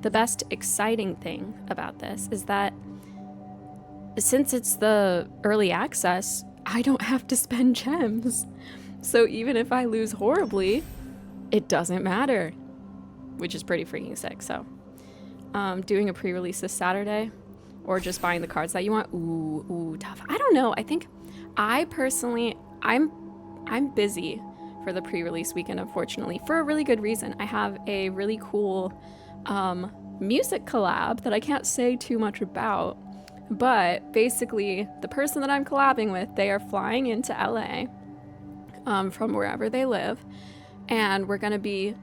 the best exciting thing about this is that since it's the early access, I don't have to spend gems. So even if I lose horribly, it doesn't matter, which is pretty freaking sick. So doing a pre-release this Saturday or just buying the cards that you want, ooh, tough. I don't know. I think I personally, I'm busy for the pre-release weekend, unfortunately, for a really good reason. I have a really cool music collab that I can't say too much about, but basically the person that I'm collabing with, they are flying into LA from wherever they live, and we're gonna be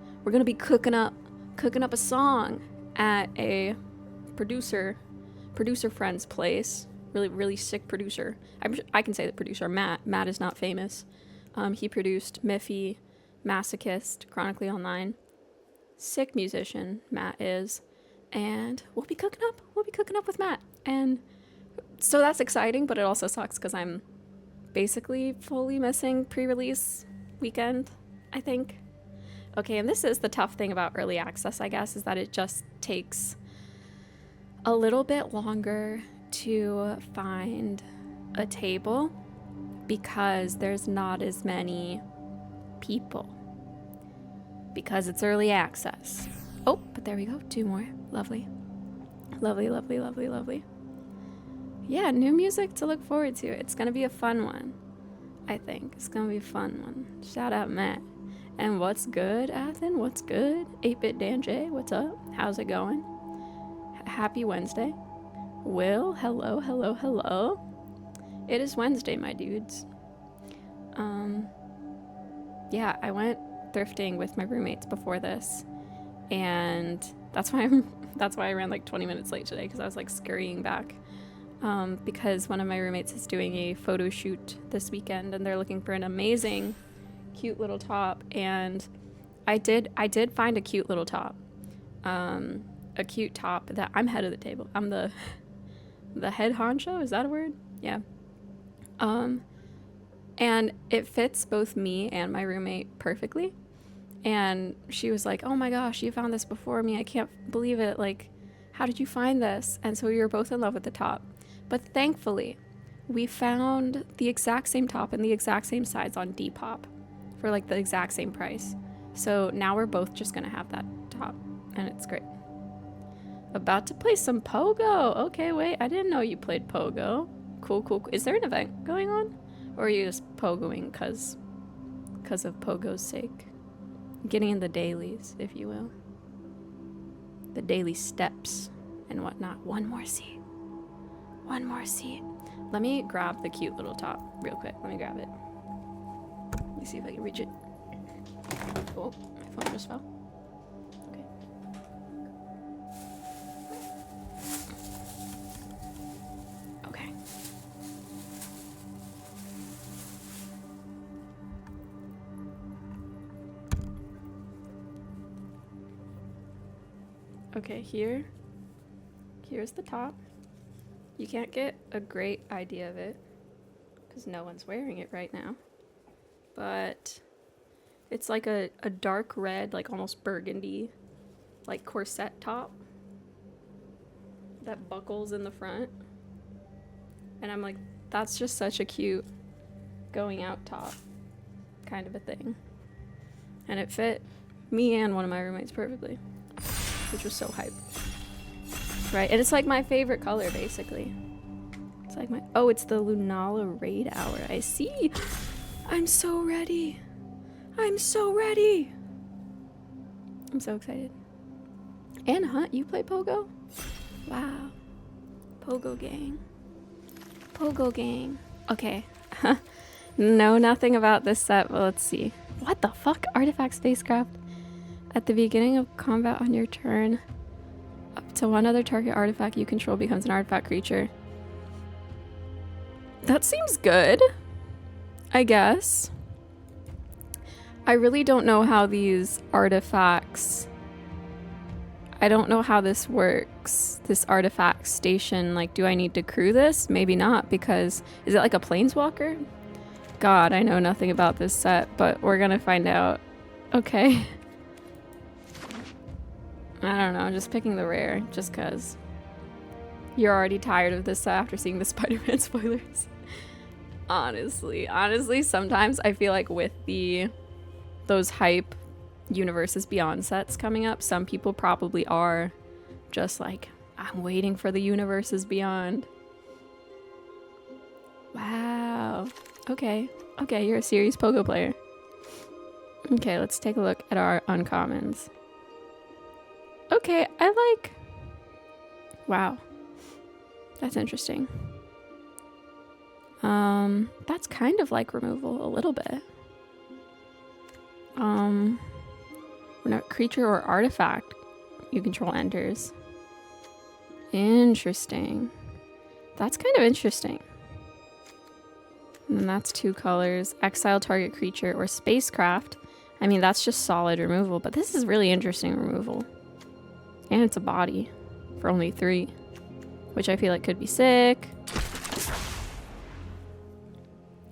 cooking up a song at a producer friend's place. Really sick producer. I can say the producer, Matt is not famous. He produced Miffy, Masochist, Chronically Online. Sick musician, Matt is. And we'll be cooking up with Matt. And so that's exciting, but it also sucks because I'm basically fully missing pre-release weekend, I think. Okay, and this is the tough thing about early access, I guess, is that it just takes a little bit longer to find a table because there's not as many people because it's early access. Oh, but there we go, 2 more. Lovely. Yeah, new music to look forward to. It's gonna be a fun one, I think. It's gonna be a fun one. Shout out Matt. And what's good, Athen? What's good? 8-Bit Dan J, what's up? How's it going? Happy Wednesday. Will, hello. It is Wednesday, my dudes. Yeah, I went thrifting with my roommates before this, and that's why I ran like 20 minutes late today, because I was like scurrying back, because one of my roommates is doing a photo shoot this weekend, and they're looking for an amazing, cute little top, and I did find a cute little top, a cute top that I'm head of the table. I'm the head honcho. Is that a word? Yeah. And it fits both me and my roommate perfectly. And she was like, oh my gosh, you found this before me. I can't believe it. Like, how did you find this? And so we were both in love with the top. But thankfully, we found the exact same top and the exact same size on Depop for like the exact same price. So now we're both just gonna have that top, and it's great. About to play some Pogo. Okay, wait, I didn't know you played Pogo. Cool. Is there an event going on? Or are you just Pogoing because of Pogo's sake? Getting in the dailies, if you will. The daily steps and whatnot. One more seat. Let me grab the cute little top real quick. Let me grab it. Let me see if I can reach it. Oh, my phone just fell. Okay. Okay, here's the top. You can't get a great idea of it because no one's wearing it right now. But it's like a dark red, like almost burgundy, like corset top that buckles in the front. And I'm like, that's just such a cute going out top kind of a thing. And it fit me and one of my roommates perfectly, which was so hype. Right, and it's like my favorite color, basically. It's like it's the Lunala Raid Hour. I see. I'm so ready. I'm so excited. And Hunt, you play Pogo? Wow. Pogo gang. Okay. Know nothing about this set, but let's see. What the fuck? Artifact spacecraft. At the beginning of combat on your turn, up to one other target artifact you control becomes an artifact creature. That seems good, I guess. I really don't know how these artifacts... I don't know how this works. This artifact station, like, do I need to crew this? Maybe not, because... Is it like a planeswalker? God, I know nothing about this set, but we're gonna find out. Okay. I don't know, just picking the rare, just cause. You're already tired of this after seeing the Spider-Man spoilers. Honestly, sometimes I feel like with those hype Universes Beyond sets coming up, some people probably are just like, I'm waiting for the Universes Beyond. Wow. Okay, you're a serious Pogo player. Okay, let's take a look at our uncommons. Okay, I like... Wow. That's interesting. That's kind of like removal a little bit. When a creature or artifact you control enters. Interesting. That's kind of interesting. And that's 2 colors. Exile target creature or spacecraft. I mean, that's just solid removal, but this is really interesting removal. And it's a body for only 3, which I feel like could be sick.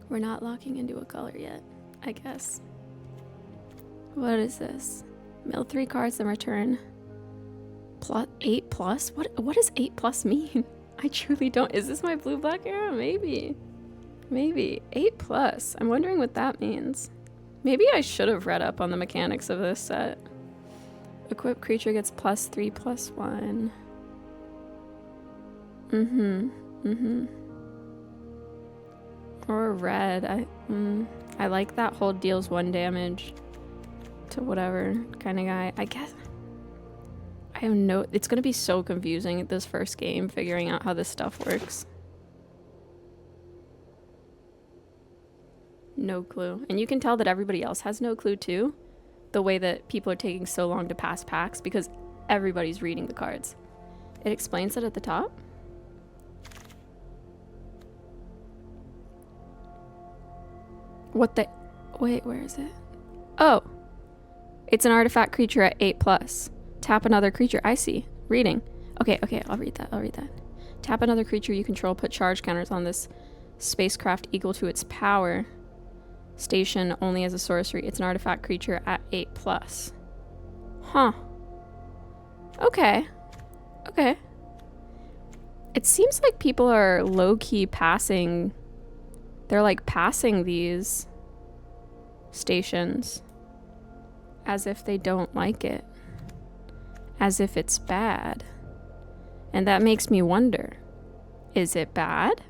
We're not locking into a color yet, I guess. What is this? Mill 3 cards and return 8+? What does 8+ mean? I truly don't. Is this my blue-black era? Maybe. 8+. I'm wondering what that means. Maybe I should have read up on the mechanics of this set. Equipped creature gets +3/+1. Or red. I like that hold deals 1 damage to whatever kind of guy. I guess I have no... It's gonna be so confusing this first game figuring out how this stuff works. No clue. And you can tell that everybody else has no clue too. The way that people are taking so long to pass packs because everybody's reading the cards. It explains it at the top. What the... Wait, where is it? Oh. It's an artifact creature at 8+. Tap another creature. I see. Reading. Okay, I'll read that. Tap another creature you control. Put charge counters on this spacecraft equal to its power. Station only as a sorcery. It's an artifact creature at 8+. Huh. Okay. It seems like people are low-key passing... They're like passing these stations as if they don't like it. As if it's bad. And that makes me wonder, is it bad?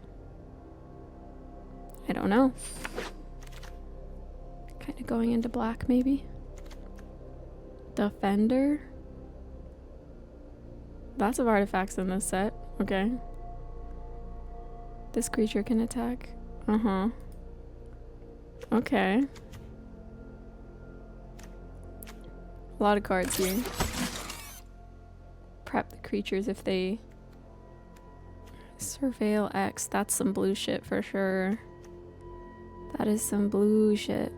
I don't know. Kind of going into black, maybe. Defender. Lots of artifacts in this set. Okay. This creature can attack. Okay. A lot of cards here. Prep the creatures if they... Surveil X. That's some blue shit for sure. That is some blue shit.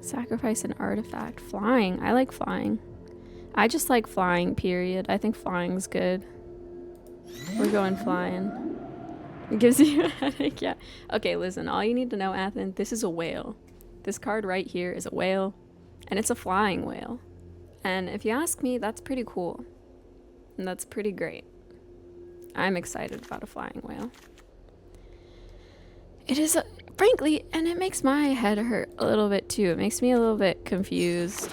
Sacrifice an artifact. Flying. I like flying. I just like flying, period. I think flying's good. We're going flying. It gives you a headache, yeah. Okay, listen. All you need to know, Athen, this is a whale. This card right here is a whale. And it's a flying whale. And if you ask me, that's pretty cool. And that's pretty great. I'm excited about a flying whale. It is, frankly, and it makes my head hurt a little bit too. It makes me a little bit confused.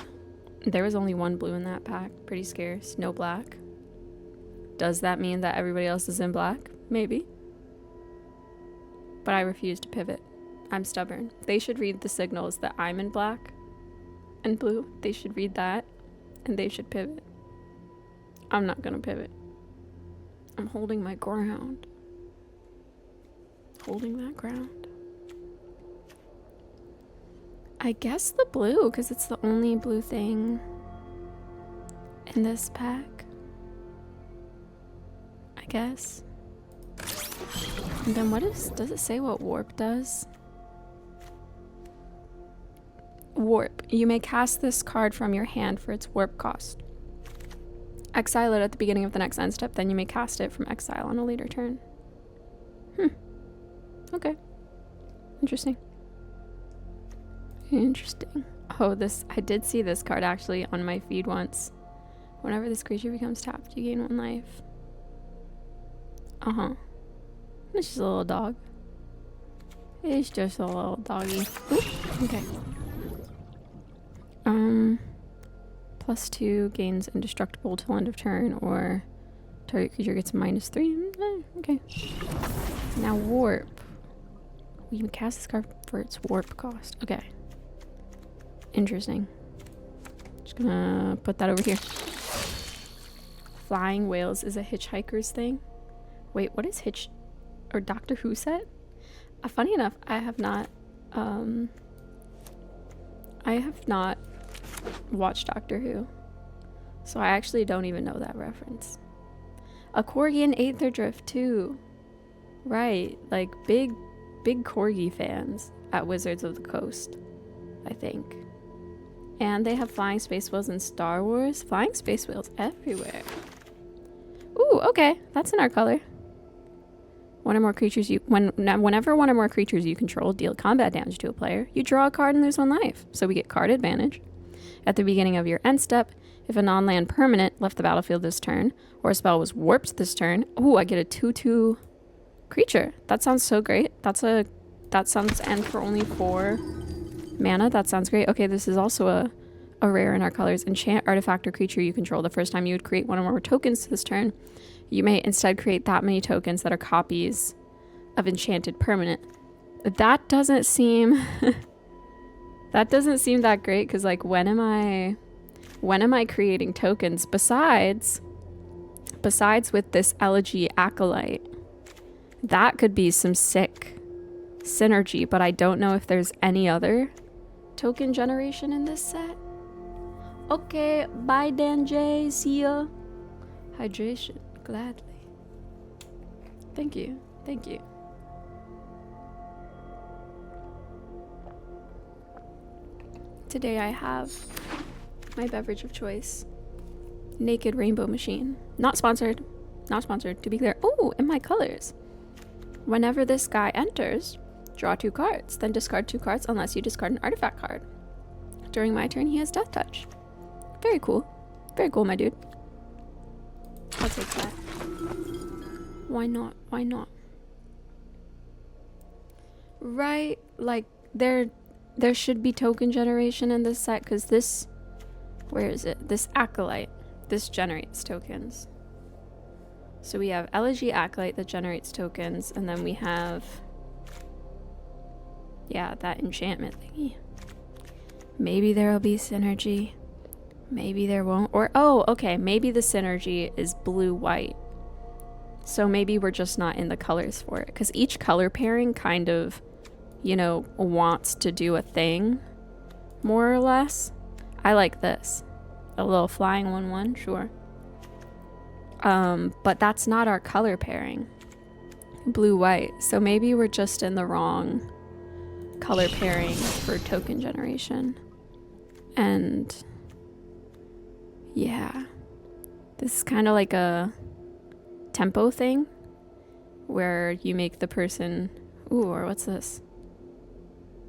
There was only 1 blue in that pack. Pretty scarce. No black. Does that mean that everybody else is in black? Maybe. But I refuse to pivot. I'm stubborn. They should read the signals that I'm in black and blue. They should read that and they should pivot. I'm not gonna pivot. I'm holding my ground. Holding that ground. I guess the blue, because it's the only blue thing in this pack. I guess. And then does it say what warp does? Warp. You may cast this card from your hand for its warp cost. Exile it at the beginning of the next end step, then you may cast it from exile on a later turn. Okay. Interesting. Oh, this, I did see this card actually on my feed once. Whenever this creature becomes tapped, you gain 1 life. It's just a little dog. It's just a little doggy. Oop, okay. +2 gains indestructible till end of turn, or target creature gets -3. Okay. Now warp. We can cast this card for its warp cost. Okay. Interesting. Just gonna put that over here. Flying whales is a hitchhiker's thing. Wait, what is hitch or Doctor Who set? Funny enough, I have not watched Doctor Who, so I actually don't even know that reference. A corgi and Aether Drift too. Right, like big corgi fans at Wizards of the Coast, I think. And they have flying space whales in Star Wars. Flying space whales everywhere. Ooh, okay, that's in our color. One or more creatures whenever one or more creatures you control deal combat damage to a player, you draw a card and lose 1 life. So we get card advantage. At the beginning of your end step, if a non-land permanent left the battlefield this turn, or a spell was warped this turn, ooh, I get a 2/2 creature. That sounds so great. That sounds, and for only 4 mana, that sounds great. Okay, this is also a rare in our colors. Enchant artifact or creature you control. The first time you would create 1 or more tokens this turn, you may instead create that many tokens that are copies of enchanted permanent. That doesn't seem that doesn't seem that great, because like when am I creating tokens besides with this Elegy Acolyte? That could be some sick synergy, but I don't know if there's any other token generation in this set. Okay, bye Dan J, see ya. Hydration, gladly. Thank you. Today I have my beverage of choice. Naked Rainbow Machine. Not sponsored, to be clear. Oh, in my colors. Whenever this guy enters, draw 2 cards, then discard 2 cards unless you discard an artifact card. During my turn, he has Death Touch. Very cool, my dude. I'll take that. Why not? Right, like there should be token generation in this set, because this, where is it? This Acolyte, this generates tokens. So we have Elegy Acolyte that generates tokens, and then we have, yeah, that enchantment thingy. Maybe there'll be synergy. Maybe there won't. Or, oh, okay, maybe the synergy is blue-white. So maybe we're just not in the colors for it. Because each color pairing kind of, you know, wants to do a thing, more or less. I like this. A little flying 1/1, sure. But that's not our color pairing. Blue-white. So maybe we're just in the wrong color pairing for token generation. And yeah, this is kind of like a tempo thing where you make the person, ooh, or what's this?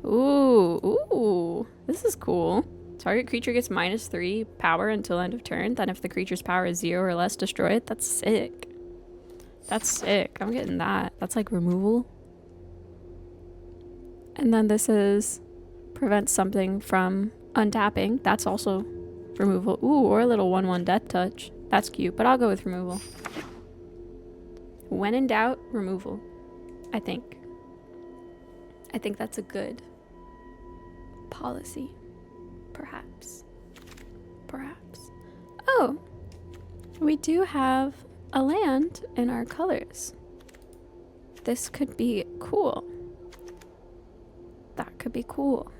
Ooh, this is cool. Target creature gets -3 power until end of turn. Then if the creature's power is 0 or less, destroy it. That's sick. I'm getting that. That's like removal. And then this is prevent something from untapping. That's also removal. Ooh, or a little 1/1 Death Touch. That's cute, but I'll go with removal. When in doubt, removal. I think that's a good policy. Perhaps. Oh, we do have a land in our colors. This could be cool. That could be cool.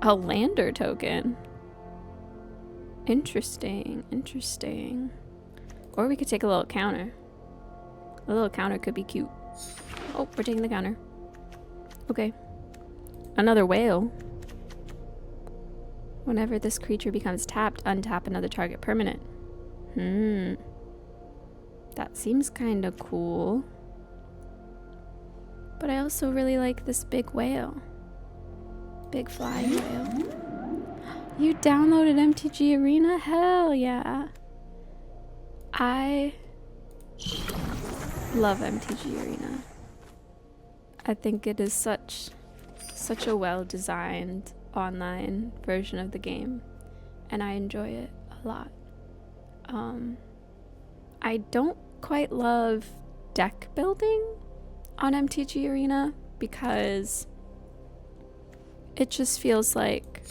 A lander token. Interesting. Or we could take a little counter. A little counter could be cute. Oh, we're taking the counter. Okay. Another whale. Whenever this creature becomes tapped, untap another target permanent. That seems kind of cool. But I also really like this big whale. Big flying whale. You downloaded MTG Arena? Hell yeah. I love MTG Arena. I think it is such a well-designed online version of the game, and I enjoy it a lot. I don't quite love deck building on MTG Arena because it just feels like,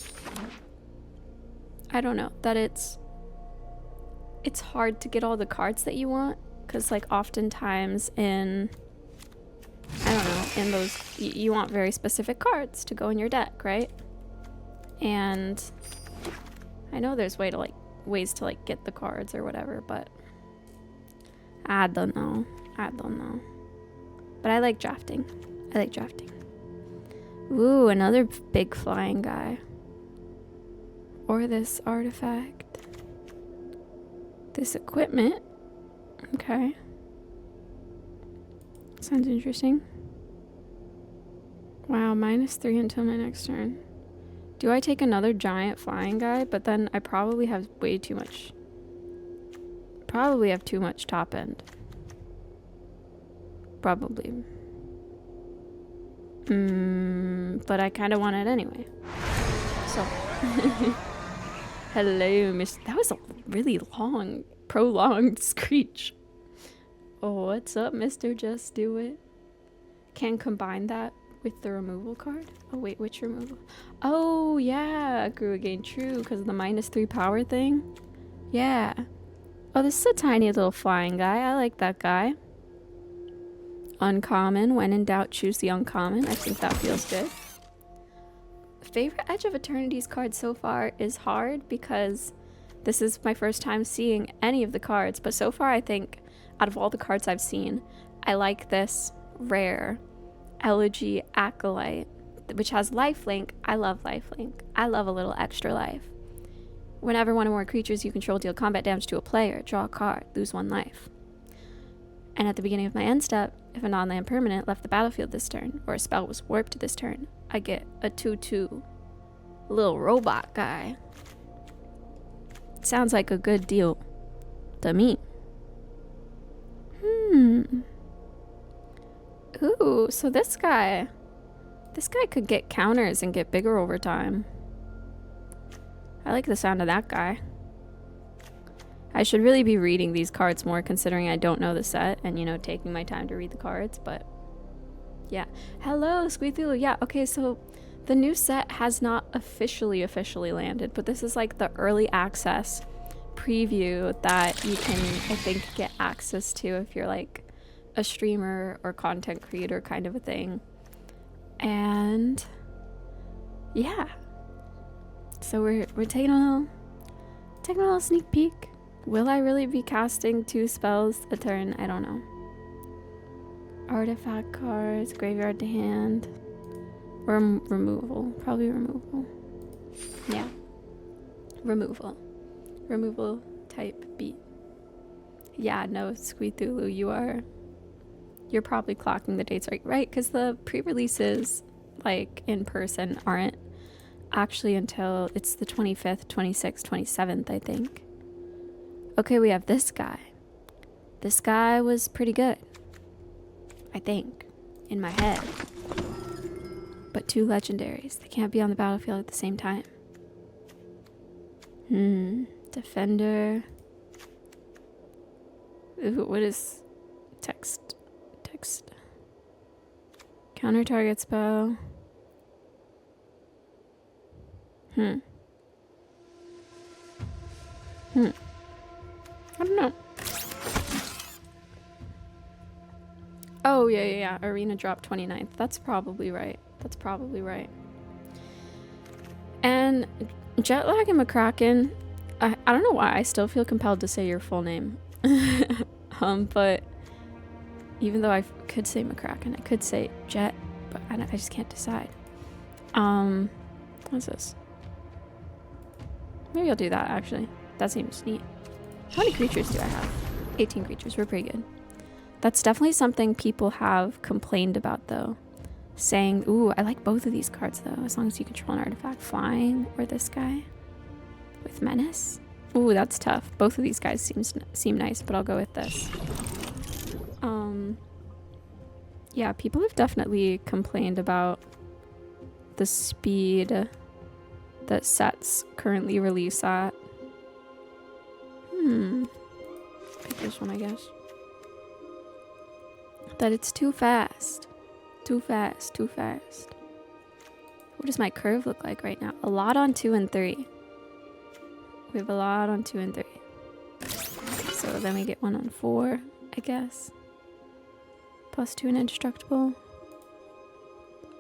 I don't know, that it's hard to get all the cards that you want, because like oftentimes in, I don't know, in those, you want very specific cards to go in your deck, right? And I know there's ways to like get the cards or whatever, but I don't know. But I like drafting. Ooh, another big flying guy. Or this artifact. This equipment. Okay. Sounds interesting. Wow, -3 until my next turn. Do I take another giant flying guy? But then I probably have way too much. Probably have too much top end. Probably. But I kind of want it anyway. So. Hello, Miss. That was a really long, prolonged screech. Oh, what's up, Mr. Just Do It? Can combine that with the removal card? Oh, wait, which removal? Oh, yeah, grew again. True, because of the -3 power thing. Yeah. Oh, this is a tiny little flying guy. I like that guy. Uncommon. When in doubt, choose the uncommon. I think that feels good. Favorite Edge of Eternities card so far is hard because this is my first time seeing any of the cards. But so far, I think out of all the cards I've seen, I like this rare Elegy Acolyte, which has lifelink. I love lifelink. I love a little extra life. Whenever one or more creatures you control deal combat damage to a player, draw a card, lose 1 life. And at the beginning of my end step, if a non-land permanent left the battlefield this turn, or a spell was warped this turn, I get a 2/2 little robot guy. Sounds like a good deal to me. Ooh, so this guy could get counters and get bigger over time. I like the sound of that guy. I should really be reading these cards more, considering I don't know the set and, you know, taking my time to read the cards, but yeah. Hello, Squeethulu. Yeah, okay, so the new set has not officially landed, but this is like the early access preview that you can, I think, get access to if you're like a streamer or content creator kind of a thing. And yeah. So we're taking a little sneak peek. Will I really be casting 2 spells a turn? I don't know. Artifact cards, graveyard to hand, or removal. Probably removal. Yeah. Removal type beat. Yeah, no, Squeethulu, you're probably clocking the dates right? Because the pre-releases, like in person, aren't actually until it's the 25th, 26th, 27th, I think. Okay, we have this guy. This guy was pretty good, I think, in my head. But 2 legendaries. They can't be on the battlefield at the same time. Defender. Ooh, what is text? Counter target spell. I don't know. Oh, yeah. Arena drop 29th. That's probably right. And Jetlag and McCracken, I don't know why I still feel compelled to say your full name. But even though I could say McCracken, I could say Jet, but I just can't decide. What's this? Maybe I'll do that, actually. That seems neat. How many creatures do I have? 18 creatures. We're pretty good. That's definitely something people have complained about, though. saying, ooh, I like both of these cards though, as long as you control an artifact. Flying, or this guy with Menace. Ooh, that's tough. Both of these guys seem nice, but I'll go with this. Yeah, people have definitely complained about the speed that sets currently release at. Pick this one, I guess. That it's too fast. Too fast, too fast. What does my curve look like right now? A lot on 2 and 3. We have a lot on 2 and 3. So then we get 1 on 4, I guess. +2 and indestructible.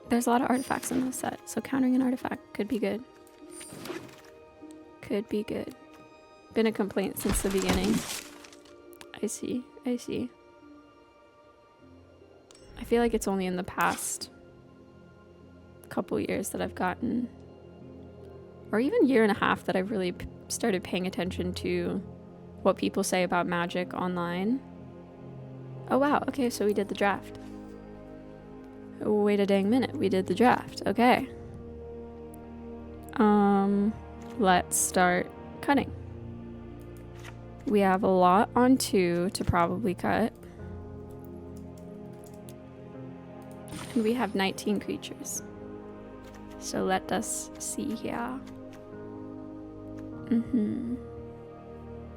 There's a lot of artifacts in this set, so countering an artifact could be good. Could be good. Been a complaint since the beginning. I see, I see. I feel like it's only in the past couple years that I've gotten, or even year and a half, that I've really started paying attention to what people say about Magic online. Oh wow, okay, so we did the draft. Wait a dang minute, we did the draft, okay. Let's start cutting. We have a lot on 2 to probably cut. And we have 19 creatures. So let us see here.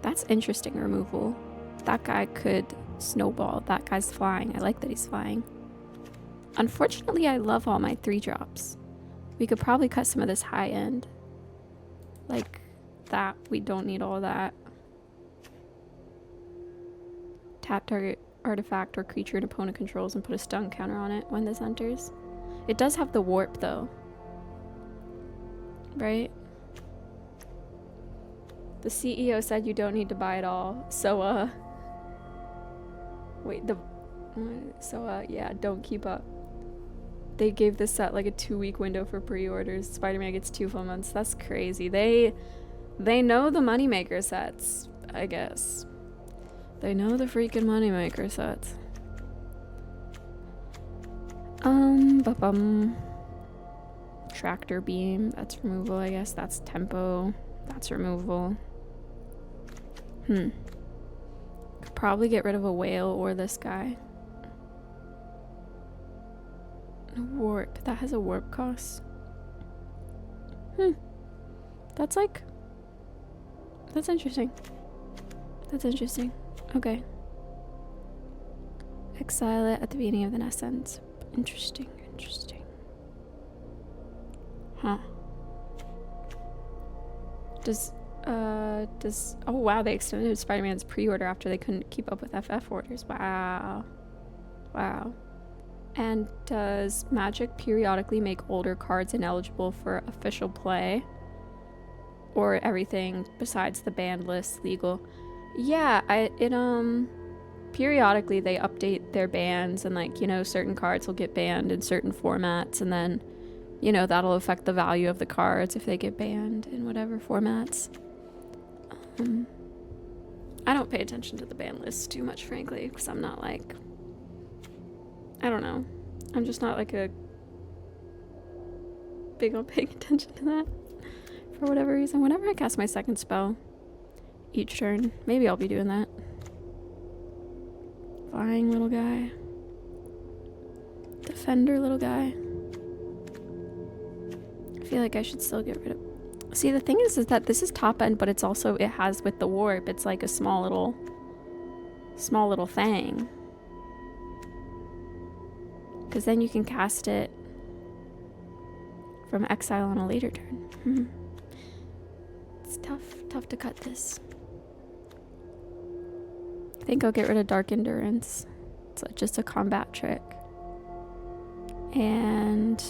That's interesting removal. That guy could snowball. That guy's flying. I like that he's flying. Unfortunately, I love all my 3-drops. We could probably cut some of this high end. Like that. We don't need all that. Tap target artifact or creature an opponent controls and put a stun counter on it when this enters. It does have the warp though. Right? The CEO said you don't need to buy it all. So, wait, yeah, don't keep up. They gave this set like a 2-week window for pre-orders. Spider-Man gets 2 full months. That's crazy. They know the moneymaker sets, I guess. They know the freaking moneymaker sets. Tractor beam, that's removal, I guess. That's tempo, that's removal. Could probably get rid of a whale or this guy. Warp, that has a warp cost. That's interesting. That's interesting. Okay. Exile it at the beginning of the next sentence. Interesting, interesting. Huh. Oh wow, they extended Spider-Man's pre-order after they couldn't keep up with FF orders. Wow. Wow. And does Magic periodically make older cards ineligible for official play? Or everything besides the banned list legal? Yeah, periodically they update their bans, and like, you know, certain cards will get banned in certain formats, and then, you know, that'll affect the value of the cards if they get banned in whatever formats. I don't pay attention to the ban list too much, frankly, because I'm not like, I don't know. I'm just not like a big on paying attention to that for whatever reason. Whenever I cast my second spell each turn, maybe I'll be doing that. Flying little guy. Defender little guy. I feel like I should still get rid of... See, the thing is that this is top end, but it's also, it has with the warp, it's like a small little thing. Because then you can cast it from exile on a later turn. It's tough to cut this. I think I'll get rid of Dark Endurance. It's just a combat trick. And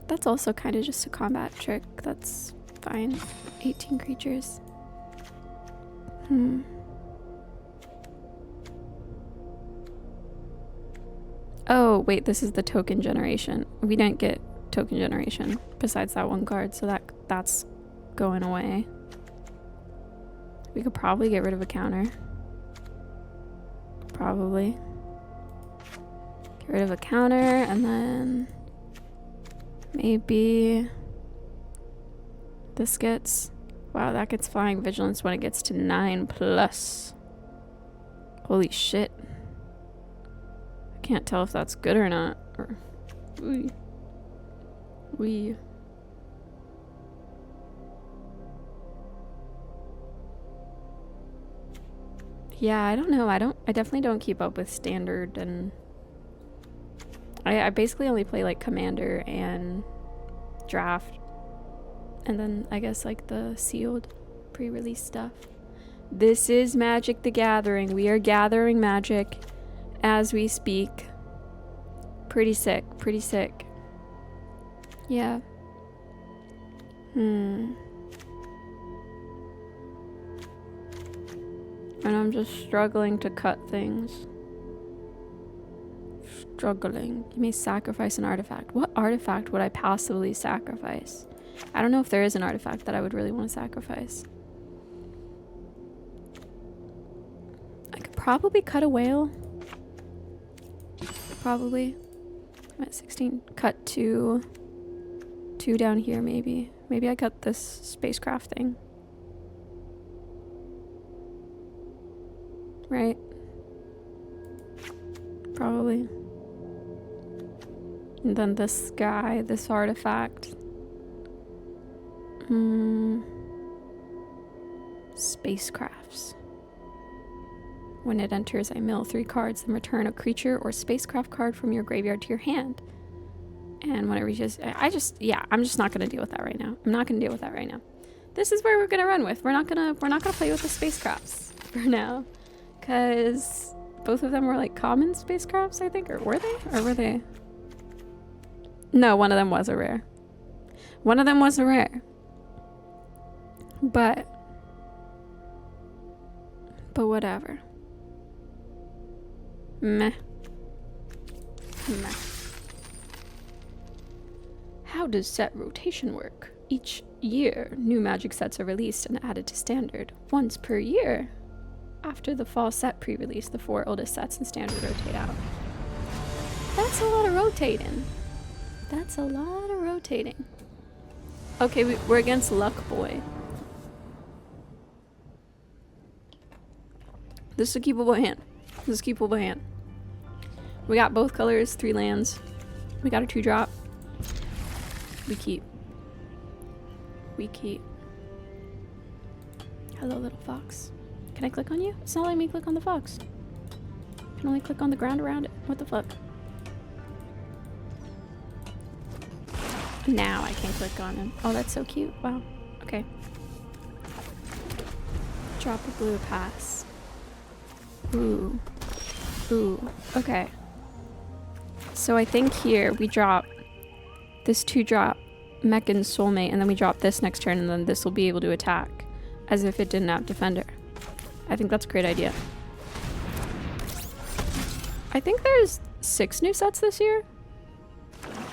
that's also kind of just a combat trick. That's fine. 18 creatures. Oh, wait, this is the token generation. We didn't get token generation besides that one card, so that's going away. We could probably get rid of a counter. Probably. Get rid of a counter, and then maybe this gets... Wow, that gets flying vigilance when it gets to 9+. Holy shit. I can't tell if that's good or not. Or... We. Yeah, I don't know. I definitely don't keep up with standard, and I basically only play like commander and draft, and then I guess like the sealed pre-release stuff. This is Magic the Gathering. We are gathering magic as we speak. Pretty sick, pretty sick. Yeah. And I'm just struggling to cut things. Struggling. You may sacrifice an artifact. What artifact would I possibly sacrifice? I don't know if there is an artifact that I would really want to sacrifice. I could probably cut a whale. Probably. I'm at 16. Cut two down here, maybe. Maybe I cut this spacecraft thing. Right? Probably. And then this guy, this artifact. Spacecrafts. When it enters, I mill 3 cards, then return a creature or spacecraft card from your graveyard to your hand. And when it reaches, I'm just not gonna deal with that right now. I'm not gonna deal with that right now. This is where we're gonna run with. We're not gonna play with the spacecrafts for now, because both of them were like common spacecrafts, I think, or were they? Or were they? No, one of them was a rare. One of them was a rare. But whatever. Meh. Meh. How does set rotation work? Each year, new Magic sets are released and added to Standard. Once per year. After the fall set pre-release, the 4 oldest sets in Standard rotate out. That's a lot of rotating. That's a lot of rotating. Okay, we're against Luck Boy. This is a keepable hand. This is a keepable hand. We got both colors, 3 lands. We got a 2-drop. We keep. We keep. Hello, little fox. Can I click on you? It's not letting me click on the fox. I can only click on the ground around it. What the fuck? Now I can click on him. Oh, that's so cute. Wow. Okay. Drop a blue, pass. Ooh. Ooh. Okay. So I think here we drop this 2-drop Mechan's Soulmate, and then we drop this next turn, and then this will be able to attack as if it didn't have Defender. I think that's a great idea. I think there's 6 new sets this year.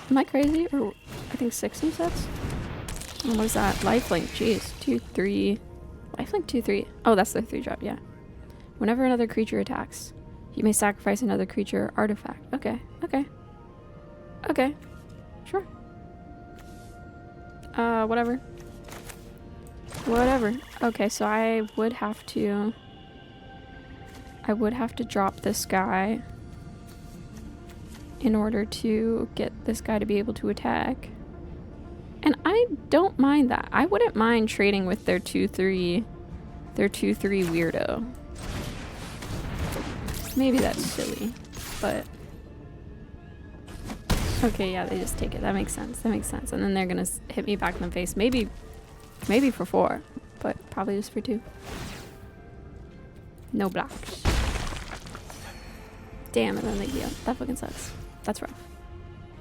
Am I crazy? Or I think 6 new sets? And what is that? Lifelink. Jeez. 2, 3. Lifelink 2, 3. Oh, that's the 3-drop. Yeah. Whenever another creature attacks, you may sacrifice another creature or artifact. Okay. Okay. Okay. Sure. Whatever. Whatever. Okay, so I would have to drop this guy in order to get this guy to be able to attack. And I don't mind that. I wouldn't mind trading with their 2/3 weirdo. Maybe that's silly, but okay, yeah, they just take it. That makes sense. That makes sense. And then they're gonna hit me back in the face. Maybe for 4, but probably just for 2. No blocks. Damn, and then they heal. That fucking sucks. That's rough.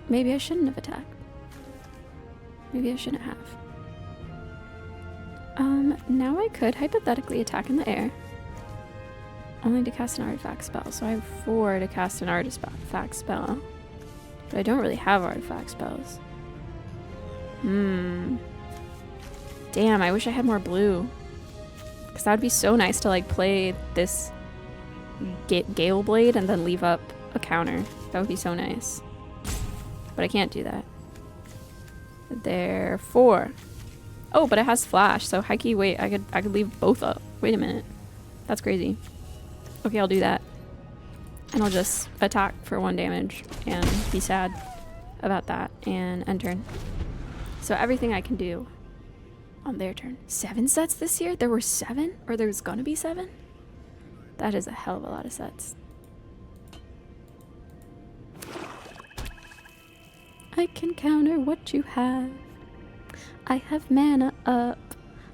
Maybe I shouldn't have attacked. Maybe I shouldn't have. Now I could hypothetically attack in the air. Only to cast an artifact spell. So I have 4 to cast an artifact spell. But I don't really have artifact spells. Damn, I wish I had more blue. Because that would be so nice to like play this Gale Blade and then leave up a counter. That would be so nice. But I can't do that. Therefore. Oh, but it has flash, so Heike, wait, I could leave both up. Wait a minute. That's crazy. Okay, I'll do that. And I'll just attack for 1 damage and be sad about that and end turn. So everything I can do on their turn. 7 sets this year? There were 7? Or there's gonna be 7? That is a hell of a lot of sets. I can counter what you have. I have mana up.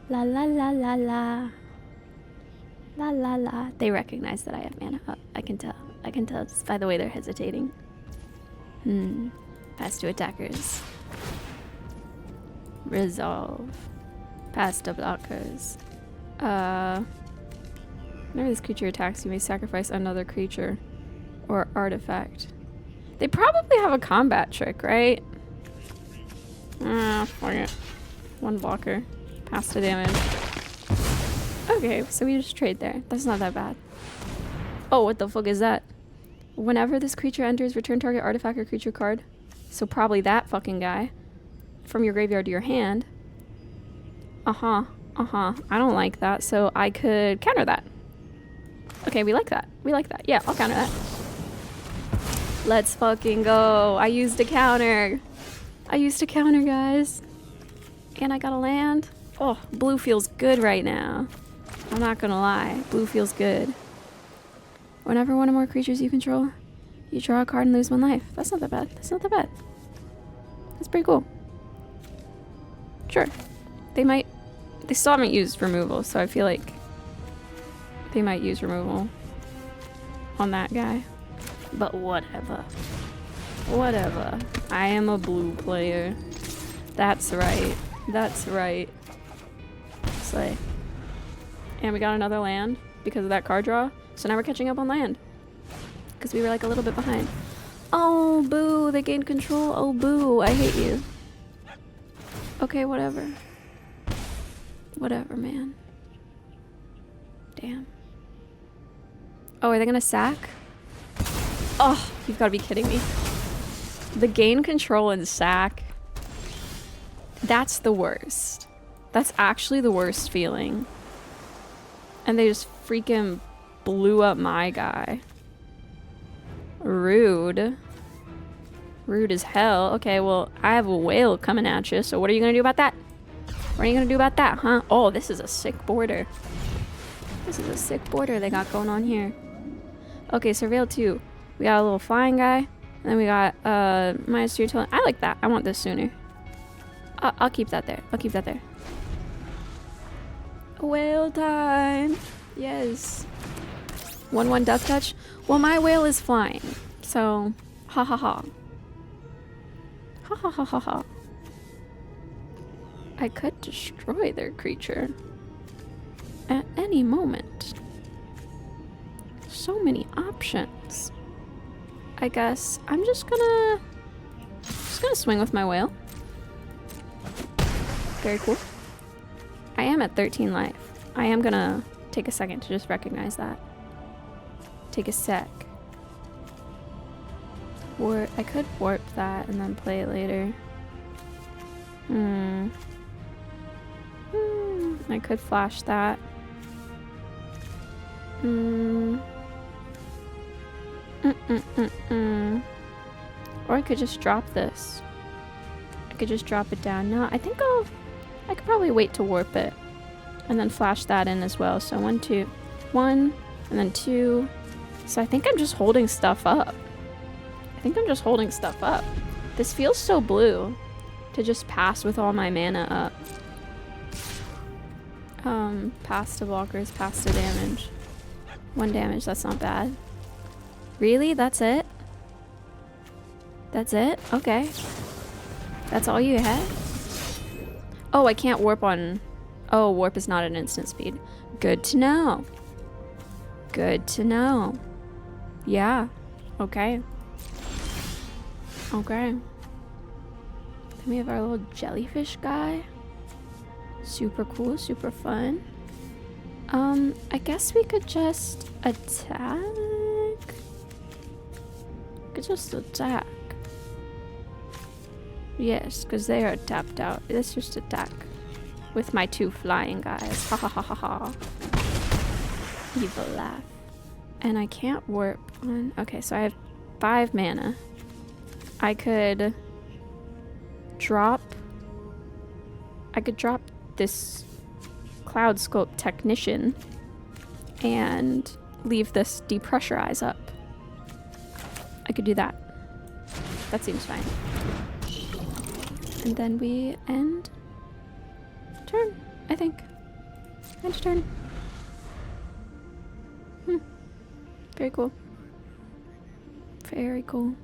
La la la la la. La la la. They recognize that I have mana up. I can tell. I can tell just by the way they're hesitating. Pass to attackers. Resolve. Pass to blockers. Whenever this creature attacks, you may sacrifice another creature or artifact. They probably have a combat trick, right? Fuck it. 1 blocker. Pass to damage. Okay, so we just trade there. That's not that bad. Oh, what the fuck is that? Whenever this creature enters, return target artifact or creature card. So probably that fucking guy. From your graveyard to your hand. I don't like that, so I could counter that. Okay, we like that. We like that. Yeah, I'll counter that. Let's fucking go. I used a counter. I used a counter, guys. And I got a land. Oh, blue feels good right now. I'm not gonna lie. Blue feels good. Whenever one or more creatures you control, you draw a card and lose 1 life. That's not that bad. That's not that bad. That's pretty cool. Sure. They still haven't used removal, so I feel like they might use removal on that guy. But whatever. Whatever. I am a blue player. That's right. That's right. Slay. And we got another land because of that card draw. So now we're catching up on land. Because we were like a little bit behind. Oh, boo. They gained control. Oh, boo. I hate you. Okay, whatever. Whatever, man. Damn. Oh, are they gonna sack? Oh, you've got to be kidding me. The gain control and sack. That's the worst. That's actually the worst feeling. And they just freaking blew up my guy. Rude. Rude as hell. Okay, well, I have a whale coming at you, so what are you gonna do about that? What are you gonna do about that, huh? Oh, this is a sick border. This is a sick border they got going on here. Okay, Surveil 2. We got a little flying guy. And then we got -2 till. I like that. I want this sooner. I'll keep that there. I'll keep that there. Whale time. Yes. 1/1 death touch. Well, my whale is flying. So, ha ha ha. Ha ha ha ha ha. I could destroy their creature at any moment. So many options. I guess I'm just gonna swing with my whale. Very cool. I am at 13 life. I am gonna take a second to just recognize that. Take a sec. I could warp that and then play it later. I could flash that. Or I could just drop this. I could just drop it down. No, I think I could probably wait to warp it. And then flash that in as well. So 1, 2. 1, and then 2. So I think I'm just holding stuff up. This feels so blue. To just pass with all my mana up. Pass to blockers, pass to damage. 1 damage, that's not bad. Really? That's it? That's it? Okay. That's all you had? Oh, I can't warp on... Oh, warp is not an instant speed. Good to know. Good to know. Yeah. Okay. Okay. Then we have our little jellyfish guy. Super cool, super fun. I guess we could just attack. could just attack. Yes, because they are tapped out. Let's just attack. With my 2 flying guys. Ha ha ha ha ha. Evil laugh. And I can't warp on... Okay, so I have 5 mana. I could drop this Cloud Sculpt Technician and leave this Depressurize up. I could do that. That seems fine. And then we end turn, I think. End turn. Very cool. Very cool.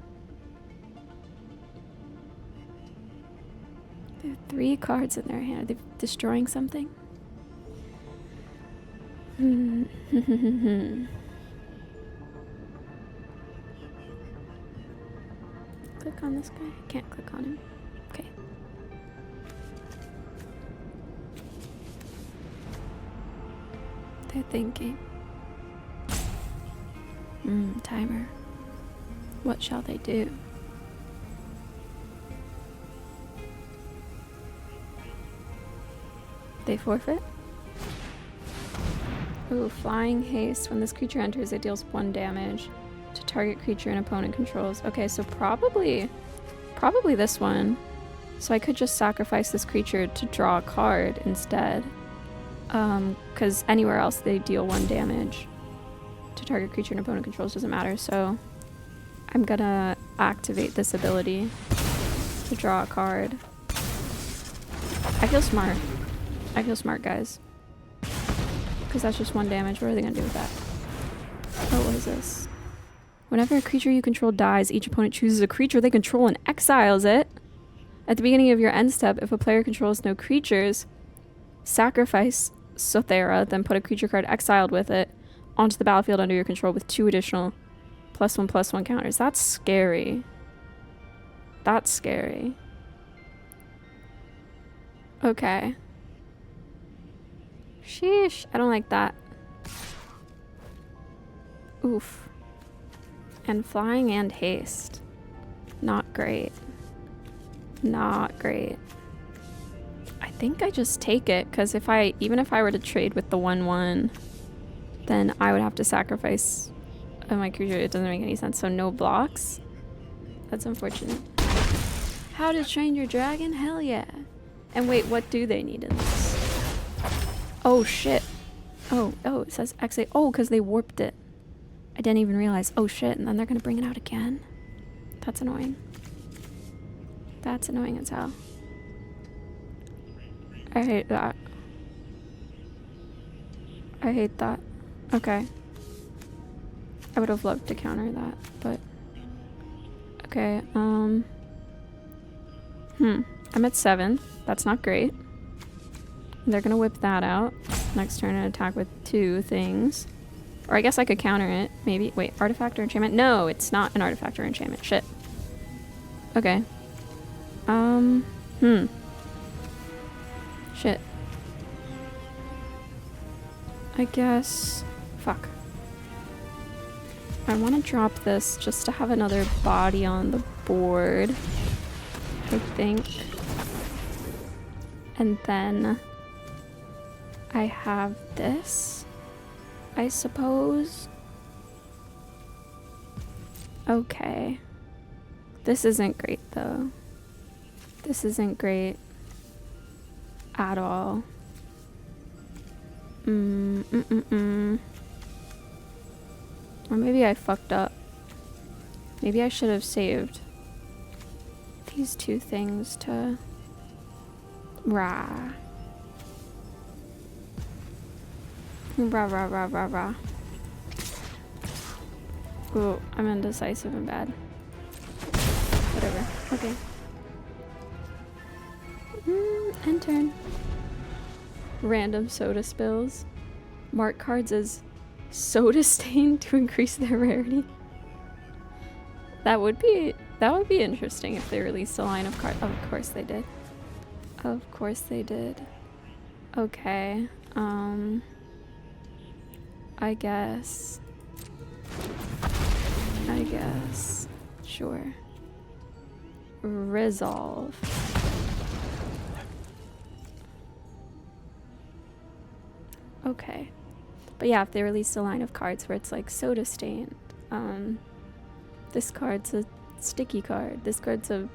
There are 3 cards in their hand. Are they destroying something? Click on this guy. I can't click on him. Okay. They're thinking. Timer. What shall they do? They forfeit? Ooh, Flying Haste. When this creature enters, it deals 1 damage to target creature an opponent controls. Okay, so probably this one. So I could just sacrifice this creature to draw a card instead. Because anywhere else they deal 1 damage to target creature an opponent controls, doesn't matter. So I'm gonna activate this ability to draw a card. I feel smart. I feel smart, guys. Because that's just 1 damage. What are they gonna do with that? Oh, what is this? Whenever a creature you control dies, each opponent chooses a creature they control and exiles it. At the beginning of your end step, if a player controls no creatures, sacrifice Sothera, then put a creature card exiled with it onto the battlefield under your control with 2 additional +1/+1 counters. That's scary. That's scary. Okay. Sheesh. I don't like that. Oof. And flying and haste. Not great. Not great. I think I just take it, because even if I were to trade with the 1/1, then I would have to sacrifice my creature. It doesn't make any sense. So no blocks? That's unfortunate. How to train your dragon? Hell yeah. And wait, what do they need in this? Oh shit. Oh, it says exit. Oh, because they warped it. I didn't even realize. Oh shit, and then they're gonna bring it out again? That's annoying. That's annoying as hell. I hate that. I hate that. Okay. I would have loved to counter that, but... Okay, I'm at 7. That's not great. They're gonna whip that out. Next turn and attack with 2 things. Or I guess I could counter it, maybe. Wait, artifact or enchantment? No, it's not an artifact or enchantment. Shit. Okay. Shit. I guess... Fuck. I want to drop this just to have another body on the board, I think. And then I have this, I suppose. Okay. This isn't great though. This isn't great at all. Or maybe I fucked up. Maybe I should have saved these 2 things to... Rah. Rah, rah, rah, rah, rah. Ooh, I'm indecisive and bad. Whatever. Okay. End turn. Random soda spills. Mark cards as soda stain to increase their rarity. That would be interesting if they released a line of cards. Of course they did. Of course they did. Okay. I guess. Sure. Resolve. Okay. But yeah, if they released a line of cards where it's like soda stained, this card's a sticky card, this card's a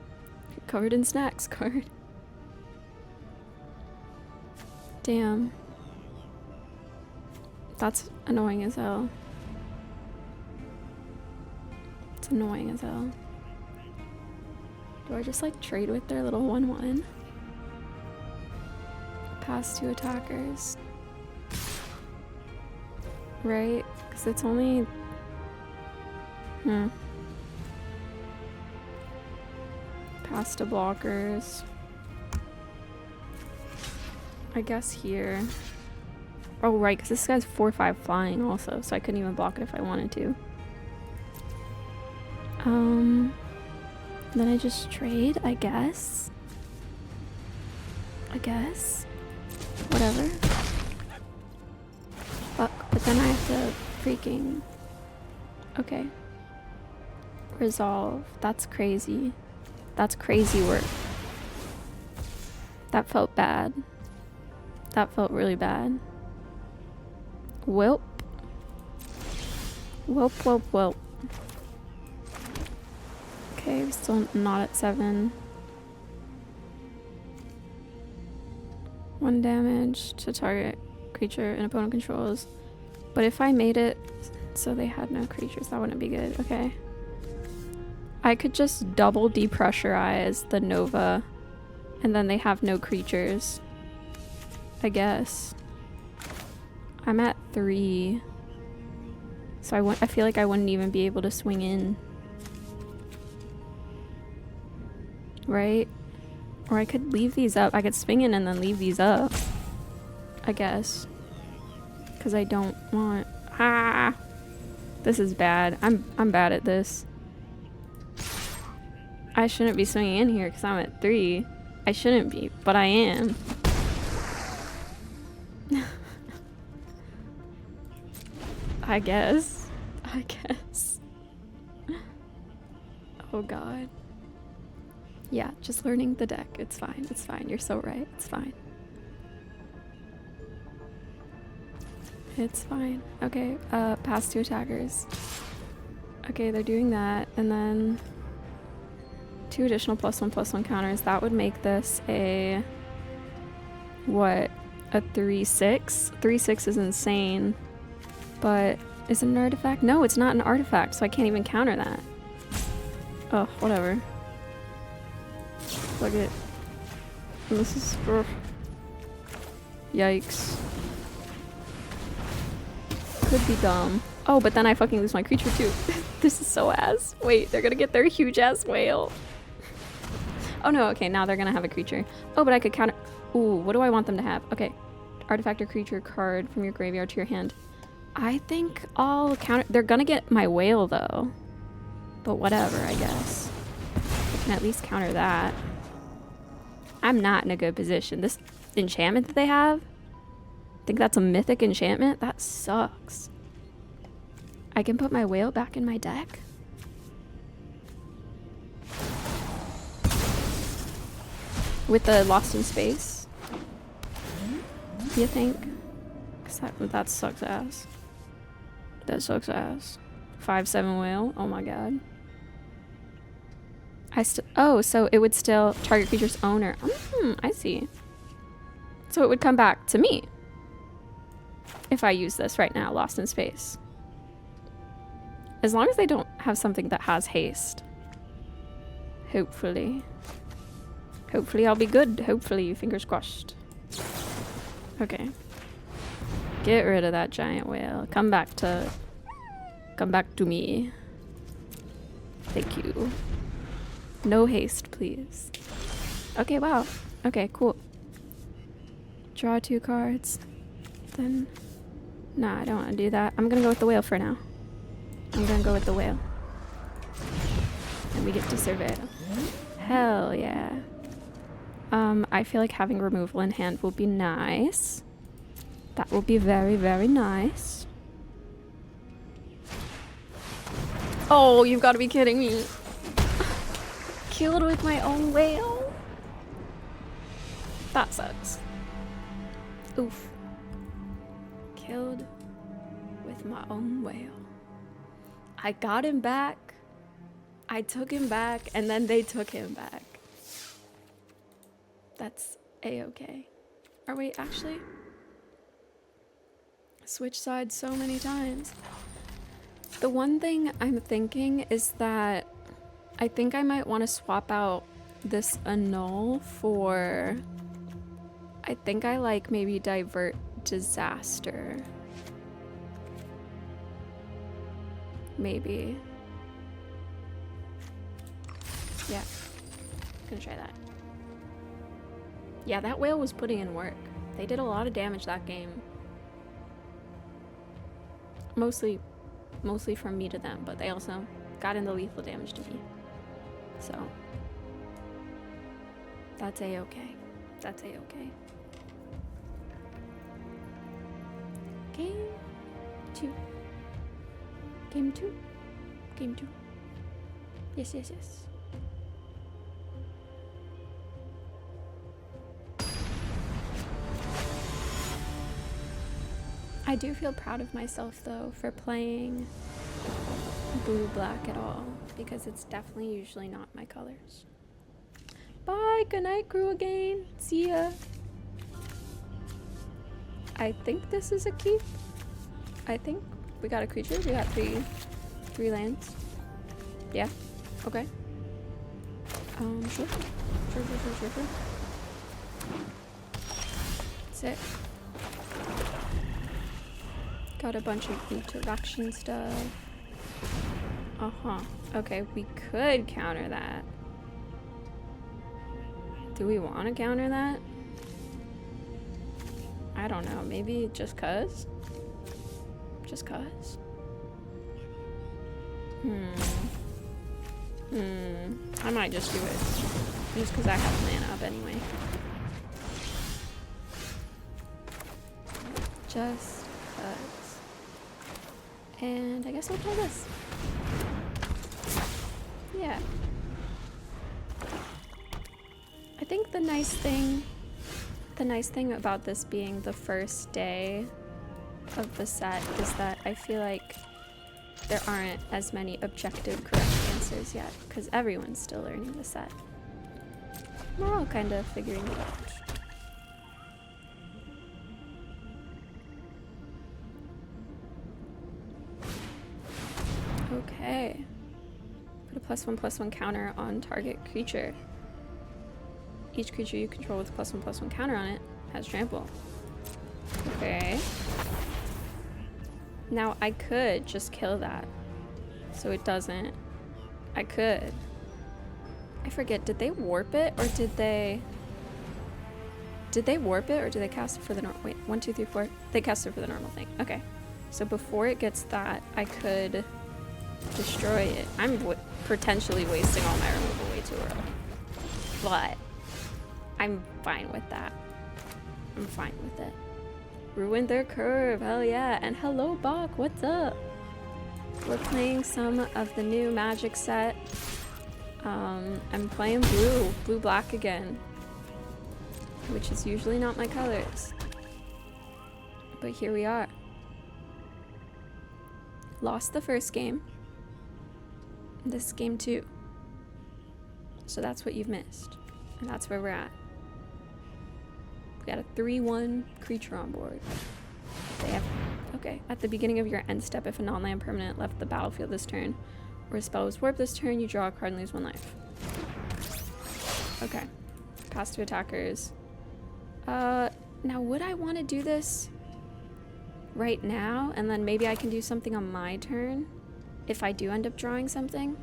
covered in snacks card. Damn. That's annoying as hell. It's annoying as hell. Do I just like trade with their little 1/1? Pass 2 attackers. Right? Because it's only... Pass to blockers. I guess here. Oh, right, because this guy's 4/5 flying also, so I couldn't even block it if I wanted to. Then I just trade, I guess. Whatever. Fuck, but then I have to freaking... Okay. Resolve. That's crazy. That's crazy work. That felt bad. That felt really bad. Welp. Welp. Okay, we're still not at 7. 1 damage to target creature an opponent controls. But if I made it so they had no creatures, that wouldn't be good. Okay. I could just double depressurize the Nova and then they have no creatures. I guess. I'm at 3. So I feel like I wouldn't even be able to swing in. Right? Or I could leave these up. I could swing in and then leave these up. I guess. Because I don't want... Ah! This is bad. I'm bad at this. I shouldn't be swinging in here because I'm at 3. I shouldn't be, but I am. I guess. Oh god. Yeah, just learning the deck. It's fine. It's fine. You're so right. It's fine. It's fine. Okay, pass 2 attackers. Okay, they're doing that, and then 2 additional +1/+1 counters. That would make this a... What? A 3/6? 3/6 is insane. But is it an artifact? No, it's not an artifact, so I can't even counter that. Oh, whatever. Fuck it. This is... Yikes. Could be dumb. Oh, but then I fucking lose my creature too. This is so ass. Wait, they're gonna get their huge ass whale. Oh no, okay, now they're gonna have a creature. Oh, but I could counter... Ooh, what do I want them to have? Okay. Artifact or creature card from your graveyard to your hand. I think I'll counter... They're gonna get my whale though. But whatever, I guess. I can at least counter that. I'm not in a good position. This enchantment that they have, I think that's a mythic enchantment. That sucks. I can put my whale back in my deck. With the Lost in Space. Do you think? Cause that sucks ass. That sucks ass. 5/7 whale. Oh my god. Oh, so it would still target creature's owner. I see. So it would come back to me if I use this right now, Lost in Space. As long as they don't have something that has haste. Hopefully. Hopefully I'll be good. Hopefully, fingers crossed. Okay. Get rid of that giant whale. Come back to me. Thank you. No haste, please. Okay, wow. Okay, cool. Draw 2 cards. Then... Nah, I don't want to do that. I'm gonna go with the whale for now. I'm gonna go with the whale. And we get to surveil. Hell yeah. I feel like having removal in hand will be nice. That will be very, very nice. Oh, you've got to be kidding me. killed with my own whale. That sucks. Oof. Killed with my own whale. I got him back. I took him back, and then they took him back. That's a-okay. Or wait, actually? Switch sides so many times. The one thing I'm thinking is that I think I might want to swap out this annul for... I think I like maybe divert disaster. Maybe. Yeah. Gonna try that. Yeah, that whale was putting in work. They did a lot of damage that game. Mostly from me to them, but they also got into lethal damage to me. So that's a-okay. That's a-okay. Game 2. Game 2. Game 2. Yes, yes, yes. I do feel proud of myself though for playing blue-black at all, because it's definitely usually not my colors. Bye, good night crew again. See ya. I think this is a keep. I think we got a creature. We got three lands. Yeah. Okay. Sure. Sure. Sick. Got a bunch of interaction stuff. Uh-huh. Okay, we could counter that. Do we want to counter that? I don't know. Maybe just cuz? Just cuz? I might just do it. Just because I have mana up anyway. Just cuz. And I guess I'll play this. Yeah. I think the nice thing about this being the first day of the set is that I feel like there aren't as many objective correct answers yet, because everyone's still learning the set. We're all kind of figuring it out. Okay. Put a +1/+1 counter on target creature. Each creature you control with a +1/+1 counter on it has trample. Okay. Now I could just kill that, so it doesn't. I could. I forget, did they warp it or did they warp it or did they cast it for the normal? Wait, 1, 2, 3, 4. They cast it for the normal thing. Okay. So before it gets that, I could destroy it. I'm potentially wasting all my removal way too early. But I'm fine with that. I'm fine with it. Ruined their curve, hell yeah. And hello Bach, what's up? We're playing some of the new Magic set. I'm playing blue-black again, which is usually not my colors. But here we are. Lost the first game. This is game 2. So that's what you've missed. And that's where we're at. We got a 3/1 creature on board. They have, okay. At the beginning of your end step, if a non-land permanent left the battlefield this turn, or a spell was warped this turn, you draw a card and lose 1 life. Okay. Pass to attackers. Now would I want to do this right now? And then maybe I can do something on my turn? If I do end up drawing something?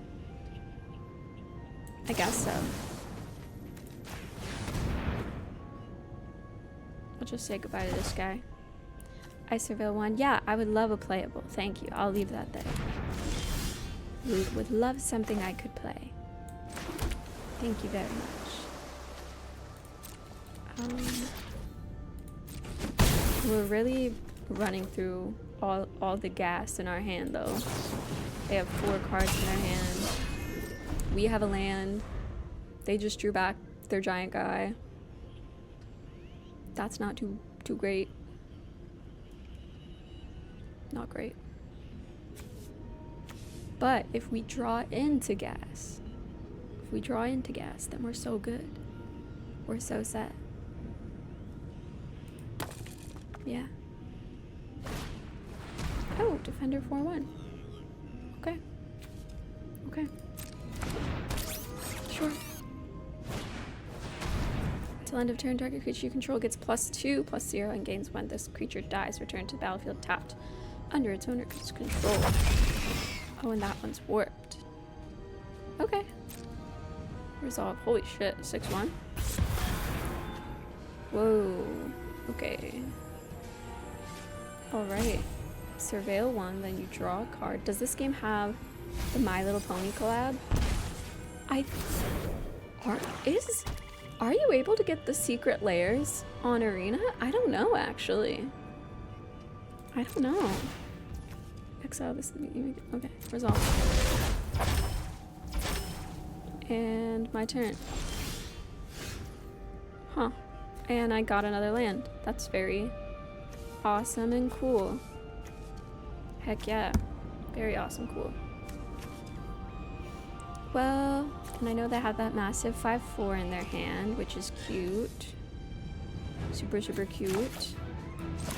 I guess so. I'll just say goodbye to this guy. I surveil 1. Yeah, I would love a playable. Thank you. I'll leave that there. Would love something I could play. Thank you very much. We're really running through all the gas in our hand though. They have 4 cards in their hand. We have a land. They just drew back their giant guy. That's not too great. Not great. But if we draw into gas, then we're so good. We're so set. Yeah. Oh, Defender 4/1. Okay. Okay. Sure. Till end of turn, target creature you control gets +2/+0 and gains when this creature dies. Return to the battlefield tapped under its owner's control. Oh, and that one's warped. Okay. Resolve. Holy shit. 6/1. Whoa. Okay. Alright. Surveil 1, then you draw a card. Does this game have the My Little Pony collab? Are you able to get the secret layers on Arena? I don't know, actually. I don't know. Exile this. Okay, resolve. And my turn. Huh. And I got another land. That's very awesome and cool. Heck yeah. Very awesome, cool. Well, and I know they have that massive 5/4 in their hand, which is cute. Super, super cute.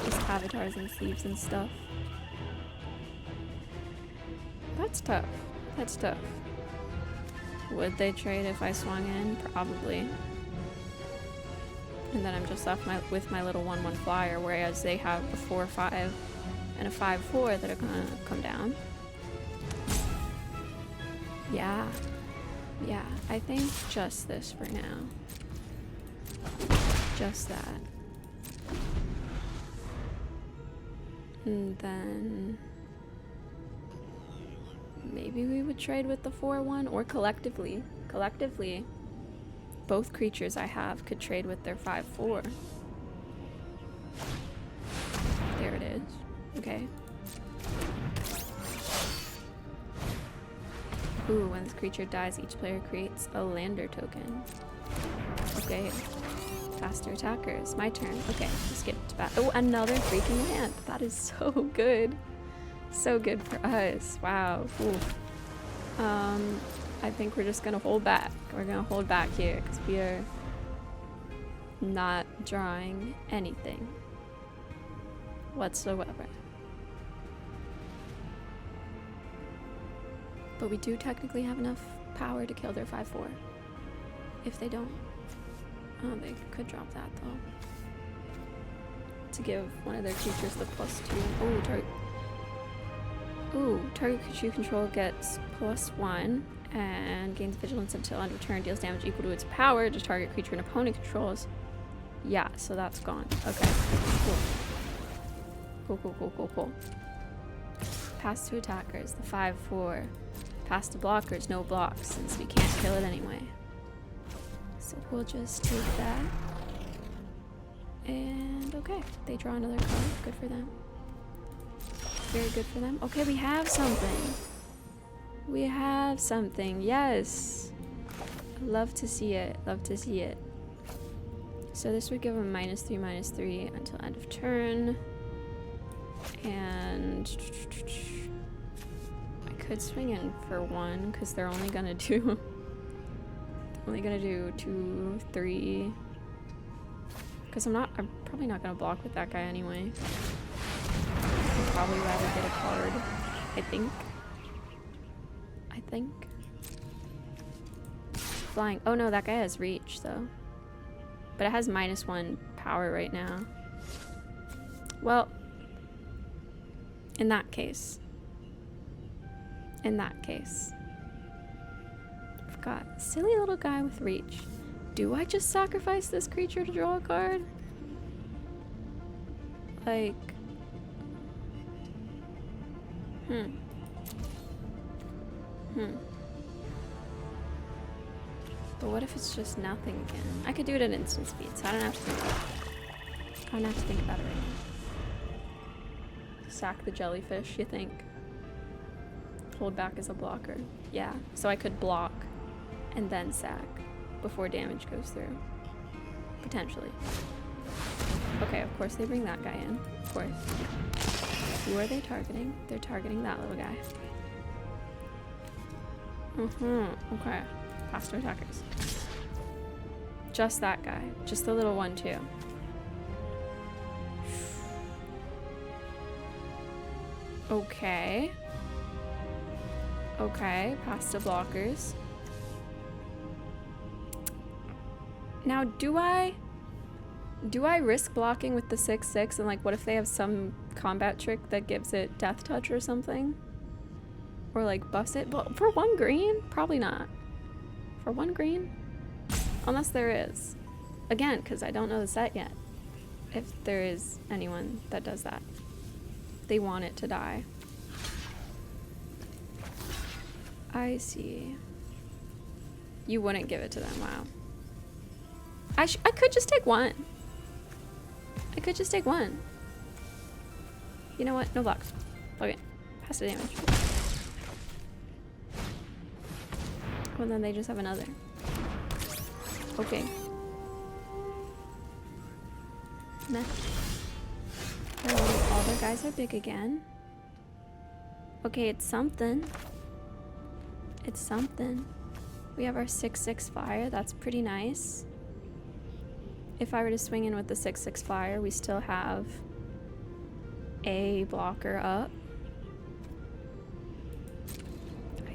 Just avatars and sleeves and stuff. That's tough. That's tough. Would they trade if I swung in? Probably. And then I'm just left with my little 1/1 flyer, whereas they have a 4/5 and a 5/4 that are gonna come down. Yeah. Yeah, I think just this for now. Just that. And then maybe we would trade with the 4/1 or collectively. Collectively, both creatures I have could trade with their 5/4. There it is. Okay. Ooh, when this creature dies, each player creates a lander token. Okay. Faster attackers. My turn. Okay, skip to bat. Oh, another freaking land. That is so good. So good for us. Wow. Ooh. I think we're just gonna hold back. We're gonna hold back here because we are not drawing anything whatsoever. But we do technically have enough power to kill their 5/4. If they don't. Oh, they could drop that though. To give one of their creatures the +2. Target creature you control gets +1 and gains vigilance until end of turn, deals damage equal to its power to target creature an opponent controls. Yeah, so that's gone. Okay. Cool. Pass to attackers, the 5/4. Pass to blockers, no blocks, since we can't kill it anyway. So we'll just take that. And okay, they draw another card. Good for them. Very good for them. Okay, we have something. We have something, yes. Love to see it, love to see it. So this would give them -3/-3 until end of turn. And I could swing in for 1 because they're only gonna do 2, 3. Because I'm probably not gonna block with that guy anyway. I'd probably rather get a card, I think. Flying. Oh no, that guy has reach though. But it has -1 power right now. Well, in that case, I've got a silly little guy with reach. Do I just sacrifice this creature to draw a card? Like, But what if it's just nothing again? I could do it at instant speed, so I don't have to think about it. I don't have to think about it right now. Sack the jellyfish, you think? Hold back as a blocker. Yeah, so I could block and then sack before damage goes through. Potentially. Okay, of course they bring that guy in. Of course. Who are they targeting? They're targeting that little guy. Okay. Faster attackers. Just that guy. Just the little one too. Okay. Okay, pasta blockers. Now, do I risk blocking with the 6/6 and like what if they have some combat trick that gives it death touch or something? Or like buffs it? But for 1 green? Probably not. For 1 green? Unless there is. Again, because I don't know the set yet. If there is anyone that does that. They want it to die. I see. You wouldn't give it to them, wow. I could just take 1. I could just take 1. You know what? No blocks. Okay. Pass the damage. Well, then they just have another. Okay. Meh. Oh, all their guys are big again. Okay, it's something. It's something. We have our 6/6 fire. That's pretty nice. If I were to swing in with the 6/6 fire, we still have a blocker up.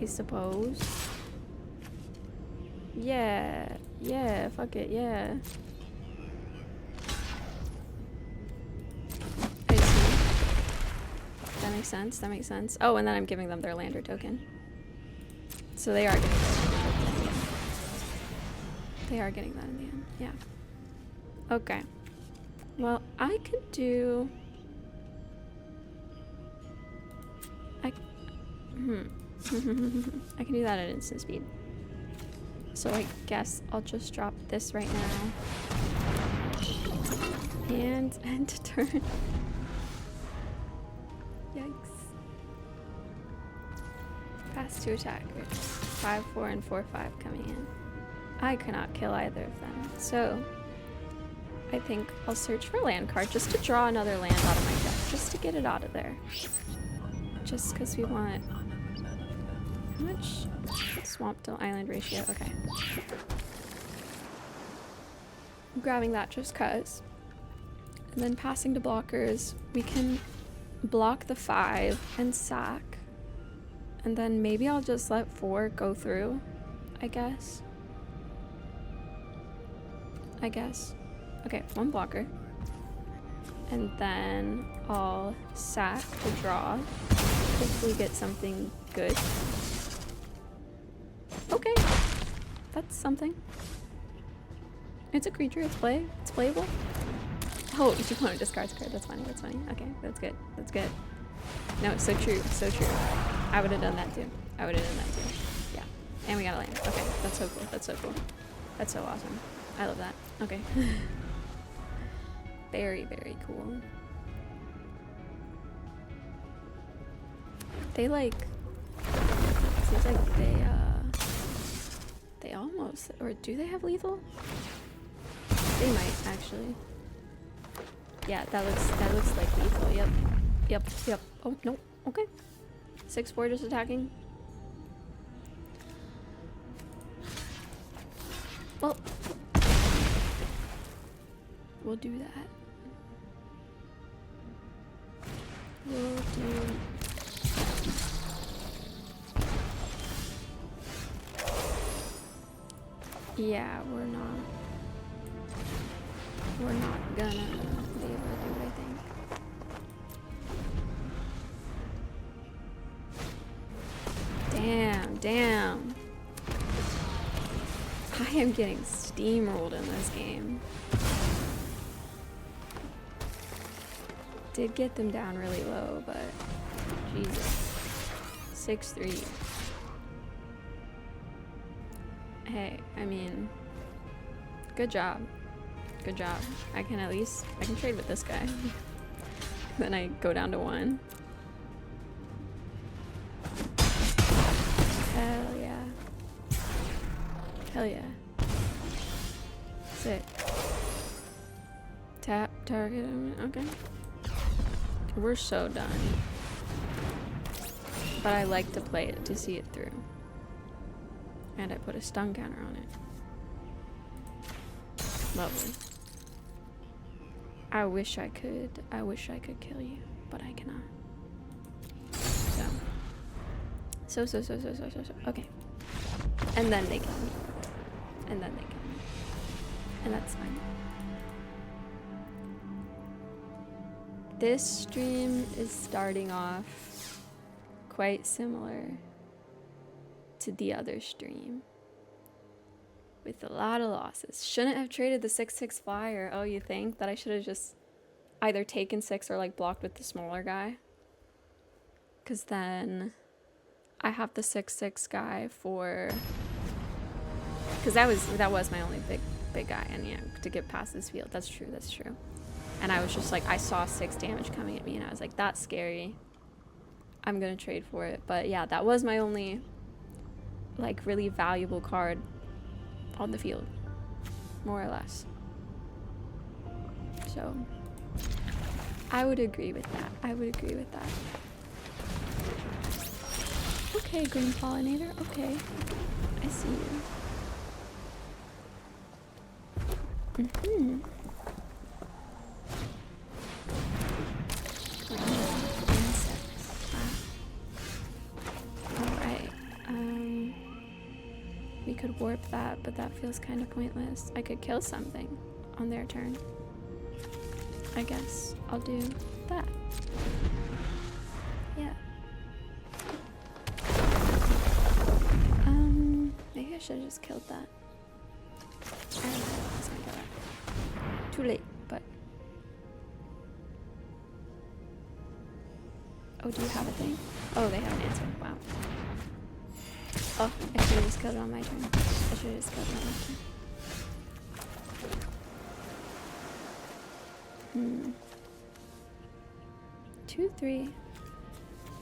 I suppose. Yeah. Yeah, fuck it, yeah. I see. That makes sense, that makes sense. Oh, and then I'm giving them their lander token. So they are getting that. They are getting that in the end, yeah. Okay. Well, I could do... I can do that at instant speed. So I guess I'll just drop this right now. And end turn. Yikes. Pass 2 attackers. 5/4 and 4/5 coming in. I cannot kill either of them. So I think I'll search for a land card just to draw another land out of my deck. Just to get it out of there. Just because we want... How much? Swamp to island ratio. Okay. I'm grabbing that just cuz. And then passing to blockers, we can block the 5 and sack. And then maybe I'll just let 4 go through, I guess. Okay, 1 blocker. And then I'll sack to draw. Hopefully get something good. Okay, that's something. It's a creature, it's playable. Oh, each opponent discards a card, that's funny, Okay, that's good, No, so true. I would have done that too. Yeah, and we got a land. Okay, that's so cool, That's so awesome. I love that, okay. Very, very cool. They like, seems like they almost, or do they have lethal? They might actually. Yeah, that looks like lethal. Yep. Oh no. Okay. 6/4 just attacking. Well, we'll do that. We'll do. Yeah, we're not gonna be able to do it, I think. Damn. I am getting steamrolled in this game. Did get them down really low, but Jesus. 6/3. Hey, I mean, good job. I can trade with this guy. Then I go down to 1. Hell yeah. Sick. Tap, target, okay. We're so done. But I like to play it to see it through. And I put a stun counter on it. Lovely. I wish I could kill you, but I cannot. So. Okay. And then they kill me. And then they kill me. And that's fine. This stream is starting off quite similar to the other stream. With a lot of losses. Shouldn't have traded the 6/6 flyer. Oh, you think that I should have just either taken 6 or like blocked with the smaller guy? Because then I have the 6/6 guy for... Because that was my only big guy. And yeah, to get past this field. That's true. And I was just like, I saw 6 damage coming at me and I was like, that's scary. I'm going to trade for it. But yeah, that was my only like really valuable card on the field, more or less. So I would agree with that. Okay, green pollinator. Okay, I see you. Alright. We could warp that, but that feels kind of pointless. I could kill something on their turn. I guess I'll do that. Yeah. Maybe I should have just killed that. I don't know if I was gonna kill that. Too late, but... Oh, do you have a thing? Oh, they have an answer. Wow. Oh, I should have just killed it on my turn. 2/3. Do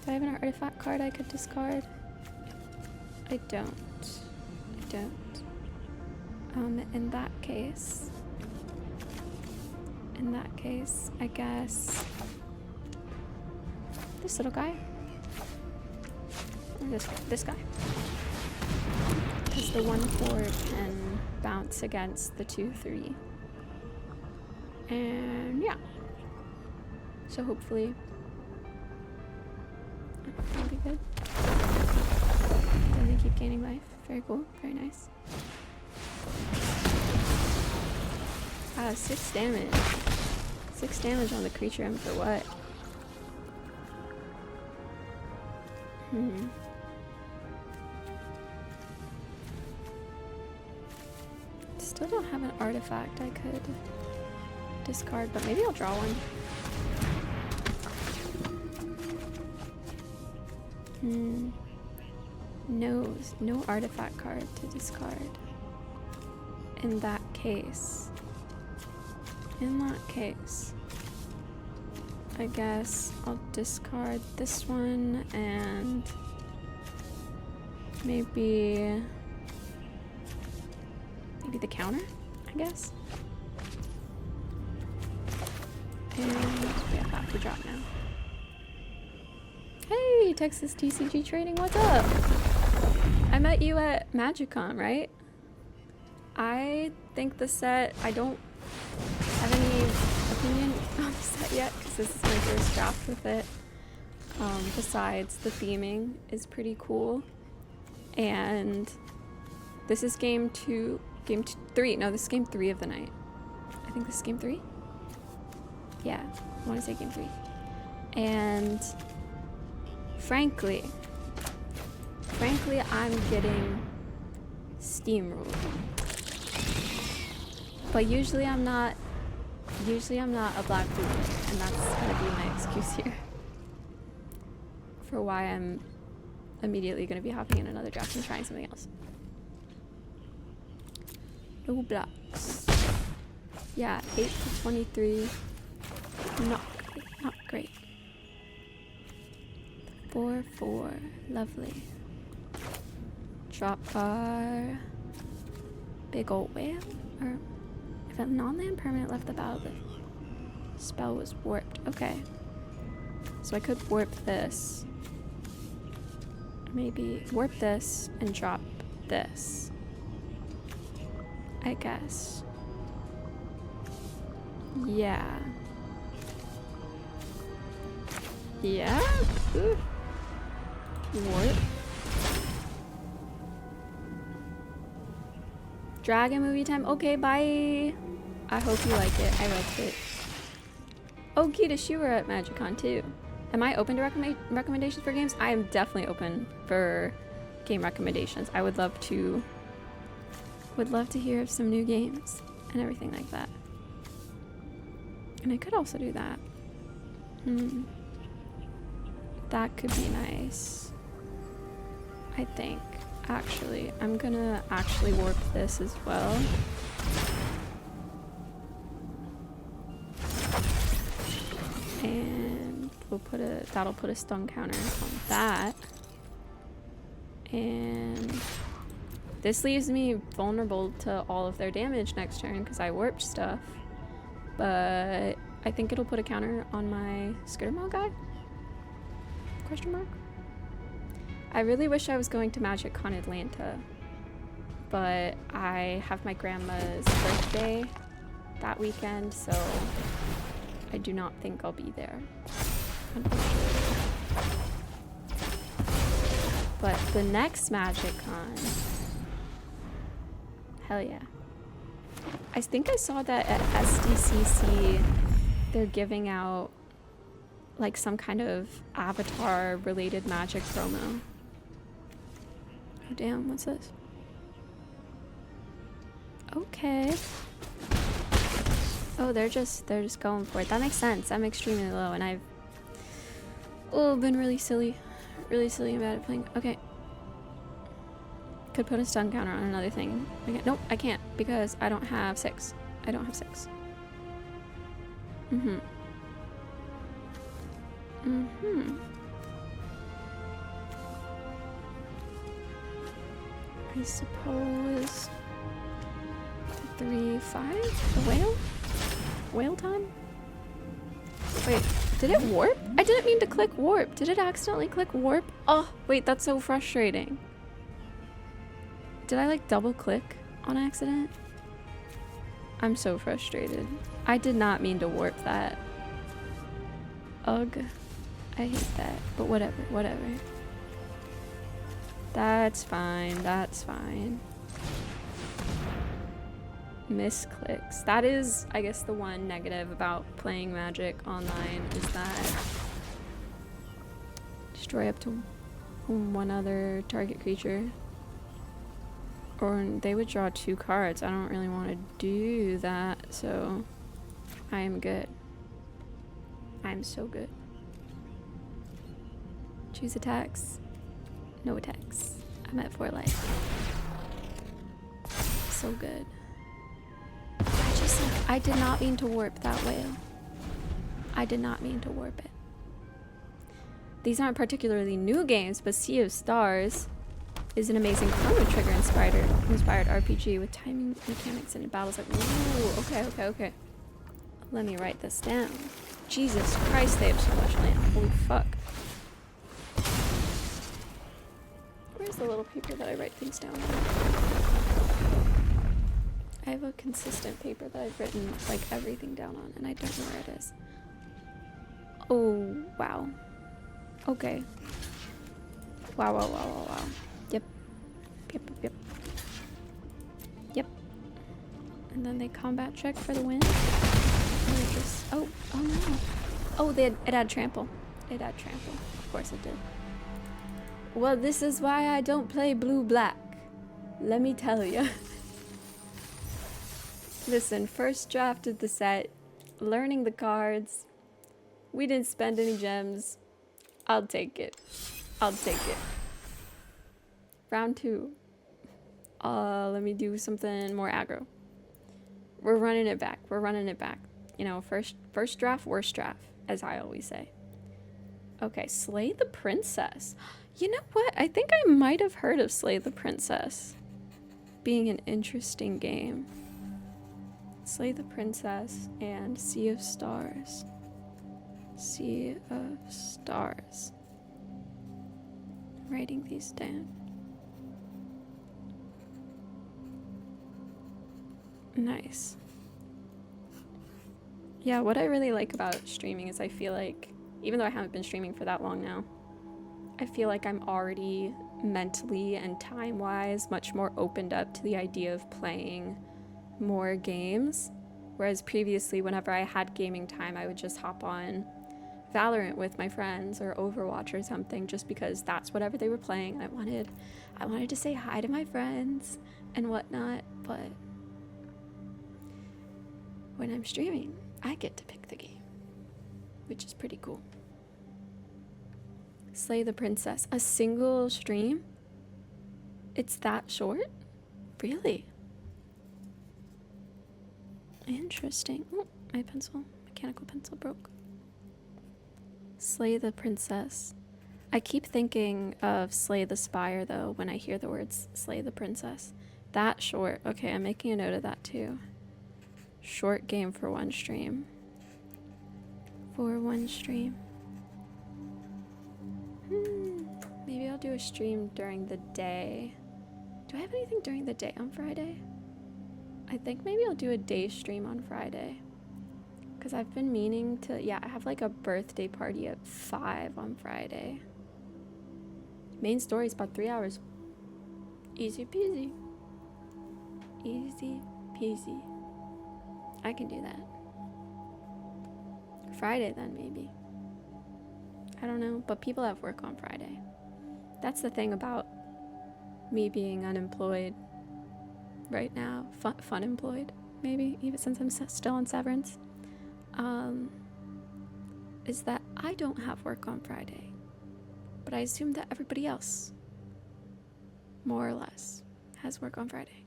I have an artifact card I could discard? I don't. In that case, I guess this little guy. Or this guy. Because the 1/4 can bounce against the 2/3. And yeah. So hopefully that'll be good. Then they keep gaining life. Very cool. Very nice. 6 damage. 6 damage on the creature, and for what? Still don't have an artifact I could discard, but maybe I'll draw one. No artifact card to discard. In that case, I guess I'll discard this one and maybe the counter, I guess. And yeah, back to drop now. Hey, Texas TCG Trading, what's up? I met you at MagicCon, right? I think the set, I don't have any opinion on the set yet because this is my first draft with it. Besides, the theming is pretty cool. And this is game 3. No, this is game 3 of the night. I think this is game 3? Yeah, I want to say game 3. And frankly, I'm getting steamrolled. But usually I'm not a black blue player, and that's gonna be my excuse here for why I'm immediately gonna be hopping in another draft and trying something else. No blocks. Yeah, 8 to 23. Not great. 4/4. Lovely. Drop bar. Big old whale? Or If a non-land permanent left the battle, the spell was warped. Okay. So I could warp this. Maybe warp this and drop this. I guess. Yeah. Yeah? Ooh. Warp. Dragon movie time. Okay, bye. I hope you like it. I liked it. Oh, Kitash, you were at MagicCon too. Am I open to recommendations for games? I am definitely open for game recommendations. I would love to hear of some new games and everything like that. And I could also do that. That could be nice. I think. Actually, I'm gonna actually warp this as well. And we'll put that'll put a stun counter on that. And this leaves me vulnerable to all of their damage next turn because I warped stuff. But I think it'll put a counter on my Skittermaw guy? Question mark? I really wish I was going to MagicCon Atlanta, but I have my grandma's birthday that weekend, so I do not think I'll be there, unfortunately. But the next MagicCon, hell yeah. I think I saw that at SDCC, they're giving out like some kind of avatar related magic promo. Oh damn, what's this? Okay. Oh, they're just going for it. That makes sense. I'm extremely low and I've been really silly and bad at playing. Okay. Could put a stun counter on another thing. Okay. Nope, I can't because I don't have 6. I don't have 6. I suppose 3, 5? The whale? Whale time? Wait, did it warp? I didn't mean to click warp. Did it accidentally click warp? Oh, wait, that's so frustrating. Did I like double click on accident? I'm so frustrated. I did not mean to warp that. Ugh. I hate that. But whatever. That's fine. Misclicks. That is, I guess, the one negative about playing Magic online is that destroy up to one other target creature. Or they would draw 2 cards. I don't really want to do that, so I am good. I'm so good. Choose attacks. No attacks. I'm at 4 life. So good. I did not mean to warp that whale. I did not mean to warp it. These aren't particularly new games, but Sea of Stars is an amazing Chrono Trigger inspired RPG with timing mechanics and battles like, ooh, okay. Let me write this down. Jesus Christ, they have so much land. Holy fuck. Where's the little paper that I write things down on? I have a consistent paper that I've written like everything down on and I don't know where it is. Oh, wow. Okay. Wow. Yep. And then they combat check for the win. Just, oh no. Oh, it had trample. Of course it did. Well, this is why I don't play blue-black. Let me tell you. Listen, first drafted the set, learning the cards. We didn't spend any gems. I'll take it. Round 2. Let me do something more aggro. We're running it back. You know, first draft, worst draft, as I always say. Okay, Slay the Princess. You know what? I think I might have heard of Slay the Princess being an interesting game. Slay the Princess and Sea of Stars. Sea of Stars. Writing these down. Nice. Yeah, what I really like about streaming is I feel like, even though I haven't been streaming for that long now, I feel like I'm already mentally and time-wise much more opened up to the idea of playing more games. Whereas previously, whenever I had gaming time, I would just hop on Valorant with my friends or Overwatch or something, just because that's whatever they were playing. I wanted to say hi to my friends and whatnot, but when I'm streaming, I get to pick the game, which is pretty cool. Slay the Princess. A single stream? It's that short? Really? Interesting. Oh, my mechanical pencil broke. Slay the Princess. I keep thinking of Slay the Spire, though, when I hear the words Slay the Princess. That short. Okay, I'm making a note of that, too. Short game for one stream. Maybe I'll do a stream during the day. Do I have anything during the day on Friday? I think maybe I'll do a day stream on Friday. Because I've been meaning to... Yeah, I have like a birthday party at 5 on Friday. Main story is about 3 hours. Easy peasy. Easy peasy. I can do that. Friday then, maybe. I don't know, but people have work on Friday. That's the thing about me being unemployed right now. Fun employed, maybe, even since I'm still on severance. Is that I don't have work on Friday. But I assume that everybody else, more or less, has work on Friday.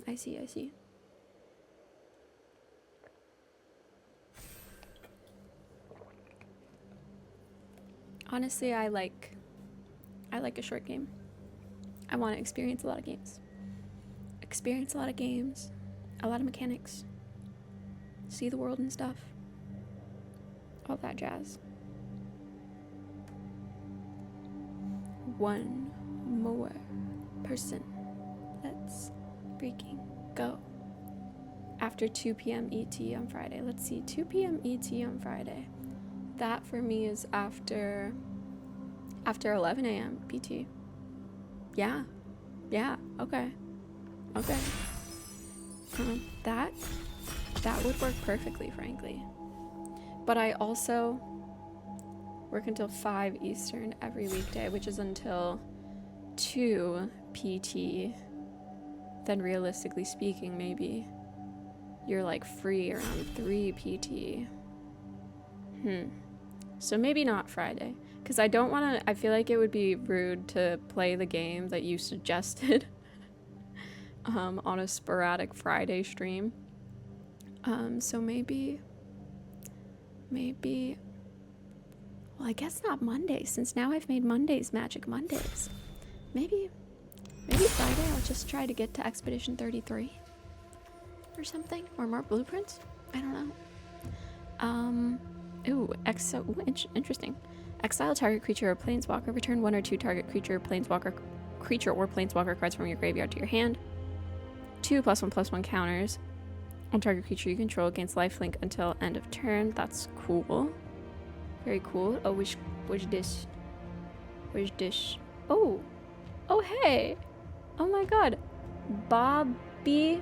I see. Honestly, I like a short game. I want to experience a lot of games. A lot of mechanics. See the world and stuff. All that jazz. One more person. Let's freaking go. After 2 p.m. ET on Friday. Let's see, 2 p.m. ET on Friday. That for me is after 11 a.m. PT. Yeah, okay. That would work perfectly, frankly. But I also work until 5 Eastern every weekday, which is until 2 PT. Then realistically speaking, maybe you're like free around 3 PT. So maybe not Friday, because I don't want to. I feel like it would be rude to play the game that you suggested on a sporadic Friday stream. So maybe. Well, I guess not Monday, since now I've made Mondays Magic Mondays. Maybe Friday I'll just try to get to Expedition 33 or something, or more blueprints. I don't know. Interesting. Exile target creature or planeswalker. Return 1 or 2 target creature or planeswalker cards from your graveyard to your hand. 2 +1/+1 counters on target creature you control against lifelink until end of turn. That's cool. Very cool. Oh, where's this? Oh, hey. Oh my god. Bobby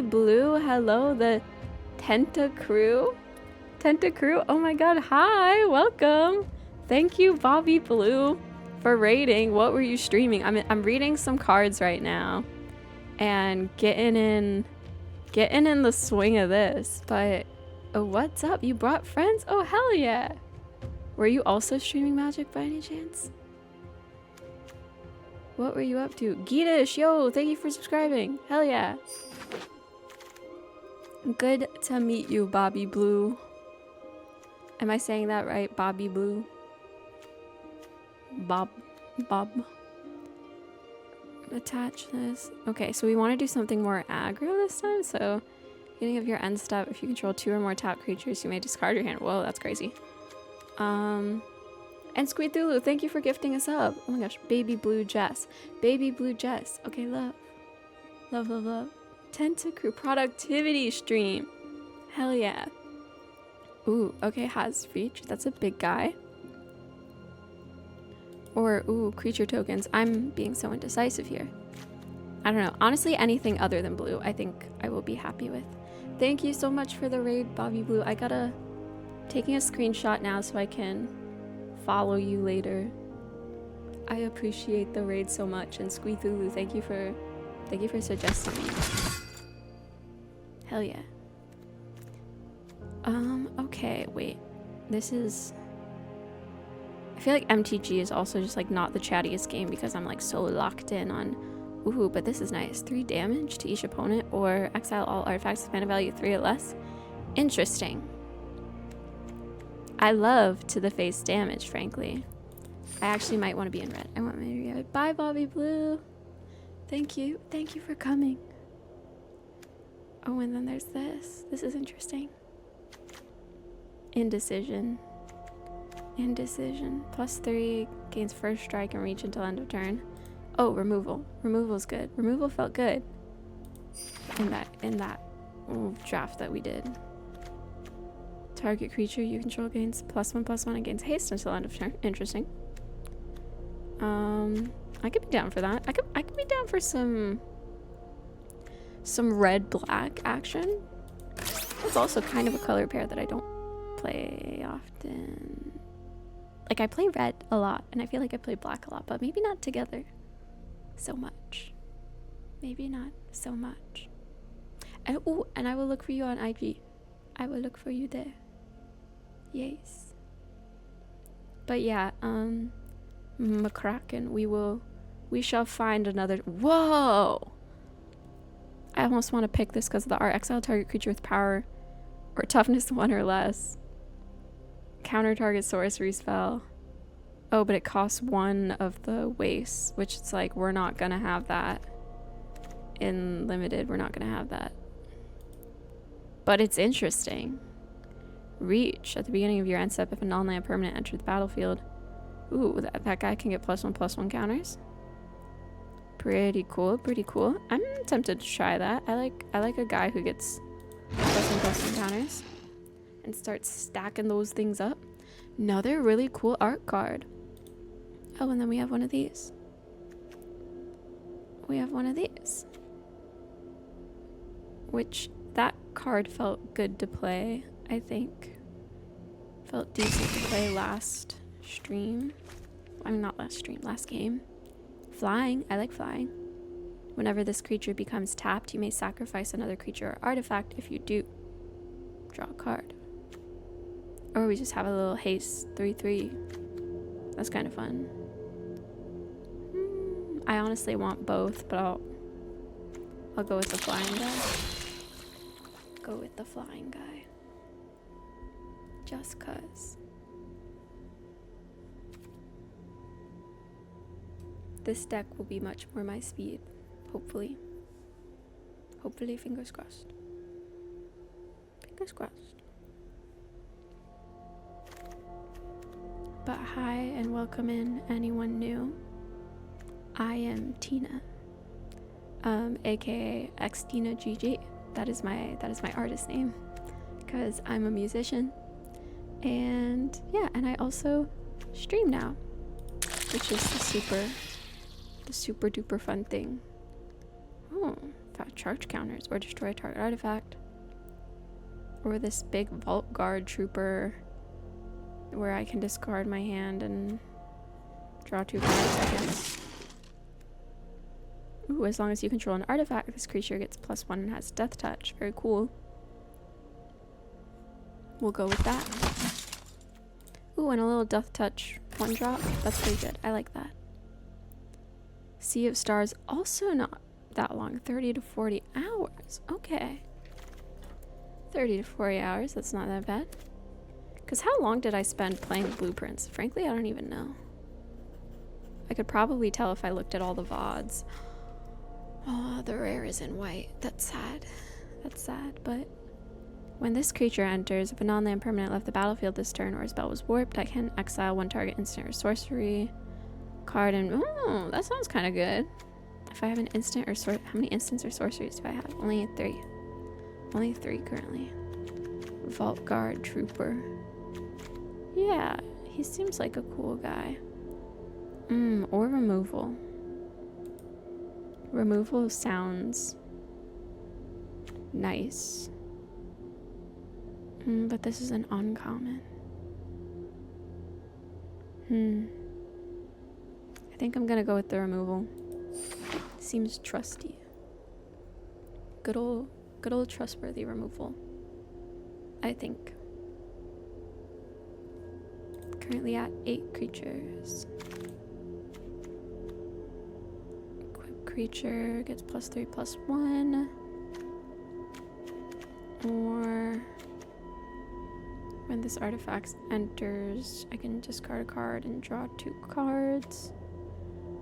Blue. Hello, the Tentacrew. Oh my god, hi, welcome. Thank you, Bobby Blue, for raiding. What were you streaming? I'm reading some cards right now and getting in the swing of this. But what's up? You brought friends? Oh, hell yeah. Were you also streaming Magic by any chance? What were you up to? Geetish, yo, thank you for subscribing. Hell yeah. Good to meet you, Bobby Blue. Am I saying that right? Bobby Blue? Bob. Attach this. Okay, so we want to do something more aggro this time. So, beginning of your end step, if you control 2 or more tap creatures, you may discard your hand. Whoa, that's crazy. And Squeethulu, thank you for gifting us up. Oh my gosh, Baby Blue Jess. Baby Blue Jess. Okay, love. Love, love, love. Tentacruel productivity stream. Hell yeah. Ooh, okay, has reach. That's a big guy. Or, ooh, creature tokens. I'm being so indecisive here. I don't know. Honestly, anything other than blue, I think I will be happy with. Thank you so much for the raid, Bobby Blue. I gotta... Taking a screenshot now so I can follow you later. I appreciate the raid so much. And Squeethulu, thank you for suggesting me. Hell yeah. Okay, wait. This is... I feel like MTG is also just like not the chattiest game because I'm like so locked in on ooh, but this is nice. 3 damage to each opponent or exile all artifacts with mana value 3 or less. Interesting. I love to the face damage, frankly. I actually might want to be in red. I want my red. Bye, Bobby Blue. Thank you. Thank you for coming. Oh, and then there's this. This is interesting. Indecision. Indecision. +3 gains first strike and reach until end of turn. Oh, removal. Removal's good. Removal felt good in that draft that we did. Target creature you control gains +1/+1 and gains haste until end of turn. Interesting. I could be down for that. I could be down for some red black action. It's also kind of a color pair that I don't play often. Like, I play red a lot, and I feel like I play black a lot, but maybe not together so much. Maybe not so much. And, ooh, and I will look for you on IG. I will look for you there. Yes. But yeah, McCracken, we shall find another. Whoa! I almost want to pick this because of the art. Exile target creature with power or toughness 1 or less. Counter target sorcery spell. Oh, but it costs 1 of the wastes, which it's like we're not gonna have that in limited. We're not gonna have that. But it's interesting. Reach at the beginning of your end step if a non-land permanent enters the battlefield. Ooh, that guy can get +1/+1 counters. Pretty cool, pretty cool. I'm tempted to try that. I like a guy who gets +1/+1 counters and starts stacking those things up. Another really cool art card. Oh, and then we have one of these. We have one of these. Which, that card felt good to play, I think. Felt decent to play last stream. I mean, not last stream, last game. Flying. I like flying. Whenever this creature becomes tapped, you may sacrifice another creature or artifact. If you do, draw a card. Or we just have a little haste 3/3. That's kind of fun. I honestly want both, but I'll go with the flying guy. Go with the flying guy. Just cuz. This deck will be much more my speed, hopefully. Hopefully, fingers crossed. Fingers crossed. But hi and welcome in anyone new. I am Tina, aka XTina GG. That is my artist name, because I'm a musician, and yeah, and I also stream now, which is the super duper fun thing. Oh, charge counters or destroy a target artifact, or this big Vault Guard trooper, where I can discard my hand and draw 2 cards, I guess. Ooh, as long as you control an artifact, this creature gets +1 and has Death Touch. Very cool. We'll go with that. Ooh, and a little Death Touch 1-drop. That's pretty good. I like that. Sea of Stars, also not that long. 30 to 40 hours. Okay. 30 to 40 hours. That's not that bad. Because how long did I spend playing Blueprints? Frankly, I don't even know. I could probably tell if I looked at all the VODs. Oh, the rare is in white. That's sad. That's sad, but when this creature enters, if a non-land permanent left the battlefield this turn or a spell was warped, I can exile one target instant or sorcery card and oh, that sounds kind of good. If I have an instant or how many instants or sorceries do I have? Only 3. Only 3 currently. Vault Guard Trooper. Yeah, he seems like a cool guy. Or removal. Removal sounds nice. But this is an uncommon. I think I'm gonna go with the removal. Seems trusty. Good old trustworthy removal. I think. Currently at 8 creatures. Equip creature gets +3/+1. Or when this artifact enters, I can discard a card and draw 2 cards.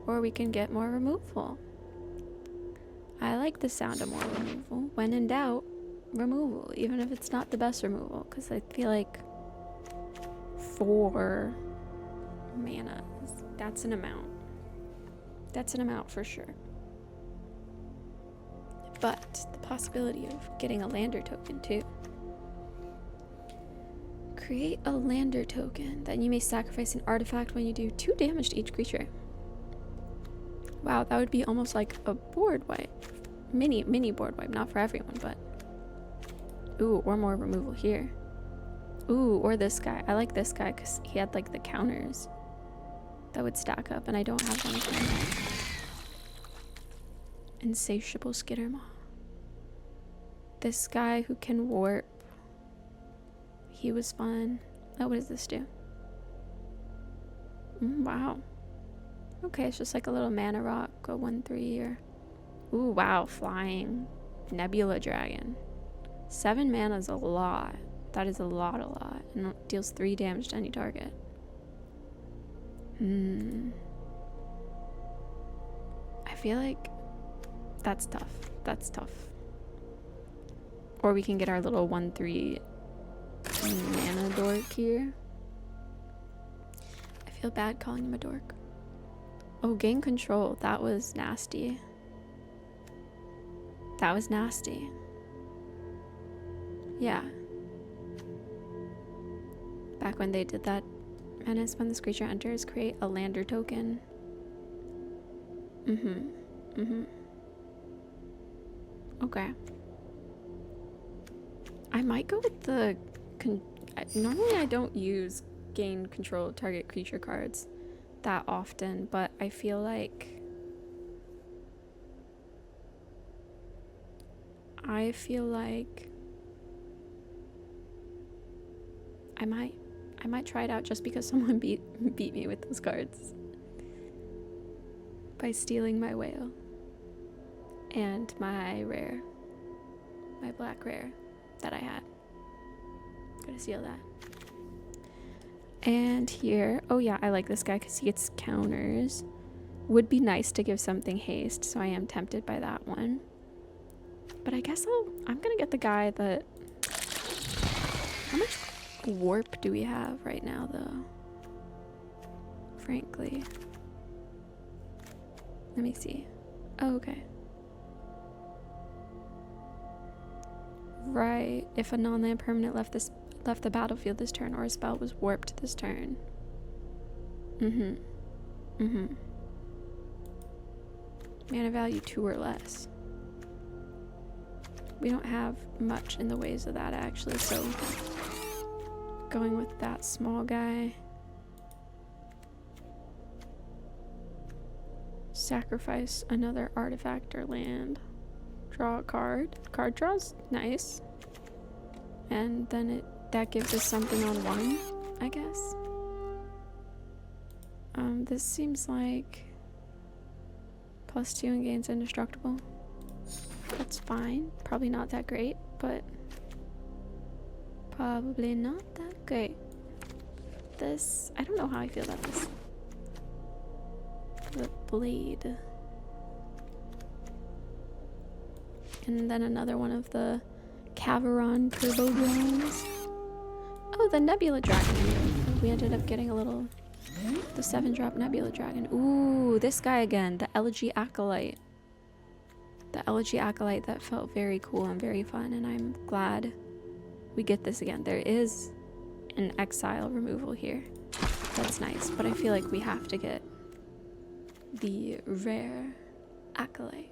Or we can get more removal. I like the sound of more removal. When in doubt, removal, even if it's not the best removal, because I feel like 4 mana, that's an amount. That's an amount for sure. But the possibility of getting a lander token too. Create a lander token. Then you may sacrifice an artifact when you do 2 damage to each creature. Wow, that would be almost like a board wipe. Mini board wipe, not for everyone, but... Ooh, or more removal here. Ooh, or this guy. I like this guy because he had like the counters that would stack up, and I don't have one of them. Insatiable Skittermaw. This guy who can warp. He was fun. Oh, what does this do? Wow. Okay, it's just like a little mana rock, a 1/3 or... Ooh, wow, flying. Nebula Dragon. 7 mana is a lot. That is a lot. And it deals 3 damage to any target. I feel like that's tough. That's tough. Or we can get our little 1/3 mana dork here. I feel bad calling him a dork. Oh, gain control. That was nasty. That was nasty. Yeah. Back when they did that. Menace, when this creature enters, create a lander token. Okay. I might go with the... normally I don't use gain control target creature cards that often, but I feel like... I might try it out just because someone beat me with those cards. By stealing my whale. And my rare. My black rare that I had. Gotta steal that. And here, oh yeah, I like this guy because he gets counters. Would be nice to give something haste, so I am tempted by that one. But I guess I'm gonna get the guy that... How much warp do we have right now, though? Frankly. Let me see. Oh, okay. Right. If a non-land permanent left the battlefield this turn, or a spell was warped this turn. Mana value 2 or less. We don't have much in the ways of that, actually, so going with that small guy. Sacrifice another artifact or land. Draw a card. Card draws, nice. And then that gives us something on 1, I guess. This seems like +2 and gains indestructible. That's fine. Probably not that great, but probably not that great. This, I don't know how I feel about this. The blade. And then another one of the Caveron turbo drones. Oh, the Nebula Dragon. We ended up getting a little... The 7-drop Nebula Dragon. Ooh, this guy again. The Elegy Acolyte. The Elegy Acolyte, that felt very cool and very fun. And I'm glad we get this again. There is an exile removal here. That's nice. But I feel like we have to get the rare Acolyte.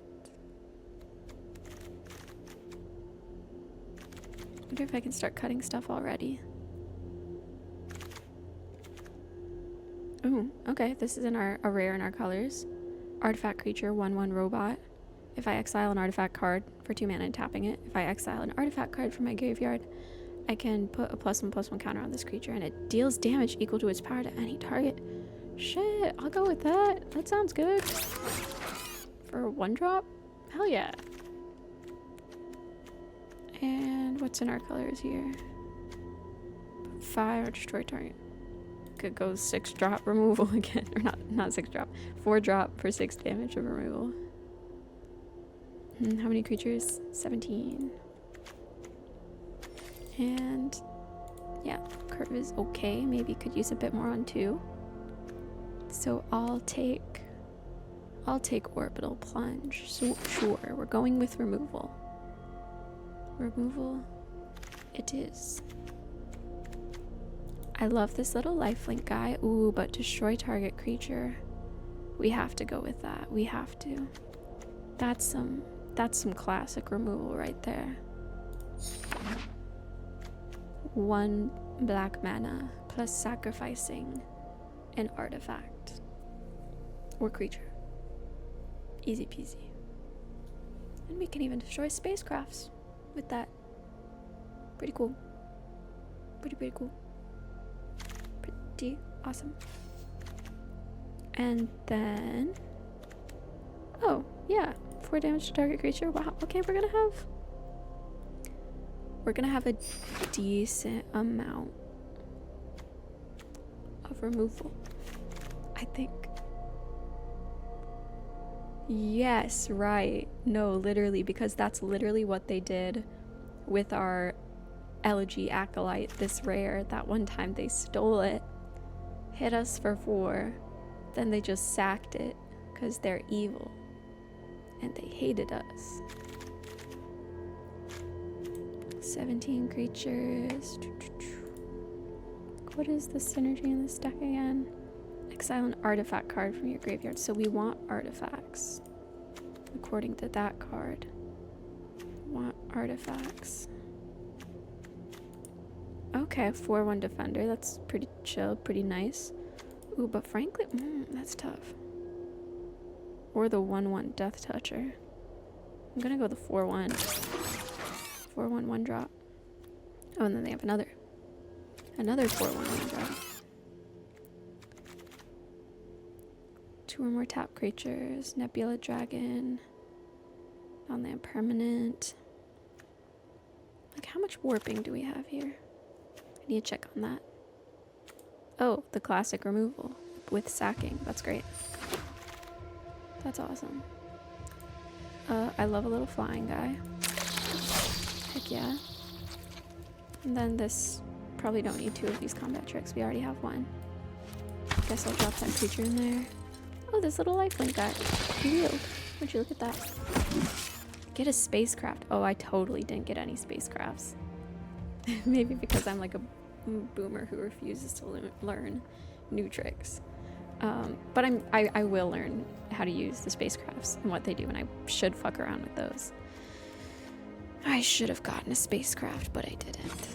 I wonder if I can start cutting stuff already. Ooh, okay, this is a rare in our colors. Artifact creature, 1/1 robot. If I exile an artifact card for 2 mana and tapping it, if I exile an artifact card from my graveyard, I can put a +1/+1 counter on this creature and it deals damage equal to its power to any target. Shit, I'll go with that. That sounds good. For a 1-drop? Hell yeah. And what's in our colors here? 5 or destroy target. Could go 6-drop removal again. Or not 6-drop. 4-drop for 6 damage of removal. How many creatures? 17. And yeah, curve is okay. Maybe could use a bit more on 2. So I'll take Orbital Plunge. So sure, we're going with removal. Removal it is. I love this little lifelink guy. Ooh, but destroy target creature. We have to go with that. We have to. That's some classic removal right there. 1 black mana plus sacrificing an artifact or creature. Easy peasy. And we can even destroy spacecrafts with that. Pretty cool. Pretty cool. Pretty awesome. And then, oh yeah, 4 damage to target creature. Wow. Okay, we're gonna have a decent amount of removal, I think. Yes, right. No, literally, because that's literally what they did with our Elegy Acolyte, this rare. That one time they stole it, hit us for 4, then they just sacked it because they're evil and they hated us. 17 creatures. What is the synergy in this deck again? Exile an artifact card from your graveyard. So we want artifacts. According to that card. Want artifacts. Okay, 4/1 defender. That's pretty chill, pretty nice. Ooh, but frankly, that's tough. Or the 1/1 Death Toucher. I'm gonna go the 4/1. 4/1 1-drop. Oh, and then they have another 4/1 1-drop. 2 or more tap creatures. Nebula Dragon. Non-land permanent. Like, how much warping do we have here? I need to check on that. Oh, the classic removal with sacking. That's great. That's awesome. I love a little flying guy. Heck yeah. And then this, probably don't need 2 of these combat tricks. We already have 1. Guess I'll drop that creature in there. Oh, this little lifelink guy. He wheeled. Would you look at that? Get a spacecraft. Oh, I totally didn't get any spacecrafts. Maybe because I'm like a boomer who refuses to learn new tricks. But I will learn how to use the spacecrafts and what they do, and I should fuck around with those. I should have gotten a spacecraft, but I didn't.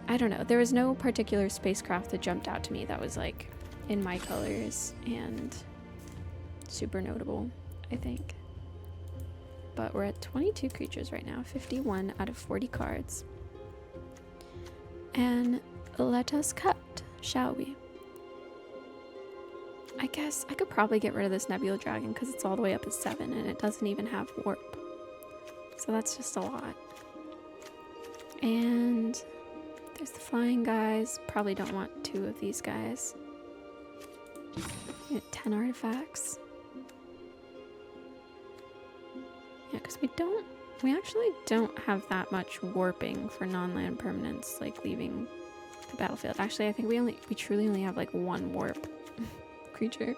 I don't know. There was no particular spacecraft that jumped out to me that was like in my colors and super notable, I think. But we're at 22 creatures right now, 51 out of 40 cards. And let us cut, shall we? I guess I could probably get rid of this Nebula Dragon because it's all the way up at 7 and it doesn't even have warp. So that's just a lot. And there's the flying guys. Probably don't want 2 of these guys. 10 artifacts. Yeah, because we don't We actually don't have that much warping for non-land permanents, like leaving the battlefield. Actually, I think we truly only have like one warp creature.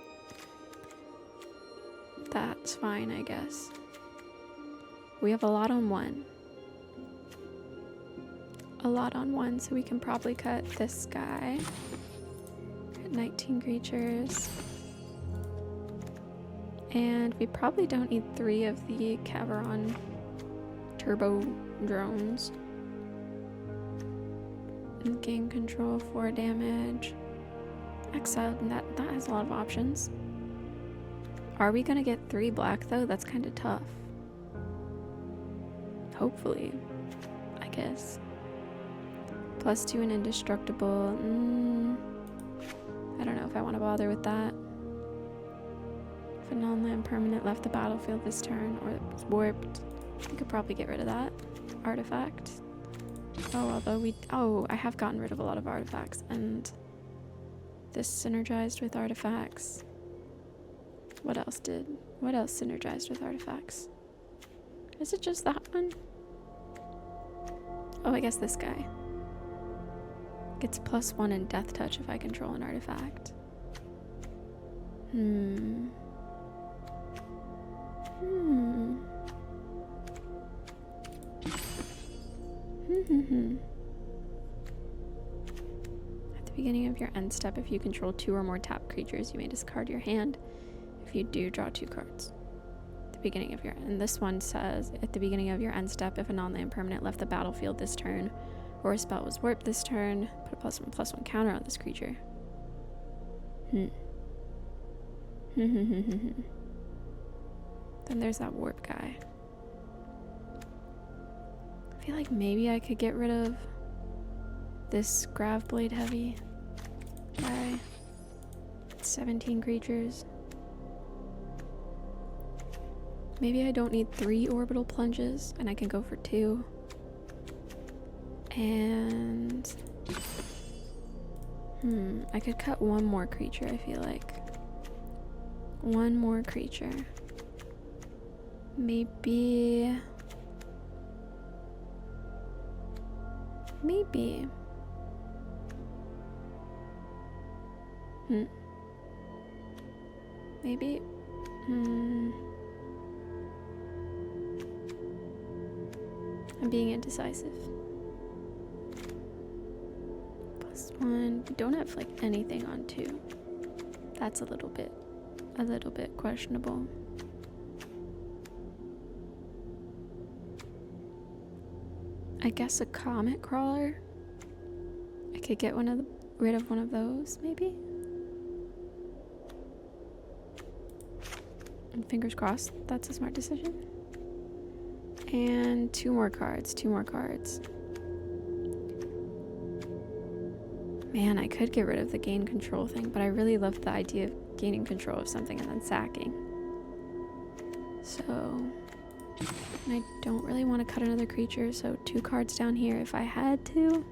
That's fine, I guess. We have a lot on one. A lot on one, so we can probably cut this guy. 19 creatures. And we probably don't need 3 of the Caveron turbo drones. And gain control, 4 damage. Exiled, and that has a lot of options. Are we gonna get 3 black though? That's kind of tough. Hopefully, I guess. +2 and indestructible. I don't know if I want to bother with that. If a non-land permanent left the battlefield this turn or it was warped, we could probably get rid of that artifact. I have gotten rid of a lot of artifacts, and this synergized with artifacts. What else synergized with artifacts? Is it just that one? Oh, I guess this guy. Gets +1 in death touch if I control an artifact. At the beginning of your end step, if you control 2 or more tapped creatures, you may discard your hand. If you do, draw 2 cards. At the beginning of and this one says, at the beginning of your end step, if a non-land permanent left the battlefield this turn, or a spell was warped this turn, put a +1/+1 counter on this creature. Then there's that warp guy. I feel like maybe I could get rid of this Graveblade Heavy guy. 17 creatures. Maybe I don't need 3 orbital plunges and I can go for 2. And I could cut 1 more creature, I feel like. 1 more creature. Maybe. Maybe. I'm being indecisive. +1. We don't have like anything on 2. That's a little bit questionable. I guess a Comet Crawler. I could get rid of one of those, maybe. And fingers crossed, that's a smart decision. And 2 more cards. Man, I could get rid of the gain control thing, but I really love the idea of gaining control of something and then sacking. So, and I don't really want to cut another creature, so 2 cards down here if I had to.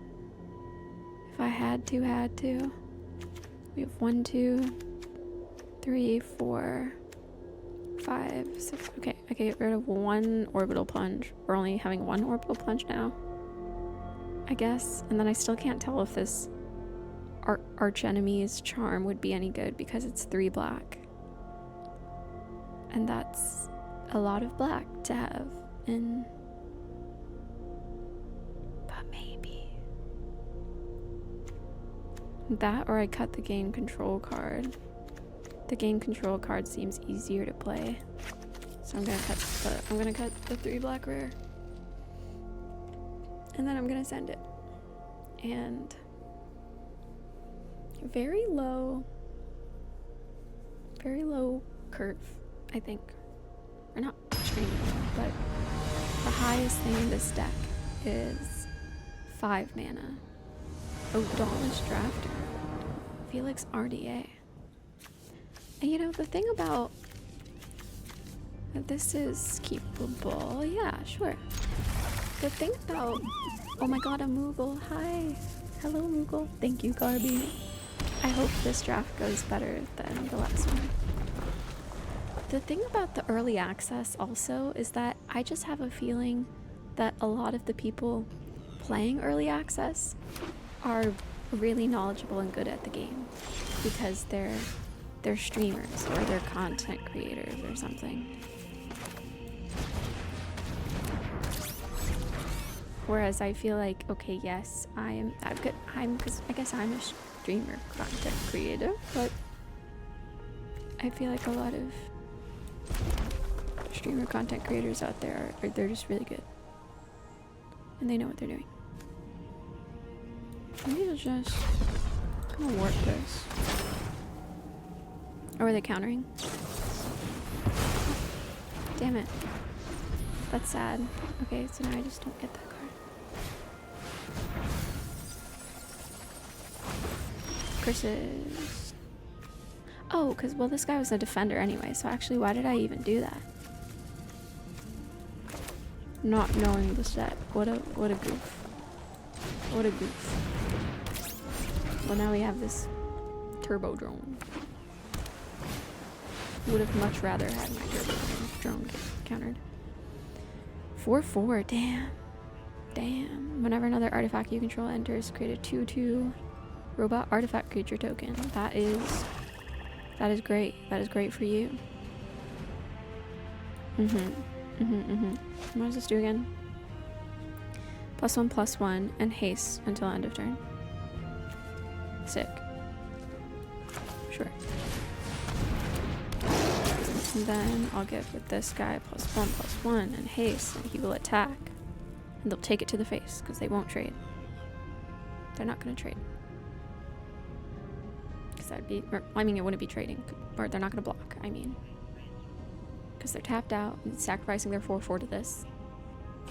We have 1, 2, 3, 4, 5, 6. Okay, I can get rid of 1 orbital plunge. We're only having 1 orbital plunge now, I guess. And then I still can't tell if this Archenemy's Charm would be any good because it's 3 black. And that's a lot of black to have. But maybe. That, or I cut the gain control card. The gain control card seems easier to play. So I'm gonna cut the 3 black rare. And then I'm gonna send it. And very low curve, I think. Or not extremely low, but the highest thing in this deck is 5 mana. Oh, Dauntless Drafter. Felix RDA. And you know, the thing about this is keepable. Yeah, sure. The thing about... Oh my god, a Moogle. Hi. Hello, Moogle. Thank you, Garby. I hope this draft goes better than the last one. The thing about the early access also is that I just have a feeling that a lot of the people playing early access are really knowledgeable and good at the game because they're streamers or they're content creators or something. Whereas I feel like, okay, yes, because I guess I'm a streamer content creator, but I feel like a lot of streamer content creators out there they're just really good and they know what they're doing. Maybe I'll just kind of warp this. Or are they countering? Damn it. That's sad. Okay, so now I just don't get that card. Curses. Oh, because, well, this guy was a defender anyway, so actually, why did I even do that? Not knowing the set. What a goof. What a goof. Well, now we have this turbo drone. Would have much rather had my turbo drone get countered. 4/4, damn. Damn. Whenever another artifact you control enters, create a 2/2 robot artifact creature token. That is great. That is great for you. What does this do again? +1/+1 and haste until end of turn. Sick. Sure. And then I'll give with this guy +1/+1 and haste, and he will attack. And they'll take it to the face because they won't trade. They're not going to trade. Because that'd be, I mean, it wouldn't be trading, or they're not going to block, I mean. Because they're tapped out and sacrificing their 4/4 to this,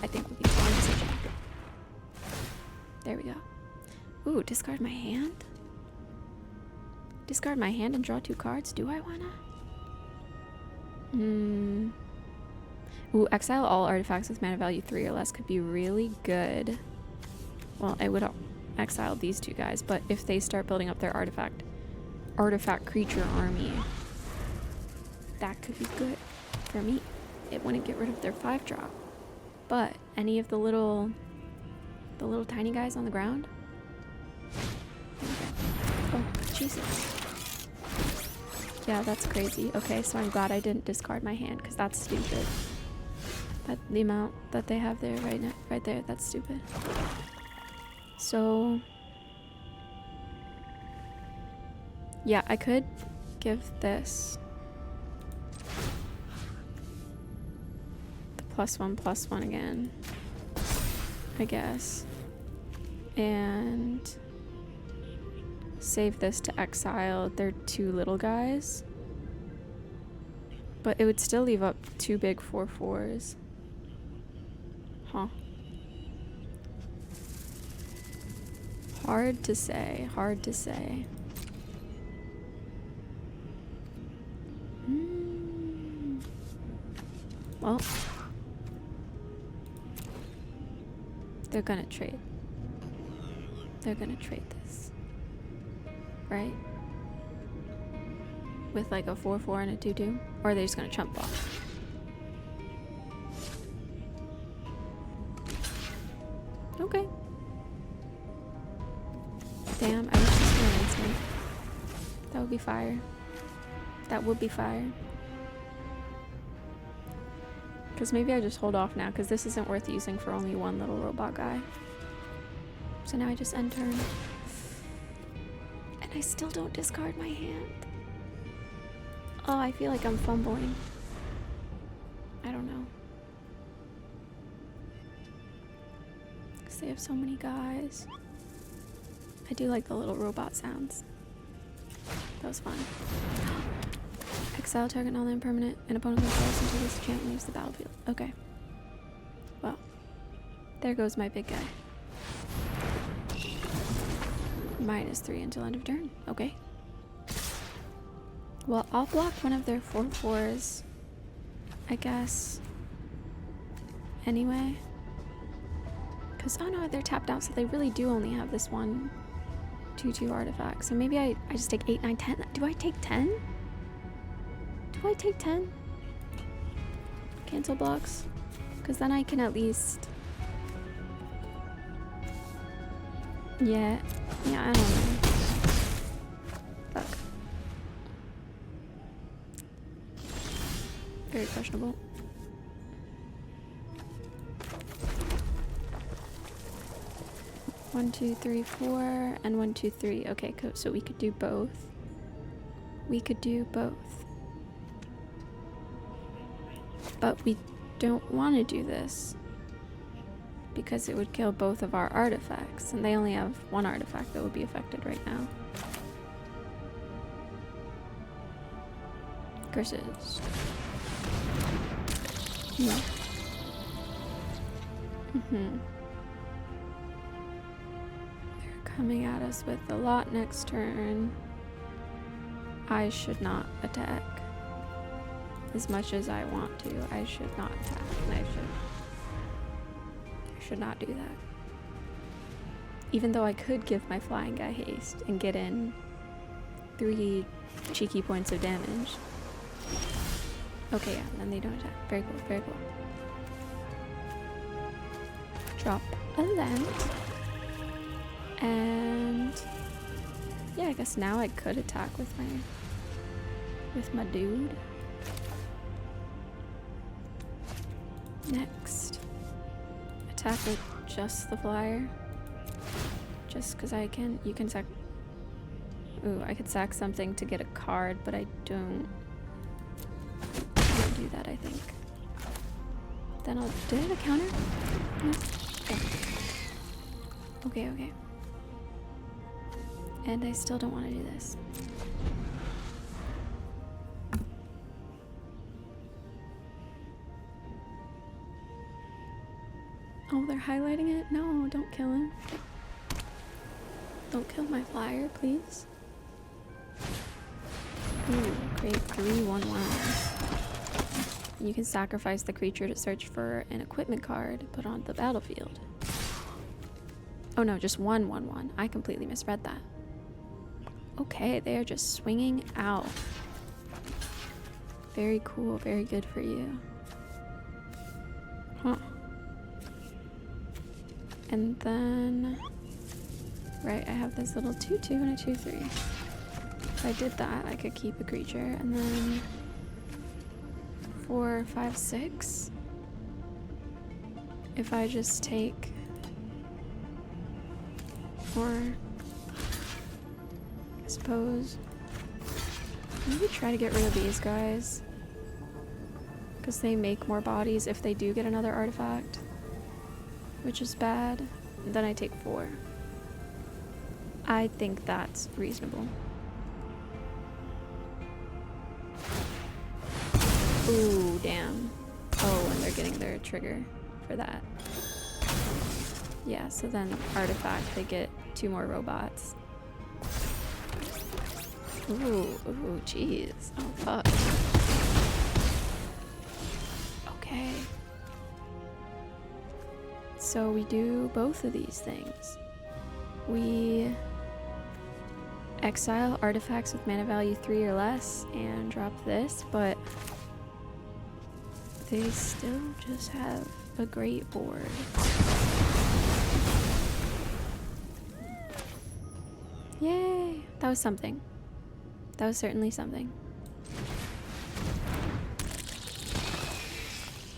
I think would be a fine decision. There we go. Ooh, discard my hand? Discard my hand and draw 2 cards? Do I wanna? Ooh, exile all artifacts with mana value 3 or less could be really good. Well, I would exile these 2 guys, but if they start building up their artifact creature army, that could be good for me. It wouldn't get rid of their 5-drop. But any of the little tiny guys on the ground? Oh, Jesus. Yeah, that's crazy. Okay, so I'm glad I didn't discard my hand, because that's stupid. But the amount that they have there right there, that's stupid. So yeah, I could give this the +1/+1 again, I guess, and save this to exile their 2 little guys, but it would still leave up 2 big 4/4s. Huh. Hard to say, hard to say. Well, they're gonna trade. They're gonna trade this. Right? With like a 4/4 and a 2/2? Or are they just gonna chump block? Okay. Damn, I wish this were an instant. That would be fire. That would be fire. Because maybe I just hold off now, because this isn't worth using for only 1 little robot guy. So now I just end turn. And I still don't discard my hand. Oh, I feel like I'm fumbling. I don't know. Because they have so many guys. I do like the little robot sounds. That was fun. Exile target non-land permanent. An opponent controls until this champ leaves the battlefield. Okay. Well, there goes my big guy. -3 until end of turn. Okay. Well, I'll block one of their 4/4s, I guess. Anyway. Because, oh no, they're tapped out, so they really do only have this one 2/2 artifact. So maybe I just take 8, 9, 10. Do I take 10? Do I take 10? cancel blocks? Because then I can at least... Yeah, I don't know. Fuck. Very questionable. One, two, three, 4, and 1, 2, 3. Okay, so we could do both. We could do both. But we don't want to do this because it would kill both of our artifacts, and they only have one artifact that would be affected right now. Curses. Yeah. They're coming at us with a lot next turn. I should not attack. As much as I want to, I should not attack, and I should not do that. Even though I could give my flying guy haste and get in 3 cheeky points of damage. Okay, yeah, then they don't attack. Very cool, very cool. Drop a land. And yeah, I guess now I could attack with my dude. Next, attack with just the flyer. Just because I can, you can sack. Ooh, I could sack something to get a card, but I don't do that, I think. Then I'll, did I have a counter? No? Okay. Okay. And I still don't want to do this. Oh, they're highlighting it? No, don't kill him. Don't kill my flyer, please. Ooh, create 3 1/1s. You can sacrifice the creature to search for an equipment card put on the battlefield. Oh no, just 1 1/1. I completely misread that. Okay, they are just swinging out. Very cool, very good for you. Huh. And then, right, I have this little 2/2 and a 2/3. If I did that, I could keep a creature, and then 4, 5, 6. If I just take, or I suppose, maybe try to get rid of these guys, because they make more bodies if they do get another artifact, which is bad. And then I take 4. I think that's reasonable. Ooh, damn. Oh, and they're getting their trigger for that. Yeah, so then artifact, they get 2 more robots. Ooh, jeez. Oh, fuck. Okay. So we do both of these things. We exile artifacts with mana value 3 or less and drop this, but they still just have a great board. Yay! That was something. That was certainly something.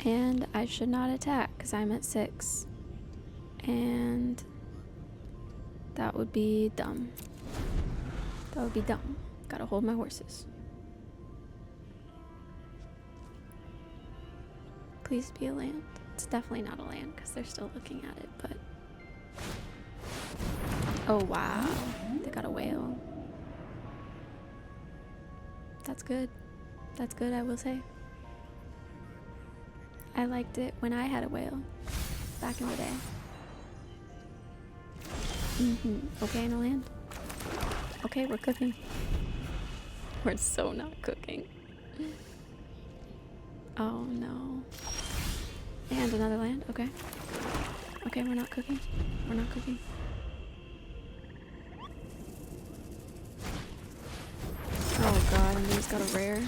And I should not attack because I'm at 6. And that would be dumb. That would be dumb. Gotta hold my horses. Please be a land. It's definitely not a land because they're still looking at it, but... Oh wow, they got a whale. That's good. That's good, I will say. I liked it when I had a whale back in the day. Okay, in a land. Okay, we're cooking. We're so not cooking. Oh no. And another land, okay. Okay, we're not cooking. We're not cooking. Oh god, and he's got a rare.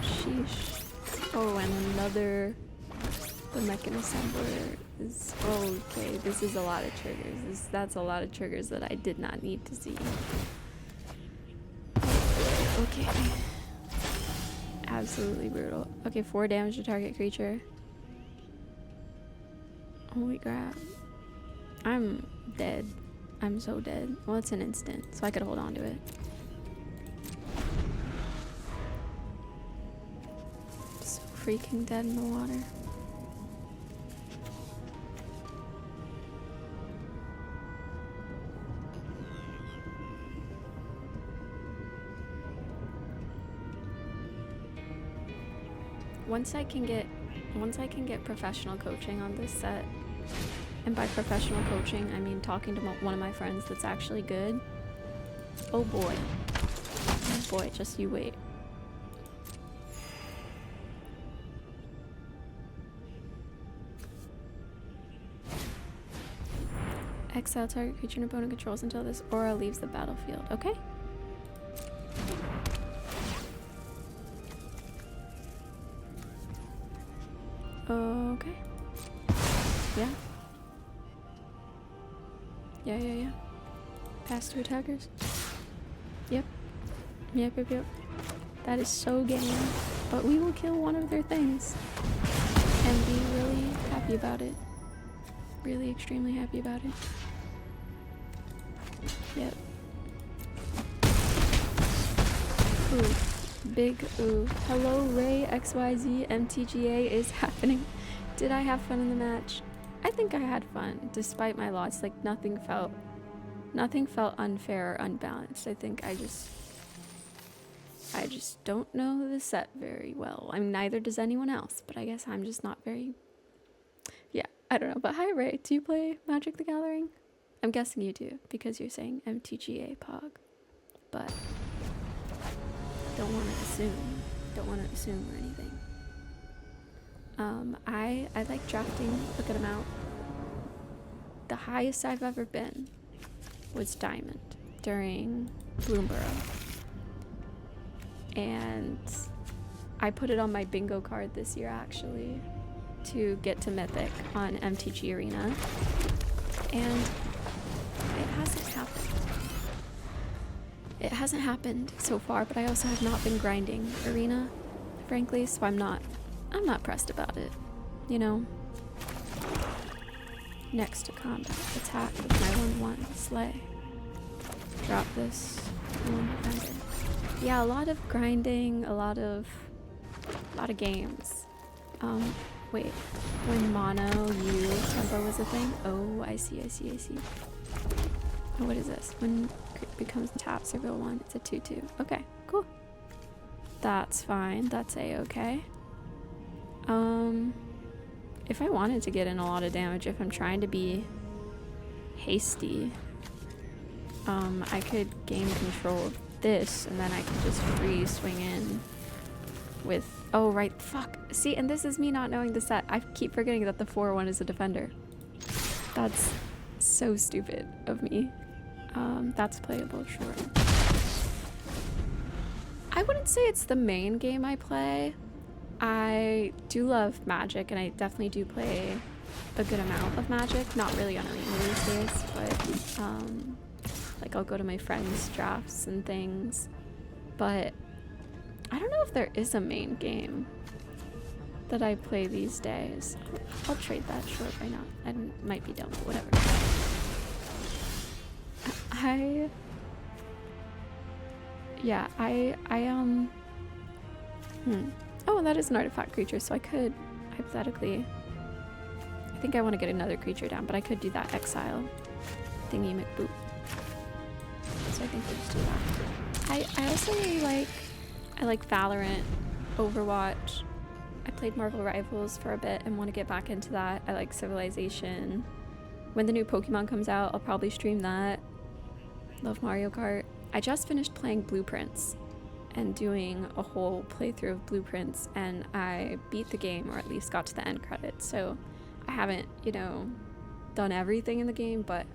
Sheesh. Oh, and another, the mechan assembler is, okay, this is a lot of triggers. That's a lot of triggers that I did not need to see. Okay. Absolutely brutal. Okay, 4 damage to target creature. Holy crap. I'm dead. I'm so dead. Well, it's an instant, so I could hold on to it. So freaking dead in the water. Once I can get professional coaching on this set, and by professional coaching I mean talking to one of my friends that's actually good. Oh boy, just you wait. Exile target creature and opponent controls until this aura leaves the battlefield. Okay. Okay. Yeah. Yeah. Pass to attackers. Yep. That is so game. But we will kill one of their things. And be really happy about it. Really extremely happy about it. Yep. Ooh. Big ooh. Hello Ray XYZ MTGA is happening. Did I have fun in the match? I think I had fun despite my loss. Like nothing felt unfair or unbalanced. I think I just don't know the set very well. I mean, neither does anyone else, but I guess I'm just not very, yeah, I don't know. But hi Ray, do you play Magic the Gathering? I'm guessing you do because you're saying MTGA Pog, but don't want to assume or anything. I like drafting a good amount. The highest I've ever been was Diamond during Bloomborough. And I put it on my bingo card this year actually to get to Mythic on MTG Arena. And it hasn't happened. It hasn't happened so far, but I also have not been grinding Arena, frankly, so I'm not pressed about it, you know? Next to combat, attack with my 1/1, slay. Drop this, defender. Yeah, a lot of grinding, a lot of games. Wait, when mono, tempo was a thing? Oh, I see. Oh, what is this? When it becomes tap, circle 1, it's a 2/2. Okay, cool. That's fine, that's a-okay. If I wanted to get in a lot of damage, if I'm trying to be hasty, I could gain control of this, and then I could just free swing in with, oh right, fuck. See, and this is me not knowing the set. I keep forgetting that the 4/1 is a defender. That's so stupid of me. That's playable, sure. I wouldn't say it's the main game I play. I do love Magic, and I definitely do play a good amount of Magic. Not really on Arena these days, but like I'll go to my friends' drafts and things. But I don't know if there is a main game that I play these days. I'll trade that, sure, why not? I might be dumb, but whatever. Oh, that is an artifact creature, so I could, hypothetically, I think I want to get another creature down, but I could do that exile thingy McBoop. So I think we'll just do that. I also really like Valorant, Overwatch. I played Marvel Rivals for a bit and want to get back into that. I like Civilization. When the new Pokemon comes out, I'll probably stream that. Love Mario Kart. I just finished playing Blueprints and doing a whole playthrough of Blueprints, and I beat the game, or at least got to the end credits. So I haven't, done everything in the game, but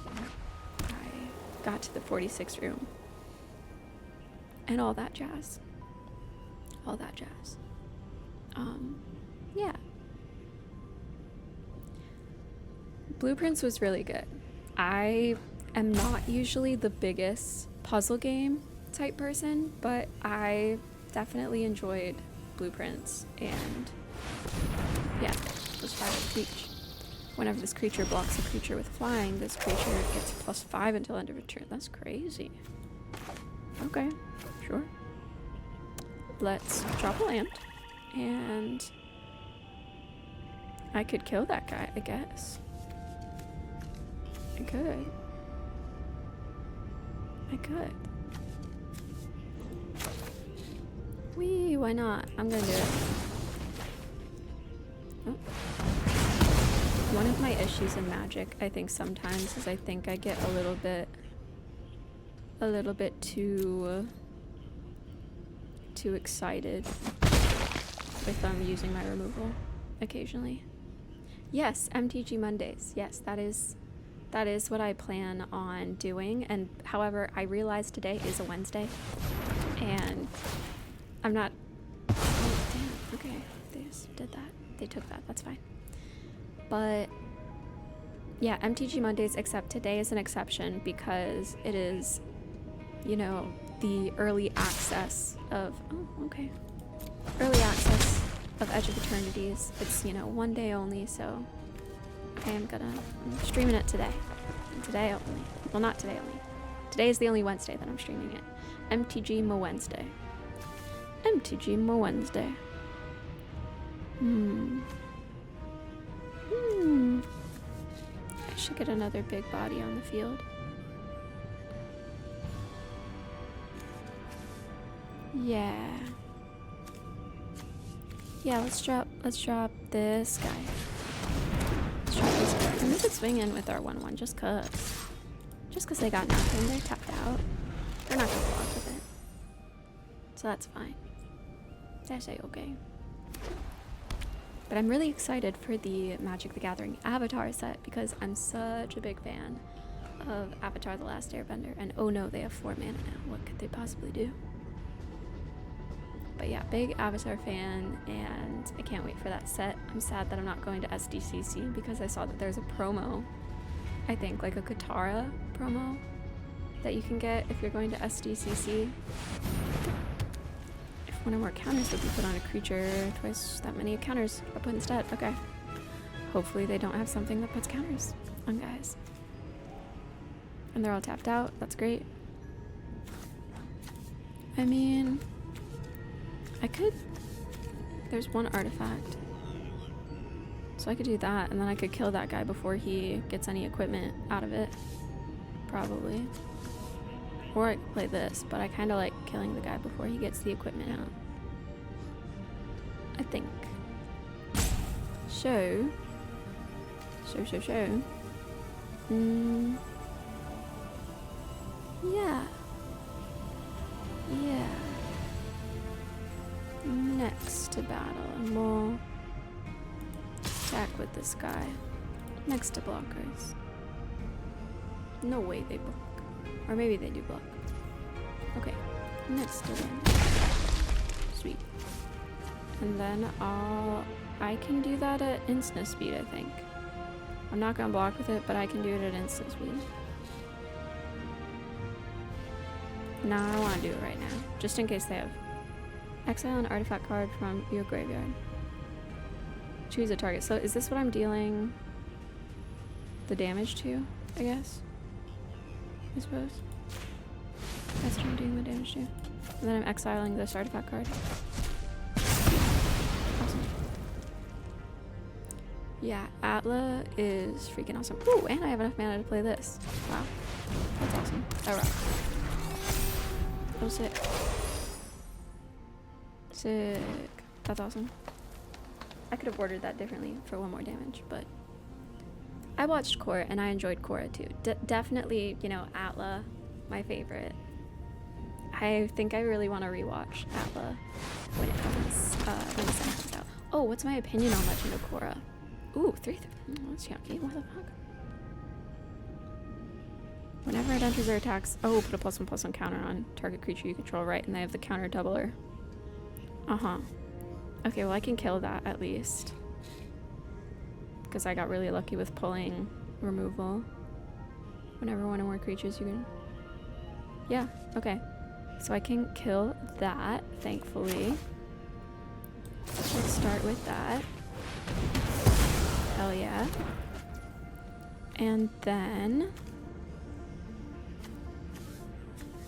I got to the 46th room. And all that jazz. All that jazz. Yeah. Blueprints was really good. I am not usually the biggest puzzle game type person, but I definitely enjoyed Blueprints, and yeah, plus 5 each. Whenever this creature blocks a creature with flying, this creature gets +5 until end of a turn. That's crazy. Okay, sure. Let's drop a land, and I could kill that guy, I guess. I could. Whee, why not? I'm gonna do it. Oh. One of my issues in Magic, I think sometimes, is I think I get a little bit too excited with using my removal occasionally. Yes, MTG Mondays. Yes, that is what I plan on doing. And however, I realized today is a Wednesday, and I'm not. Oh damn. Okay, they just did that. They took that. That's fine. But yeah, MTG Mondays. Except today is an exception because it is, you know, the early access of. Oh, okay. Early access of Edge of Eternities. It's, you know, one day only, so I'm streaming it today. And today only. Well, not today only. Today is the only Wednesday that I'm streaming it. MTG Mo Wednesday. MTG Mo Wednesday. I should get another big body on the field. Yeah. Yeah, let's drop this guy. Let's drop this guy. And we could swing in with our 1/1 just cause they got nothing. They're tapped out. They're not gonna block with it. So that's fine. That's okay. But I'm really excited for the Magic the Gathering Avatar set because I'm such a big fan of Avatar The Last Airbender. And oh no, they have 4 mana now. What could they possibly do? But yeah, big Avatar fan, and I can't wait for that set. I'm sad that I'm not going to SDCC because I saw that there's a promo, I think like a Katara promo, that you can get if you're going to SDCC. If one or more counters would be put on a creature, twice that many counters are put instead. Okay. Hopefully they don't have something that puts counters on guys. And they're all tapped out. That's great. I mean, I could. There's one artifact. So I could do that, and then I could kill that guy before he gets any equipment out of it. Probably. Or I could play this, but I kind of like killing the guy before he gets the equipment out. I think. So. Yeah. Yeah. Next to battle, and we'll attack with this guy. Next to blockers. No way they block. Or maybe they do block. Okay. Next to them. Sweet. And then I can do that at instant speed, I think. I'm not gonna block with it, but I can do it at instant speed. No, I don't want to do it right now. Just in case they have. Exile an artifact card from your graveyard. Choose a target. So is this what I'm dealing the damage to, I guess? I suppose. That's what I'm doing the damage to. And then I'm exiling this artifact card. Awesome. Yeah, Atla is freaking awesome. Ooh, and I have enough mana to play this. Wow. That's awesome. Alright. Oh, sick. Sick. That's awesome. I could have ordered that differently for 1 more damage, but I watched Korra and I enjoyed Korra too. Definitely, you know, Atla, my favorite. I think I really want to rewatch Atla when it comes, when the set comes out. Oh, what's my opinion on Legend of Korra? Ooh, 3. That's yucky. What the fuck? Whenever it enters or attacks, put a +1/+1 counter on target creature you control, right? And they have the counter doubler. Uh-huh. Okay, well I can kill that at least. Because I got really lucky with pulling removal. Whenever one or more creatures you can... Yeah, okay. So I can kill that, thankfully. Let's start with that. Hell yeah. And then...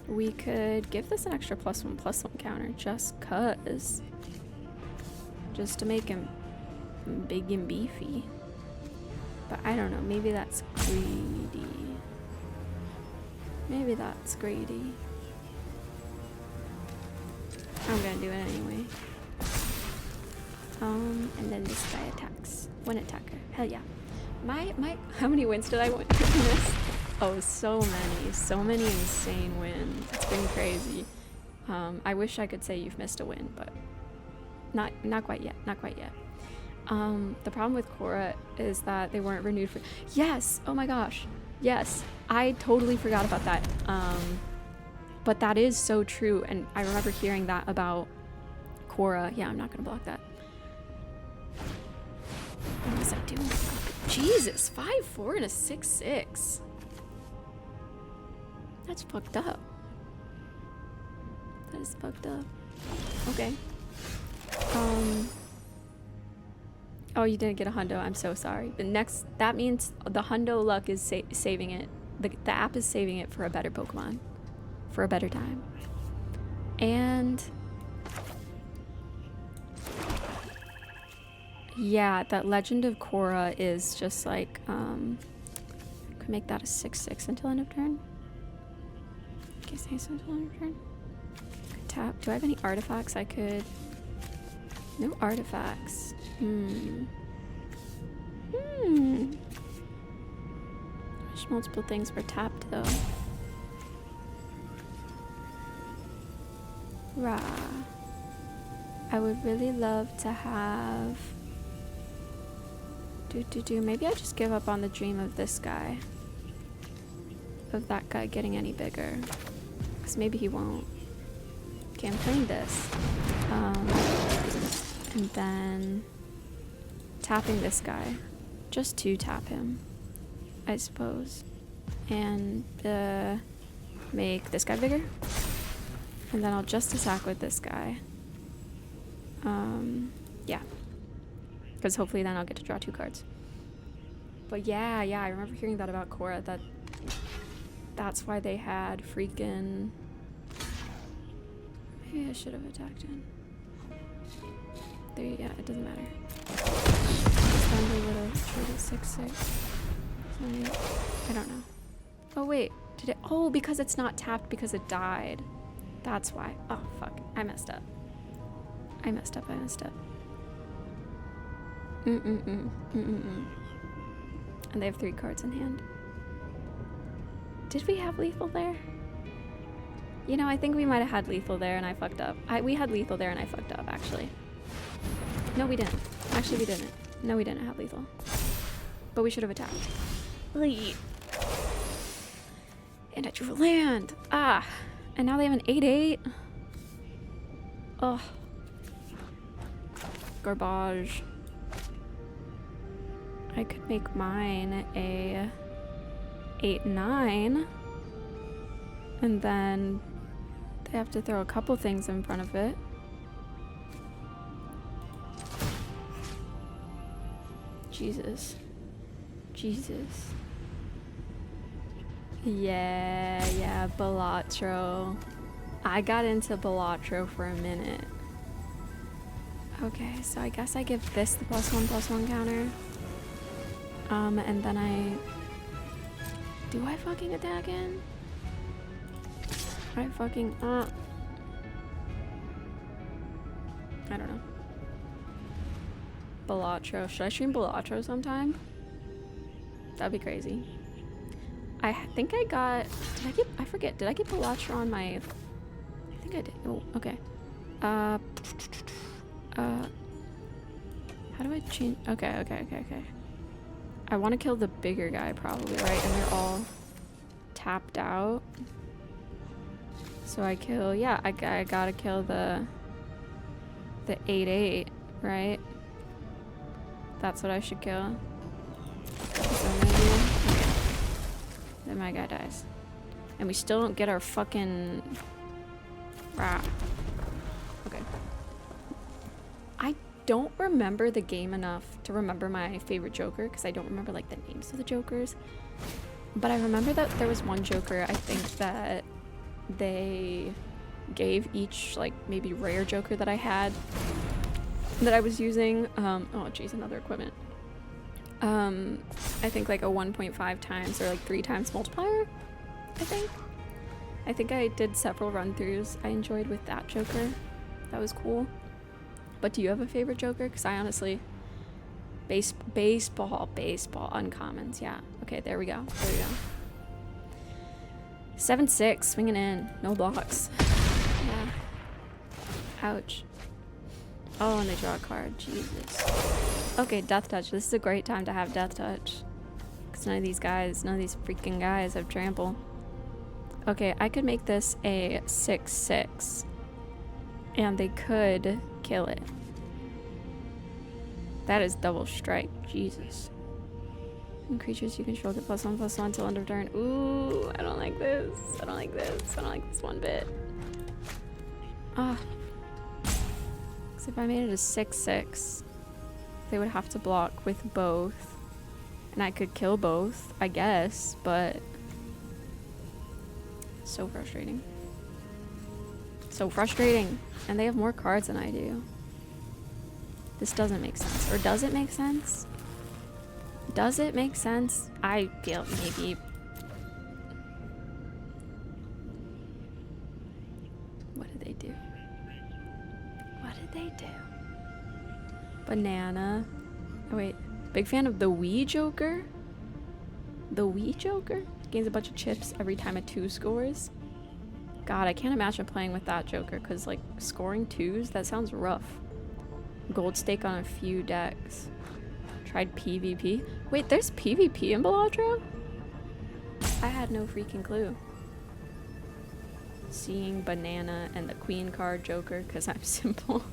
we could give this an extra +1/+1 counter, just cuz. Just to make him big and beefy. But I don't know, maybe that's greedy. Maybe that's greedy. I'm gonna do it anyway. And then this guy attacks. One attacker. Hell yeah. How many wins did I win in this? Oh, so many insane wins. It's been crazy. I wish I could say you've missed a win, but not quite yet. Not quite yet. The problem with Korra is that they weren't renewed for... Yes! Oh my gosh. Yes. I totally forgot about that. But that is so true, and I remember hearing that about Korra. Yeah, I'm not gonna block that. What was I doing? Jesus, 5'4" and a 6'6". That's fucked up. That is fucked up. Okay. Oh, you didn't get a hundo. I'm so sorry. The next, that means the hundo luck is saving it. The app is saving it for a better Pokemon. For a better time. And... yeah, that Legend of Korra is just like, could make that a 6/6 until end of turn. Okay, 6 until end of turn. Could tap. Do I have any artifacts I could... No artifacts. Wish multiple things were tapped though. Rah. I would really love to have... Maybe I just give up on the dream of this guy. Of that guy getting any bigger. Because maybe he won't. Okay, I'm playing this. And then... tapping this guy. Just to tap him. I suppose. And make this guy bigger. And then I'll just attack with this guy. Yeah. Because hopefully then I'll get to draw 2 cards. But yeah, I remember hearing that about Korra, that's why they had freaking... Maybe I should have attacked him. There you go, it doesn't matter. Found a little turtle 6/6. I don't know. Oh wait, did it? Oh, because it's not tapped because it died. That's why. Oh fuck, I messed up. I messed up. And they have 3 cards in hand. Did we have lethal there? You know, I think we might have had lethal there and I fucked up. We had lethal there and I fucked up, actually. No, we didn't. Actually, we didn't. No, we didn't have lethal. But we should have attacked. And I drew land. Ah. And now they have an 8/8. Oh. Garbage. I could make mine a 8/9. And then they have to throw a couple things in front of it. Jesus. Yeah, Balatro. I got into Balatro for a minute. Okay, so I guess I give this the +1/+1 counter. And then do I fucking attack in? I fucking, I don't know. Balatro. Should I stream Balatro sometime? That'd be crazy. I think I got... I forget. Did I get Balatro on my... I think I did. Oh, okay. How do I change... Okay. I want to kill the bigger guy probably, right? And they're all tapped out. So I kill... Yeah, I gotta kill the 8/8 right? That's what I should kill. So maybe, okay. Then my guy dies. And we still don't get our fucking... Okay. I don't remember the game enough to remember my favorite Joker, because I don't remember like the names of the Jokers. But I remember that there was one Joker, I think, that they gave each like maybe rare Joker that I had that I was using. Oh geez, another equipment. I think like a 1.5 times or like 3 times multiplier, I think I did several run-throughs I enjoyed with that Joker. That was cool. But do you have a favorite Joker? Because I honestly... Baseball uncommons, yeah. Okay, there we go. 7-6, swinging in. No blocks. Yeah. Ouch. Oh, and they draw a card. Jesus. Okay, Death Touch. This is a great time to have Death Touch. Because none of these freaking guys have trample. Okay, I could make this a 6-6. And they could kill it. That is double strike. Jesus. And creatures you control get +1/+1 till end of turn. Ooh, I don't like this. I don't like this one bit. Ah. Because if I made it a 6-6, they would have to block with both. And I could kill both, I guess, but... So frustrating. So frustrating. And they have more cards than I do. This doesn't make sense. Or does it make sense? Does it make sense? I feel maybe... What did they do? What did they do? Banana. Oh wait. Big fan of the Wii Joker? The Wii Joker? Gains a bunch of chips every time a 2 scores. God, I can't imagine playing with that Joker, because like scoring 2s, that sounds rough. Gold stake on a few decks. Tried PvP. Wait, there's PvP in Balatro? I had no freaking clue. Seeing Banana and the Queen card Joker, because I'm simple.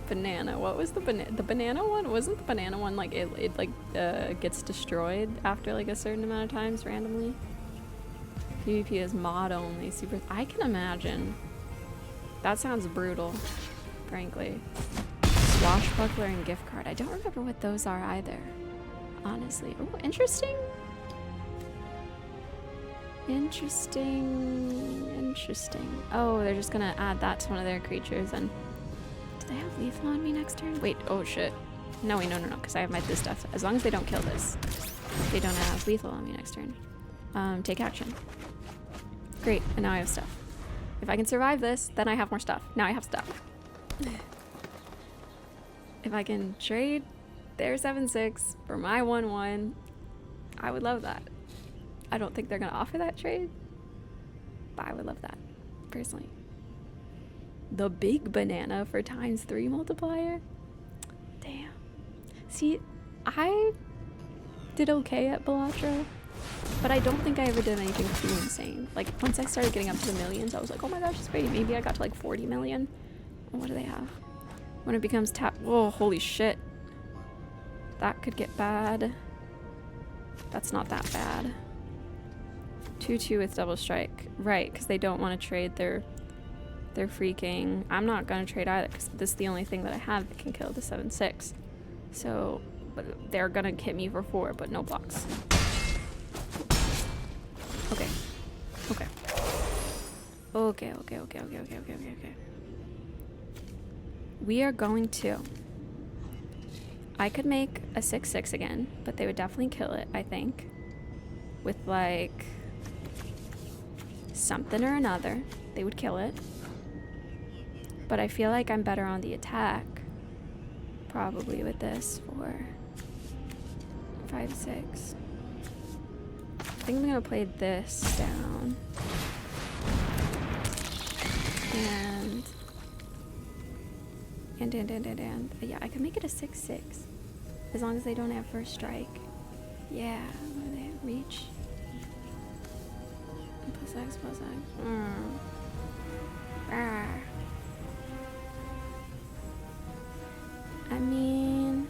Banana. What was the banana one? Wasn't the banana one like it gets destroyed after like a certain amount of times randomly? PvP is mod only. Super. I can imagine. That sounds brutal. Frankly. Swashbuckler and gift card. I don't remember what those are either. Honestly. Oh, interesting. Interesting. Oh, they're just gonna add that to one of their creatures and... Do they have lethal on me next turn? Wait, oh shit. No, because I have my this stuff. As long as they don't kill this. They don't have lethal on me next turn. Take action. Great, and now I have stuff. If I can survive this, then I have more stuff. Now I have stuff. If I can trade their 7-6 for my 1-1, I would love that. I don't think they're gonna offer that trade, but I would love that, personally. The big banana for ×3 multiplier? Damn. See, I did okay at Balatro, but I don't think I ever did anything too insane. Like, once I started getting up to the millions, I was like, oh my gosh, it's great. Maybe I got to like 40 million. What do they have? When it becomes whoa, holy shit. That could get bad. That's not that bad. 2-2 with double strike. Right, because they don't want to trade their freaking... I'm not going to trade either, because this is the only thing that I have that can kill the 7-6. So, but they're going to hit me for 4, but no blocks. Okay. Okay. We are going to... I could make a 6-6 again, but they would definitely kill it, I think. With, like... something or another. They would kill it. But I feel like I'm better on the attack. Probably with this for... 5-6. I think I'm gonna play this down. And... yeah, I can make it a 6-6. As long as they don't have first strike. Yeah, what do they have? Reach. +X. I mean,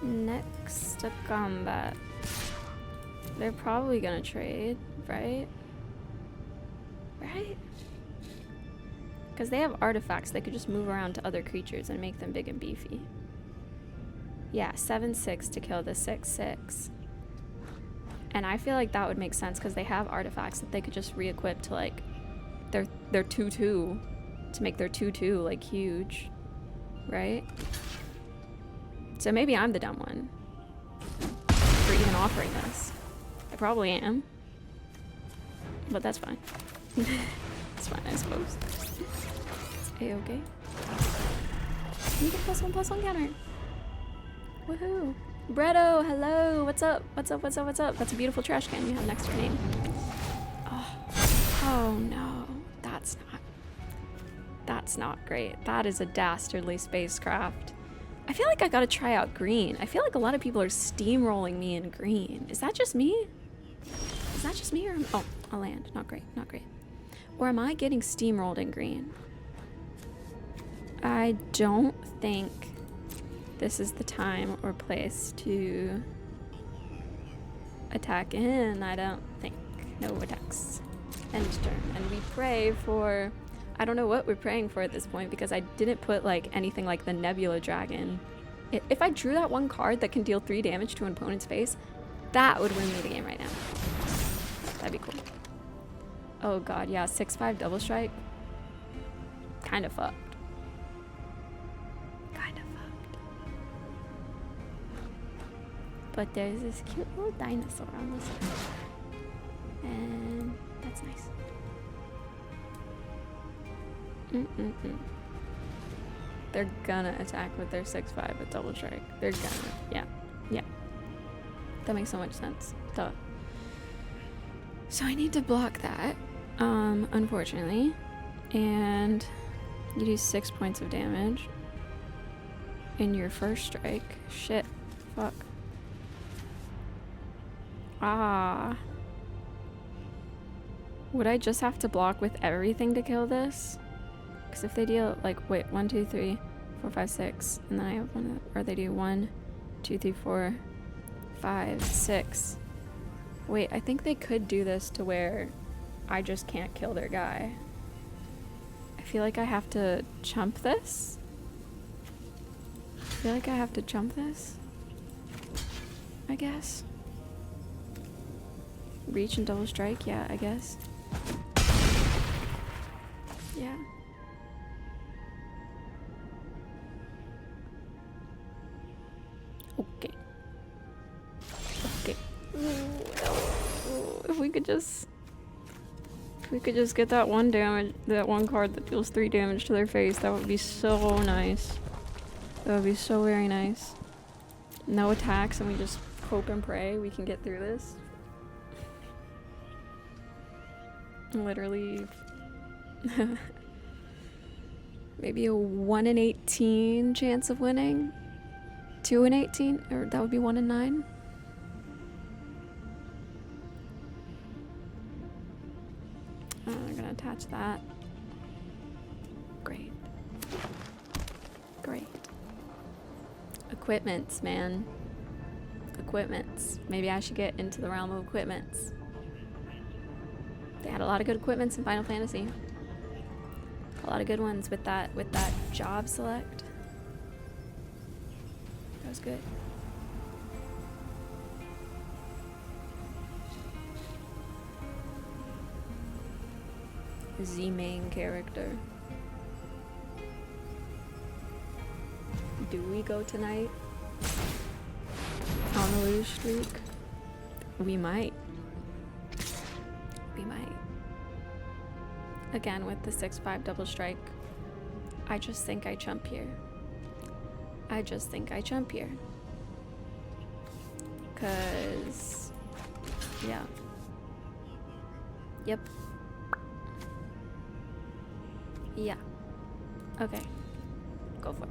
next to combat. They're probably gonna trade, right? Right? Because they have artifacts, they could just move around to other creatures and make them big and beefy. Yeah, 7/6 to kill the 6/6. And I feel like that would make sense because they have artifacts that they could just re-equip to like their 2/2 to make their 2/2 like huge, right? So maybe I'm the dumb one for even offering this. I probably am, but that's fine. It's fine, I suppose. It's a-okay. You get +1/+1 counter. Woohoo! Bretto, hello! What's up? What's up? What's up? What's up? That's a beautiful trash can you have next to your name. Oh no, that's not great. That is a dastardly spacecraft. I feel like I gotta try out green. I feel like a lot of people are steamrolling me in green. Is that just me? Is that just me or oh, a land. Not great, not great. Or am I getting steamrolled in green? I don't think this is the time or place to attack in. I don't think. No attacks. End turn. And we pray for... I don't know what we're praying for at this point because I didn't put like anything like the Nebula Dragon. If I drew that one card that can deal 3 damage to an opponent's face, that would win me the game right now. That'd be cool. Oh god, yeah, 6/5 double strike. Kind of fucked. Kind of fucked. But there's this cute little dinosaur on the side. And that's nice. They're gonna attack with their 6/5 with double strike. They're gonna, yeah. That makes so much sense. Duh. So I need to block that, unfortunately. And you do 6 points of damage in your first strike. Shit. Fuck. Ah. Would I just have to block with everything to kill this? Because if they deal, like, wait, 1, 2, 3, 4, 5, 6, and then I have one, or they do 1, 2, 3, 4, 5, 6. Wait, I think they could do this to where I just can't kill their guy. I feel like I have to chump this. I guess. Reach and double strike, yeah, I guess. Yeah. Okay. Ooh, if we could just get that one card that deals 3 damage to their face, that would be so nice. That would be so very nice. No attacks, and we just hope and pray we can get through this. Literally maybe a 1 in 18 chance of winning. 2 in 18, or that would be 1 in 9. I'm gonna attach that. Great. Equipments, man. Equipments. Maybe I should get into the realm of equipments. They had a lot of good equipments in Final Fantasy. A lot of good ones with that job select. That was good. The main character. Do we go tonight? On the lose streak? We might. Again, with the 6/5 double strike, I just think I jump here. Cause, yeah. Yep. Yeah. Okay. Go for it.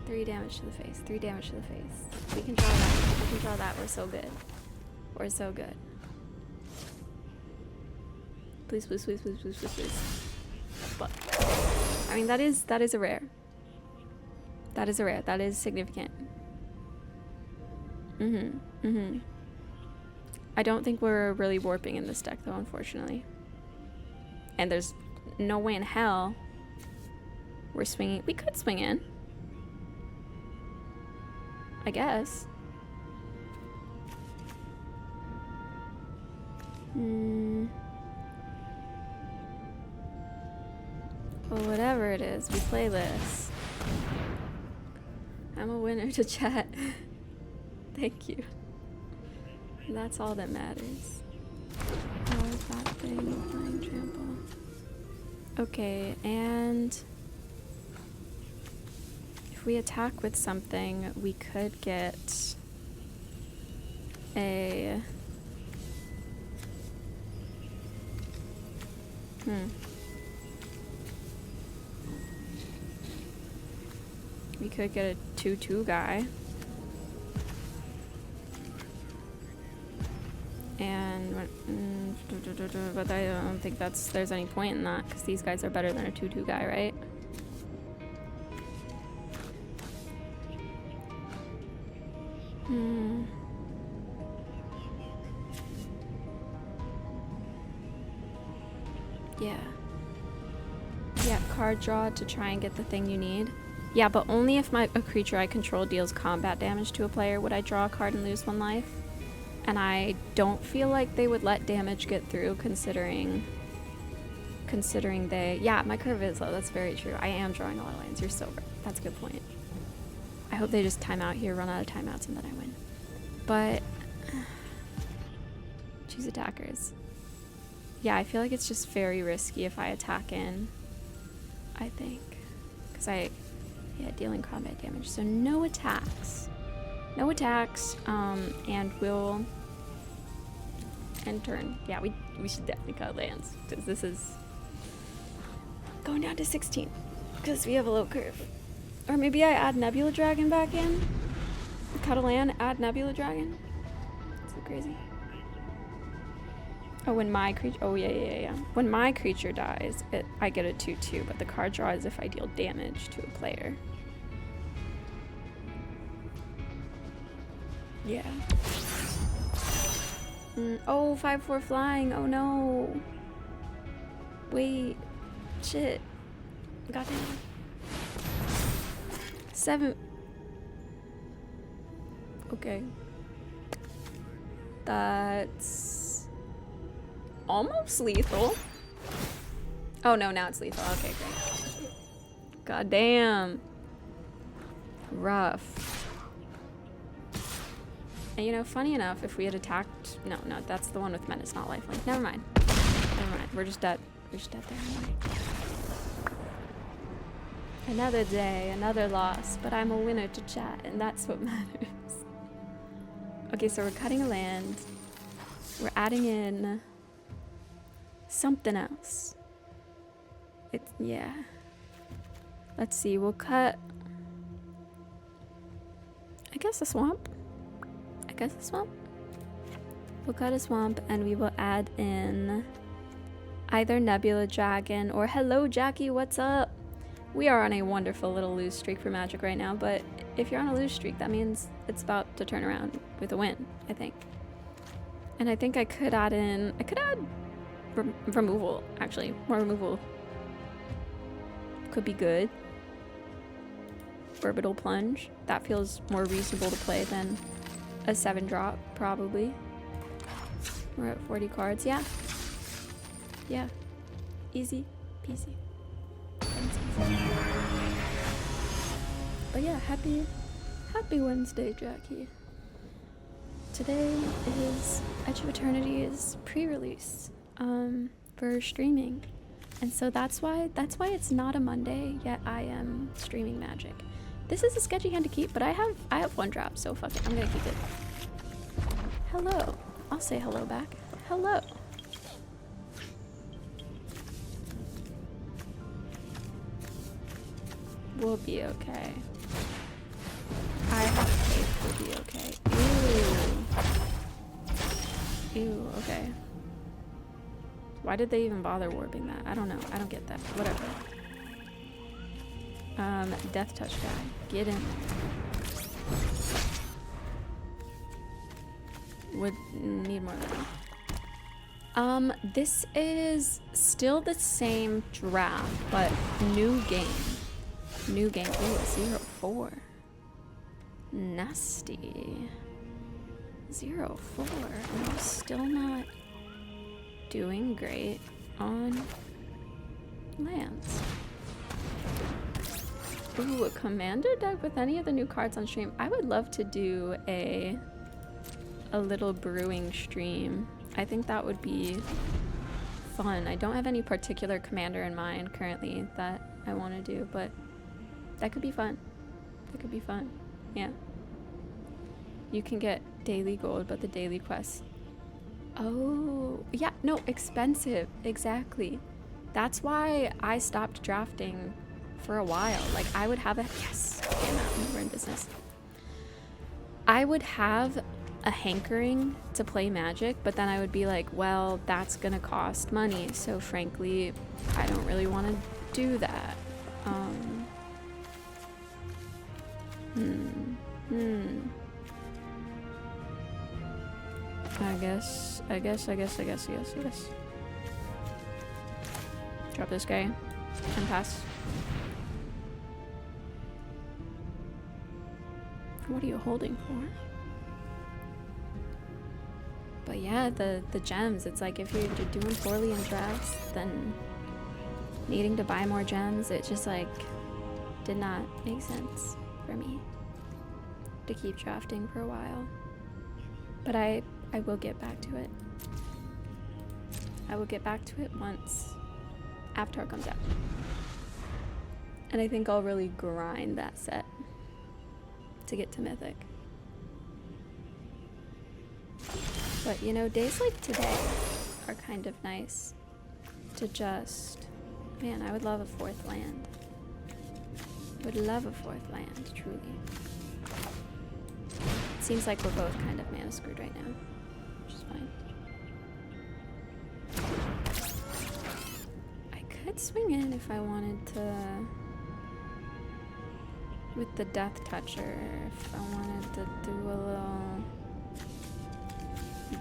3 damage to the face. 3 damage to the face. We can draw that. We're so good. Please, please, please, please, please, please, please. But, I mean, that is a rare. That is a rare. That is significant. I don't think we're really warping in this deck, though, unfortunately. And there's no way in hell we're swinging. We could swing in, I guess. Well, whatever it is, we play this. I'm a winner to chat. Thank you. That's all that matters. How is that thing? Flying trample. Okay, and if we attack with something, we could get a... We could get a 2/2 guy. And but I don't think there's any point in that, because these guys are better than a 2/2 guy, right? Yeah, card draw to try and get the thing you need. Yeah, but only if a creature I control deals combat damage to a player would I draw a card and lose 1 life. And I don't feel like they would let damage get through, considering they... Yeah, my curve is low. That's very true. I am drawing a lot of lands. You're so right. That's a good point. I hope they just time out here, run out of timeouts, and then I win. But... choose attackers. Yeah, I feel like it's just very risky if I attack in, I think. Because yeah, dealing combat damage. So no attacks. No attacks, and we'll end turn. Yeah, we should definitely cut lands, because this is going down to 16, because we have a low curve. Or maybe I add Nebula Dragon back in, cut a land, add Nebula Dragon. So crazy. Oh, when my creature, oh yeah. When my creature dies, I get a 2/2, but the card draw is if I deal damage to a player. Yeah. Oh, 5/4 flying. Oh no. Wait. Shit. Goddamn. 7. Okay. That's almost lethal. Oh no, now it's lethal. Okay, great. God damn. Rough. And you know, funny enough, if we had attacked... No, that's the one with Menace, not Lifelink. Never mind. We're just dead. We're just dead there anyway. Another day, another loss, but I'm a winner to chat, and that's what matters. Okay, so we're cutting a land. We're adding in something else. Yeah. Let's see, we'll cut... I guess a swamp. We'll cut a swamp, and we will add in either Nebula Dragon or... Hello, Jackie, what's up? We are on a wonderful little lose streak for Magic right now, but if you're on a lose streak, that means it's about to turn around with a win, I think. And I think I could add in... I could add removal, actually. More removal could be good. Orbital Plunge. That feels more reasonable to play than a 7-drop, probably. We're at 40 cards. Yeah. Easy peasy. But yeah, happy Wednesday, Jackie. Today is Edge of Eternities pre-release for streaming. And so that's why it's not a Monday, yet I am streaming Magic. This is a sketchy hand to keep, but I have 1 drop, so fuck it. I'm gonna keep it. Hello. I'll say hello back. Hello. We'll be okay. I have faith we'll be okay. Ew. Okay. Why did they even bother warping that? I don't know. I don't get that. Whatever. Death touch guy. Get in there. Would need more than. This is still the same draft, but new game. New game. Ooh, 0-4. Nasty. 0-4. I'm still not doing great on lands. Ooh, a commander deck with any of the new cards on stream. I would love to do a little brewing stream. I think that would be fun. I don't have any particular commander in mind currently that I want to do, but that could be fun. That could be fun. Yeah. You can get daily gold, but the daily quests. Oh, yeah, no, expensive. Exactly. That's why I stopped drafting for a while. Like, I would have a... Yes! Damn it, we're in business. I would have a hankering to play Magic, but then I would be like, well, that's gonna cost money, so frankly, I don't really want to do that. I guess. Drop this guy and pass. What are you holding for? But yeah, the gems, it's like if you're doing poorly in drafts, then needing to buy more gems, it just like did not make sense for me to keep drafting for a while. But I will get back to it. I will get back to it once Avatar comes out. And I think I'll really grind that set to get to Mythic. But you know, days like today are kind of nice to just... Man, I would love a 4th land. Would love a 4th land, truly. It seems like we're both kind of mana screwed right now, which is fine. I could swing in if I wanted to... With the Death Toucher, if I wanted to do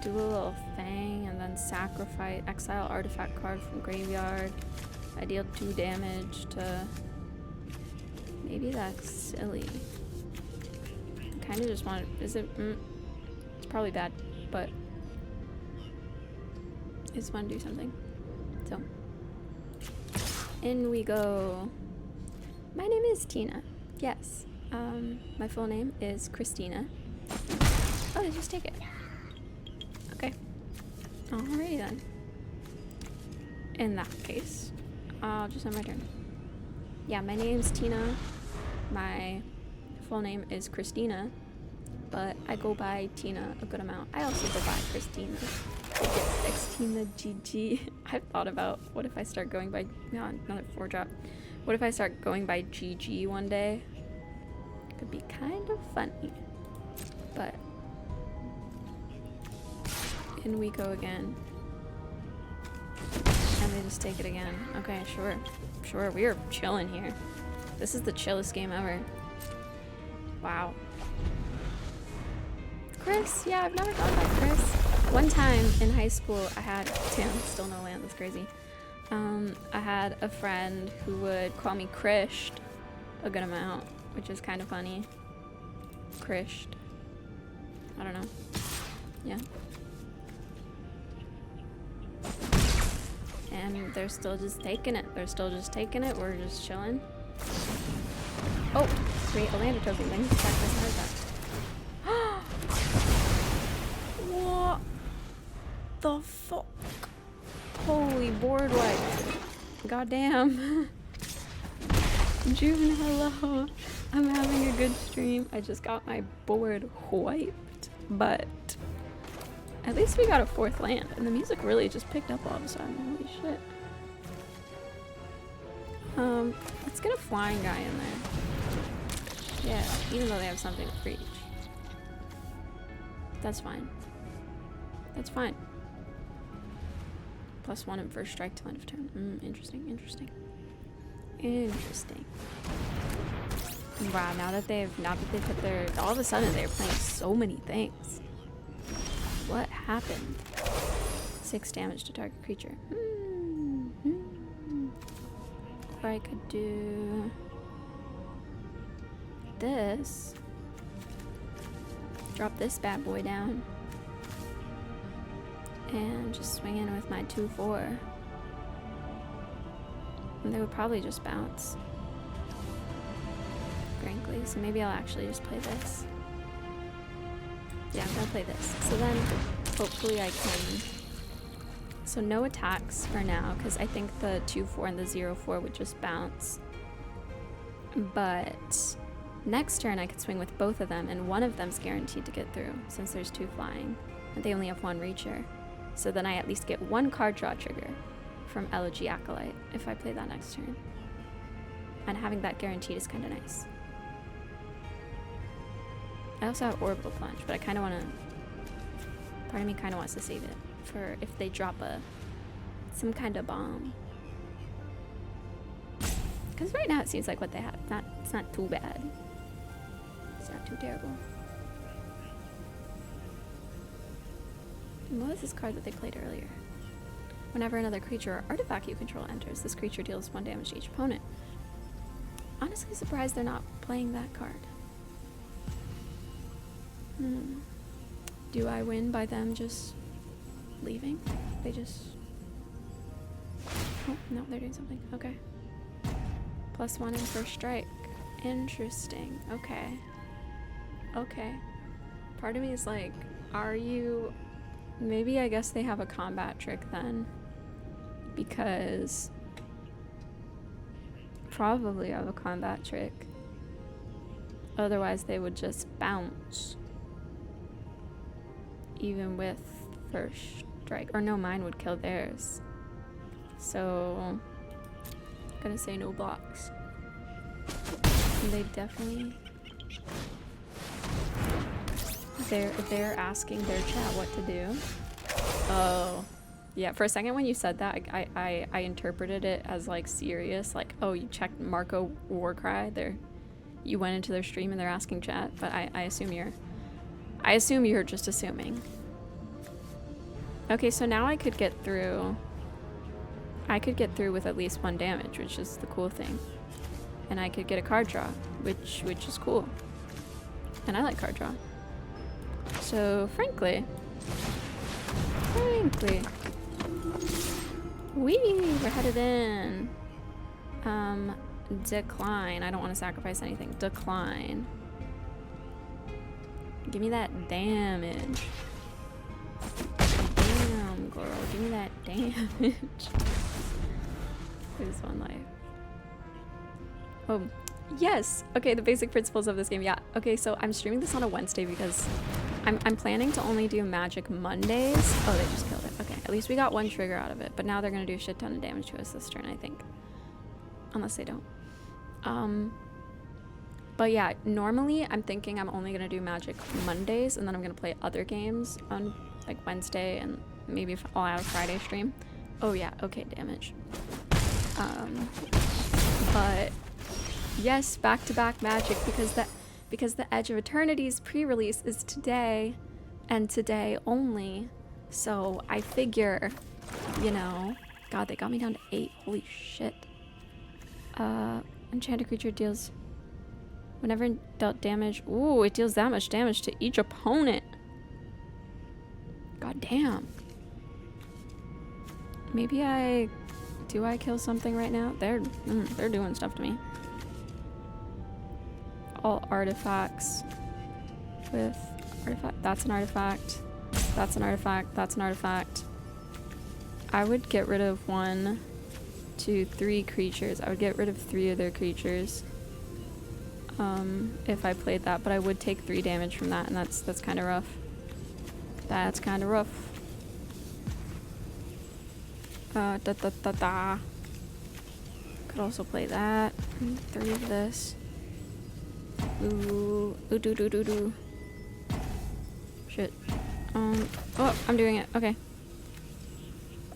a little thing and then sacrifice, exile artifact card from graveyard. I deal 2 damage to... Maybe that's silly. I kind of just want... Is it... it's probably bad, but... I just want to do something. So... In we go. My name is Tina. Yes. My full name is Christina. Oh, they just take it. Okay. Alrighty then. In that case, I'll just end my turn. Yeah, my name's Tina. My full name is Christina, but I go by Tina a good amount. I also go by Christina. I get 16 the GG. I've thought about, what if I start going by... No, another 4-drop. What if I start going by GG one day? Could be kind of funny. But... In we go again. And they just take it again. Okay, sure. Sure, we are chilling here. This is the chillest game ever. Wow. Chris? Yeah, I've never thought about Chris. One time in high school, I had... Damn, still no land, that's crazy. I had a friend who would call me Krished a good amount, which is kind of funny. Krished. I don't know. Yeah. And they're still just taking it. They're still just taking it. We're just chilling. Oh! Create a lander token. Then you can check this artifact. What the fuck? Holy board wipe. Goddamn. June, hello. I'm having a good stream. I just got my board wiped. But at least we got a 4th land. And the music really just picked up all of a sudden. Holy shit. Let's get a flying guy in there. Yeah, even though they have something for each. That's fine. That's fine. +1 and first strike till end of turn. Interesting, interesting. Interesting. Wow, now that they put their, all of a sudden they're playing so many things. What happened? 6 damage to target creature. Or I could do this. Drop this bad boy down. And just swing in with my 2/4. And they would probably just bounce. Frankly, so maybe I'll actually just play this. Yeah, I'm gonna play this. So then, hopefully I can... So no attacks for now, because I think the 2/4 and the 0/4 would just bounce. But next turn I could swing with both of them, and one of them's guaranteed to get through, since there's 2 flying, and they only have 1 reacher. So then I at least get 1 card draw trigger from Elegy Acolyte if I play that next turn. And having that guaranteed is kind of nice. I also have Orbital Plunge, but I kind of want to... Part of me kind of wants to save it for if they drop some kind of bomb. Because right now it seems like what they have, it's not too bad. It's not too terrible. And what was this card that they played earlier? Whenever another creature or artifact you control enters, this creature deals 1 damage to each opponent. Honestly surprised they're not playing that card. Do I win by them just leaving? They just... Oh, no, they're doing something. Okay. +1 in first strike. Interesting. Okay. Okay. Part of me is like, are you... Maybe I guess they have a combat trick then. Because... Probably have a combat trick. Otherwise they would just bounce. Even with first strike. Or no, mine would kill theirs. So... I'm gonna say no blocks. And they definitely... They're asking their chat what to do. Oh. Yeah, for a second when you said that, I interpreted it as like serious. Like, oh, you checked Marco Warcry. You went into their stream and they're asking chat. But I assume you're just assuming. Okay, so now I could get through. I could get through with at least 1 damage, which is the cool thing. And I could get a card draw, which is cool. And I like card draw. So, frankly, we're headed in. Decline. I don't want to sacrifice anything. Decline. Give me that damage. Damn, girl. Give me that damage. Lose 1 life. Oh, yes. Okay, the basic principles of this game. Yeah. Okay, so I'm streaming this on a Wednesday because I'm planning to only do Magic Mondays. Oh, they just killed it. Okay, at least we got 1 trigger out of it. But now they're gonna do a shit ton of damage to us this turn, I think. Unless they don't. But yeah, normally I'm thinking I'm only gonna do Magic Mondays, and then I'm gonna play other games on like Wednesday, and maybe if I'll have a Friday stream. Oh yeah, okay, damage. But yes, back-to-back Magic, because the Edge of Eternities pre-release is today, and today only. So I figure, you know, God, they got me down to 8. Holy shit. Enchanted creature deals whenever dealt damage. Ooh, it deals that much damage to each opponent. God damn. Maybe do I kill something right now? They're doing stuff to me. All artifacts with artifact. That's an artifact. That's an artifact. That's an artifact. I would get rid of 1, 2, 3 creatures. I would get rid of 3 of their creatures. If I played that, but I would take 3 damage from that, and that's kind of rough. That's kind of rough. Could also play that. 3 of this. Ooh, do. Shit. Oh, I'm doing it. Okay.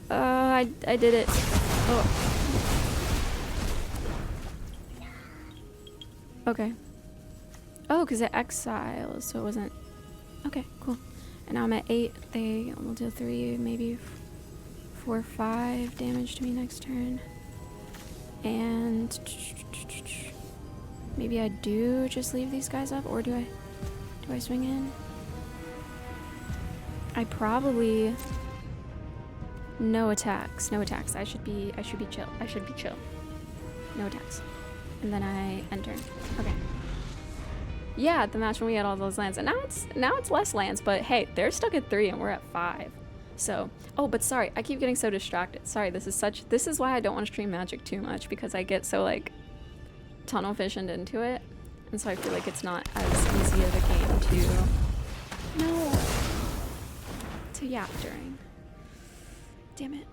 I I did it. Oh. Okay. Oh, because it exiles, so it wasn't... Okay, cool. And now I'm at 8. They will deal 3, maybe 4 or 5 damage to me next turn. And... maybe I do just leave these guys up, or do I swing in? I probably... No attacks. No attacks. I should be chill. I should be chill. No attacks. And then I enter. Okay. Yeah, the match when we had all those lands. And now it's less lands, but hey, they're stuck at 3 and we're at 5. So, oh, but sorry, I keep getting so distracted. Sorry, this is why I don't want to stream Magic too much, because I get so like tunnel visioned into it. And so I feel like it's not as easy of a game to yap during. Damn it.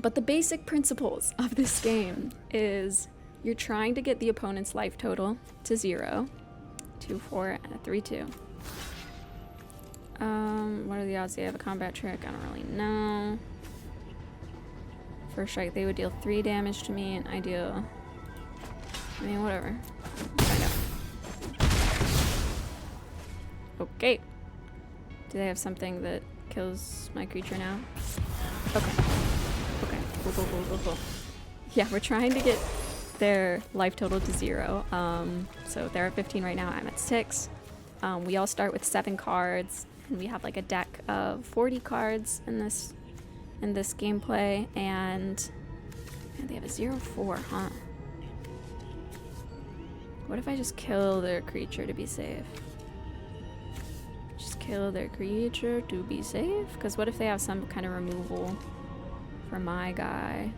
But the basic principles of this game is you're trying to get the opponent's life total to 0. 2, 4, and a 3, 2. What are the odds they have a combat trick? I don't really know. First strike, they would deal 3 damage to me, and I deal... I mean, whatever. Find out. Okay. Do they have something that kills my creature now? Okay. Okay. Cool. Yeah, we're trying to get their life total to 0. So they're at 15 right now. I'm at 6. We all start with 7 cards, and we have like a deck of 40 cards in this gameplay. And they have a 0/4, huh? What if I just kill their creature to be safe? Just kill their creature to be safe? Because what if they have some kind of removal for my guy?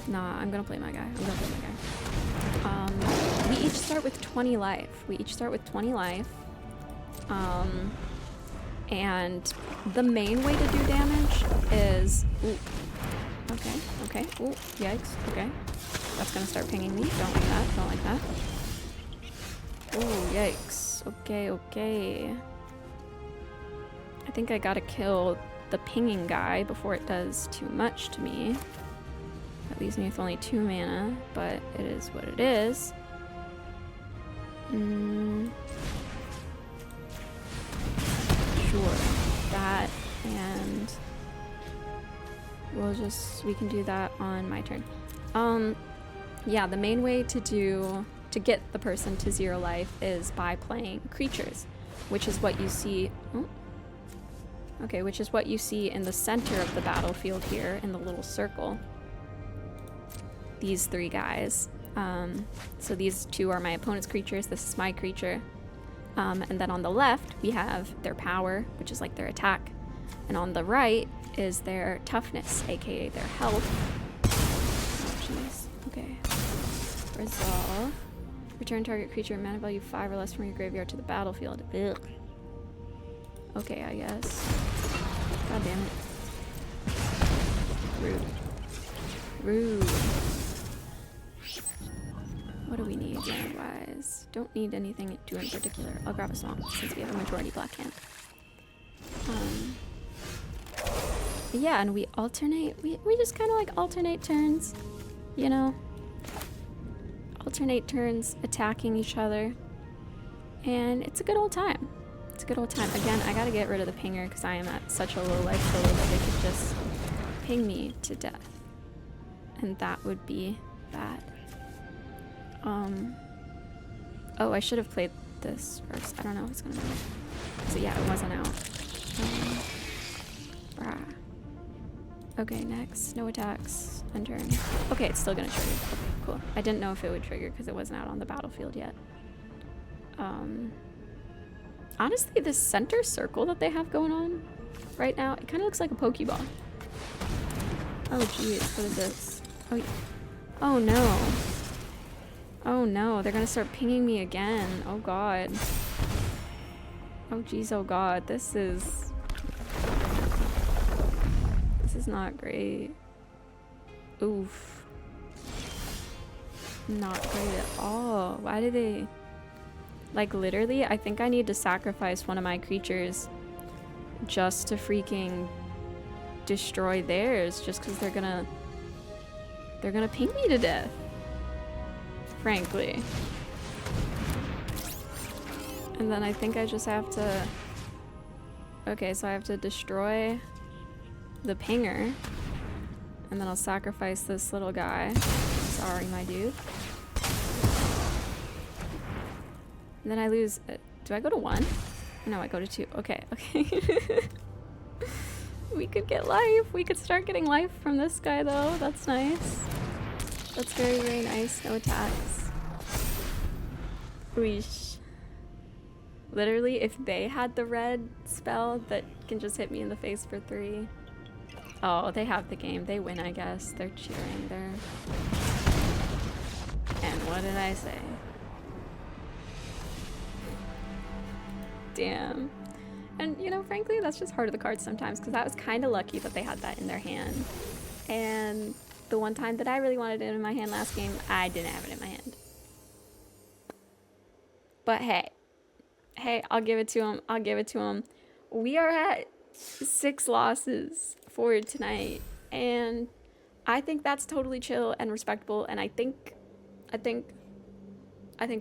Nah, I'm gonna play my guy. We each start with 20 life. And the main way to do damage is... Ooh. Okay. Ooh, yikes. Okay. That's gonna start pinging me. Don't like that. Ooh, yikes. Okay. I think I gotta kill the pinging guy before it does too much to me. That leaves me with only 2 mana, but it is what it is. Sure. That, and we can do that on my turn. Yeah, the main way to get the person to 0 life is by playing creatures, which is what you see. Which is what you see in the center of the battlefield here in the little circle. These 3 guys. So these 2 are my opponent's creatures. This is my creature. And then on the left, we have their power, which is like their attack. And on the right is their toughness, aka their health. Oh, jeez. Okay. Resolve. Return target creature mana value 5 or less from your graveyard to the battlefield. Ugh. Okay, I guess. God damn it. Rude. What do we need mana-wise? Don't need anything to in particular. I'll grab a swamp since we have a majority black hand. Yeah, and we alternate. We just kind of like alternate turns, you know? Alternate turns attacking each other. And it's a good old time. Again, I gotta get rid of the pinger because I am at such a low life total that they could just ping me to death. And that would be bad. Oh, I should have played this first. I don't know if it's gonna matter. So yeah, it wasn't out. Brah. Okay, next. No attacks. Enter. Okay, it's still gonna trigger. Okay, cool. I didn't know if it would trigger because it wasn't out on the battlefield yet. Honestly, this center circle that they have going on right now, it kind of looks like a Pokeball. Oh, jeez. What is this? Oh, no. Oh, no. They're gonna start pinging me again. Oh, God. Oh, jeez. Oh, God. This is not great. Oof. Not great at all. Why did they... Like, literally, I think I need to sacrifice one of my creatures just to freaking destroy theirs, just because they're gonna ping me to death, frankly. And then I think I just have to, okay, so I have to destroy the pinger, and then I'll sacrifice this little guy. Sorry, my dude. And then I lose, do I go to 1? No, I go to 2. Okay, okay. We could get life. We could start getting life from this guy though. That's nice. That's very, very nice. No attacks. Weesh. Literally, if they had the red spell that can just hit me in the face for 3. Oh, they have the game. They win, I guess. They're cheering. They're... And what did I say? Damn. And, you know, frankly, that's just part of the cards sometimes, because that was kind of lucky that they had that in their hand. And the one time that I really wanted it in my hand last game, I didn't have it in my hand. But hey. Hey, I'll give it to him. I'll give it to him. We are at 6 losses for tonight, and I think that's totally chill and respectable. And I think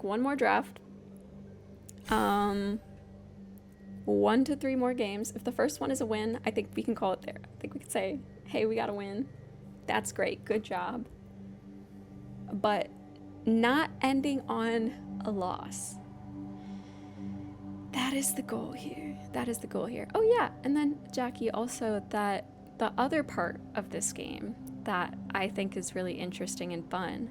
one more draft, 1 to 3 more games. If the first one is a win, I think we can call it there. I think we could say, hey, we got a win. That's great. Good job. But not ending on a loss. That is the goal here. That is the goal here. Oh yeah, and then Jackie, also that the other part of this game that I think is really interesting and fun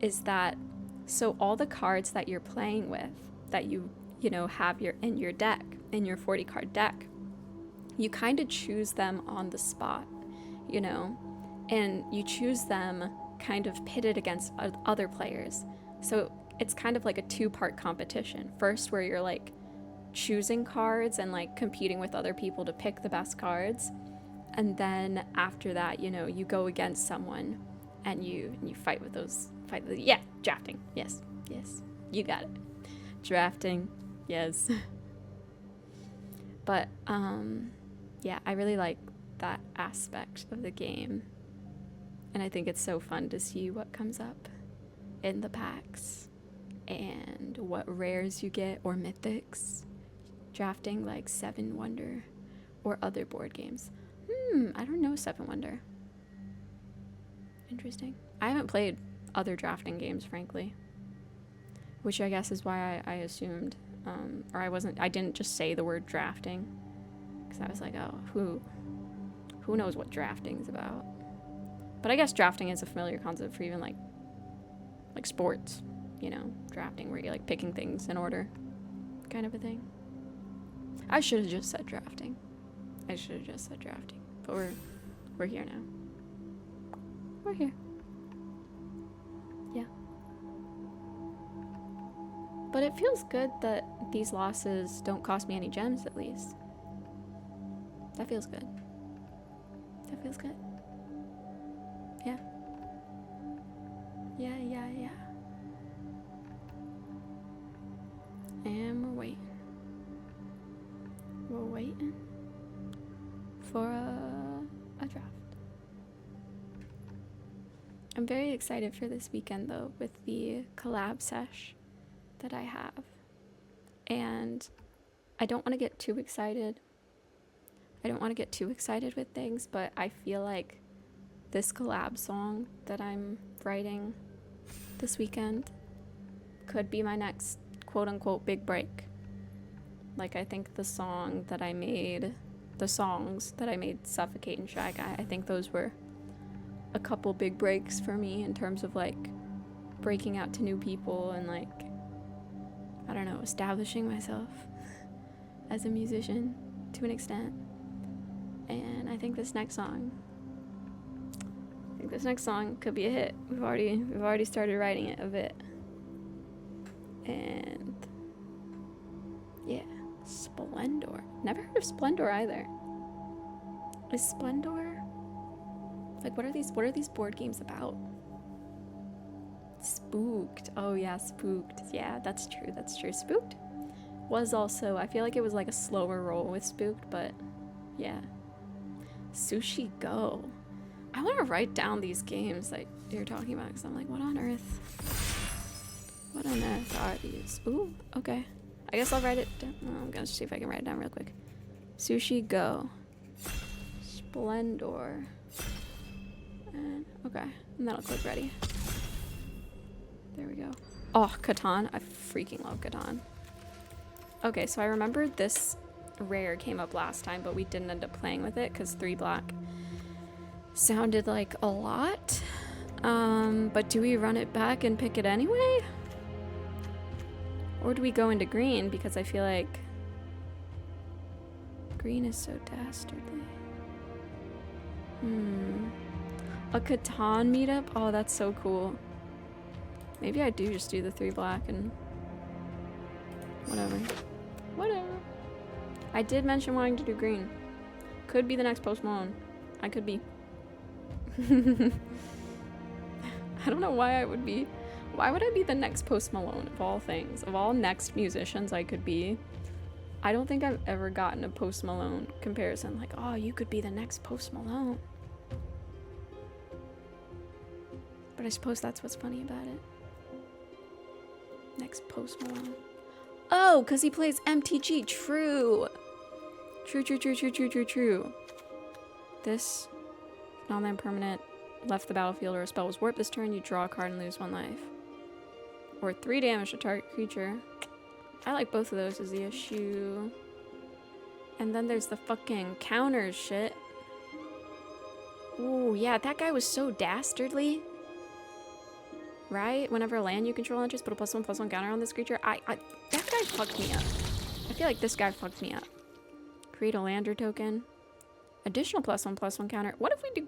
is that, so all the cards that you're playing with, that you know, have in your deck, in your 40 card deck, you kind of choose them on the spot, you know, and you choose them kind of pitted against other players. So it's kind of like a 2-part competition. First, where you're like choosing cards and like competing with other people to pick the best cards, and then after that, you know, you go against someone and you fight with those yeah, drafting. Yes, you got it. Drafting. Yes. But yeah, I really like that aspect of the game, and I think it's so fun to see what comes up in the packs and what rares you get, or mythics, drafting like 7 Wonder or other board games. I don't know 7 Wonder. Interesting. I haven't played other drafting games, frankly, which I guess is why I assumed, or I didn't just say the word drafting, because I was like, oh, who knows what drafting is about. But I guess drafting is a familiar concept for even like sports, you know, drafting, where you're like picking things in order, kind of a thing. I should have just said drafting. But we're here now. We're here. Yeah. But it feels good that these losses don't cost me any gems, at least. That feels good. Yeah. Yeah. And we're waiting. We're waiting for a draft. I'm very excited for this weekend, though, with the collab sesh that I have. And I don't want to get too excited. With things, but I feel like this collab song that I'm writing this weekend could be my next quote-unquote big break. Like, I think the songs that I made, Suffocate and Shy Guy, I think those were a couple big breaks for me in terms of like breaking out to new people and like, I don't know, establishing myself as a musician to an extent. And I think this next song could be a hit. We've already started writing it a bit. And yeah, Splendor. Never heard of Splendor either. Is Splendor like, what are these board games about? Spooked. Oh yeah, Spooked. Yeah, that's true. Spooked was also, I feel like it was like a slower roll with Spooked, but Yeah. Sushi Go. I want to write down these games that you're talking about because I'm like, what on earth? What on earth are these? Ooh, okay. I guess I'll write it down. Oh, I'm gonna see if I can write it down real quick. Sushi Go. Splendor. And, okay. And then I'll click ready. There we go. Oh, Catan. I freaking love Catan. Okay, so I remember this rare came up last time, but we didn't end up playing with it because 3 black sounded like a lot. But do we run it back and pick it anyway? Or do we go into green? Because I feel like green is so dastardly. A Catan meetup? Oh, that's so cool. Maybe I do just do the 3 black and whatever. Whatever. I did mention wanting to do green. Could be the next Post Malone. I could be. I don't know why I would be. Why would I be the next Post Malone of all things? Of all next musicians I could be. I don't think I've ever gotten a Post Malone comparison. Like, oh, you could be the next Post Malone. But I suppose that's what's funny about it. Next Post Malone. Oh, because he plays MTG. True. True. This non-land permanent left the battlefield or a spell was warped this turn, you draw a card and lose 1 life. Or 3 damage to target creature. I like both of those as the issue. And then there's the fucking counters shit. Ooh, yeah, that guy was so dastardly. Right? Whenever land you control enters, put a +1/+1 counter on this creature. That guy fucked me up. I feel like this guy fucked me up. Create a lander token. Additional +1/+1 counter. What if we do?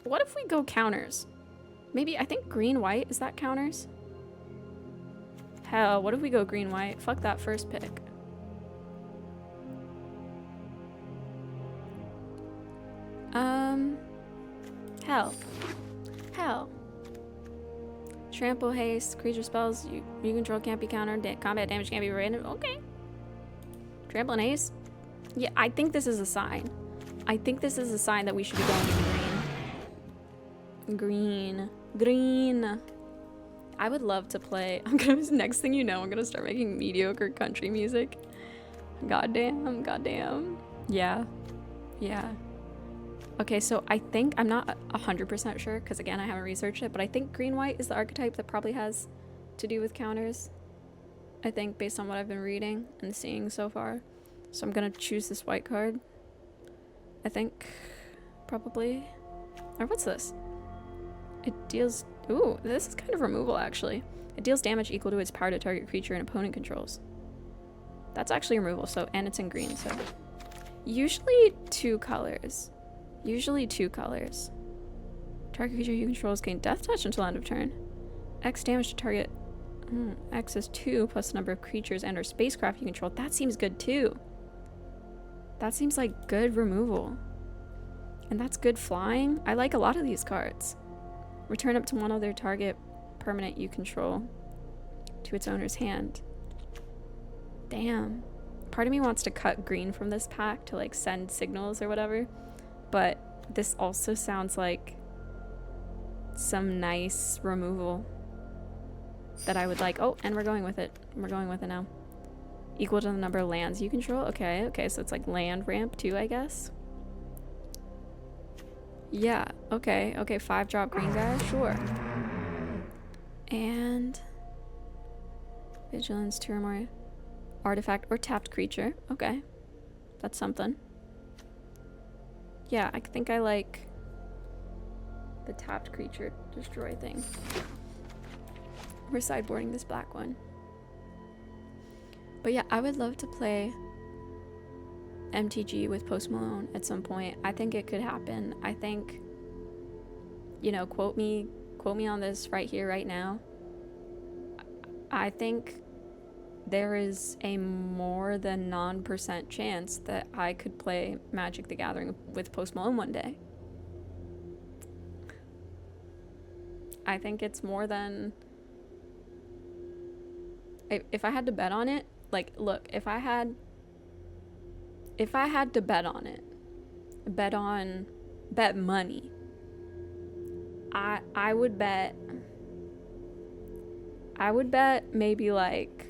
What if we go counters? Maybe I think green-white is that counters. Hell, what if we go green-white? Fuck that first pick. Hell. Trample, haste, creature spells you control can't be countered, combat damage can't be random. Okay. Trample and haste? Yeah, I think this is a sign. I think this is a sign that we should be going in green. Green. I would love to play. Next thing you know, I'm gonna start making mediocre country music. Goddamn. Yeah. Okay, so I think, I'm not 100% sure, because again, I haven't researched it, but I think green-white is the archetype that probably has to do with counters. I think, based on what I've been reading and seeing so far. So I'm gonna choose this white card. I think, probably. Or what's this? It deals, ooh, this is kind of removal, actually. It deals damage equal to its power to target creature and opponent controls. That's actually removal, so, and it's in green, so. Usually 2 colors. Target creature you control gain death touch until end of turn. X damage to target. X is 2 plus the number of creatures and or spacecraft you control. That seems good too. That seems like good removal. And that's good flying. I like a lot of these cards. Return up to 1 other target permanent you control to its owner's hand. Damn. Part of me wants to cut green from this pack to like send signals or whatever. But this also sounds like some nice removal that I would like. Oh, and we're going with it. We're going with it now. Equal to the number of lands you control. Okay, so it's like land ramp too, I guess. Yeah, okay, 5-drop green guy, sure. And vigilance, 2 or more artifact or tapped creature. Okay, that's something. Yeah, I think I like the tapped creature destroy thing. We're sideboarding this black one. But yeah, I would love to play MTG with Post Malone at some point. I think it could happen. I think, you know, quote me on this right here, right now. I think there is a more than non% chance that I could play Magic the Gathering with Post Malone one day. I think it's more than... If I had to bet on it, like, look, if I had to bet on it, bet money. I would bet maybe like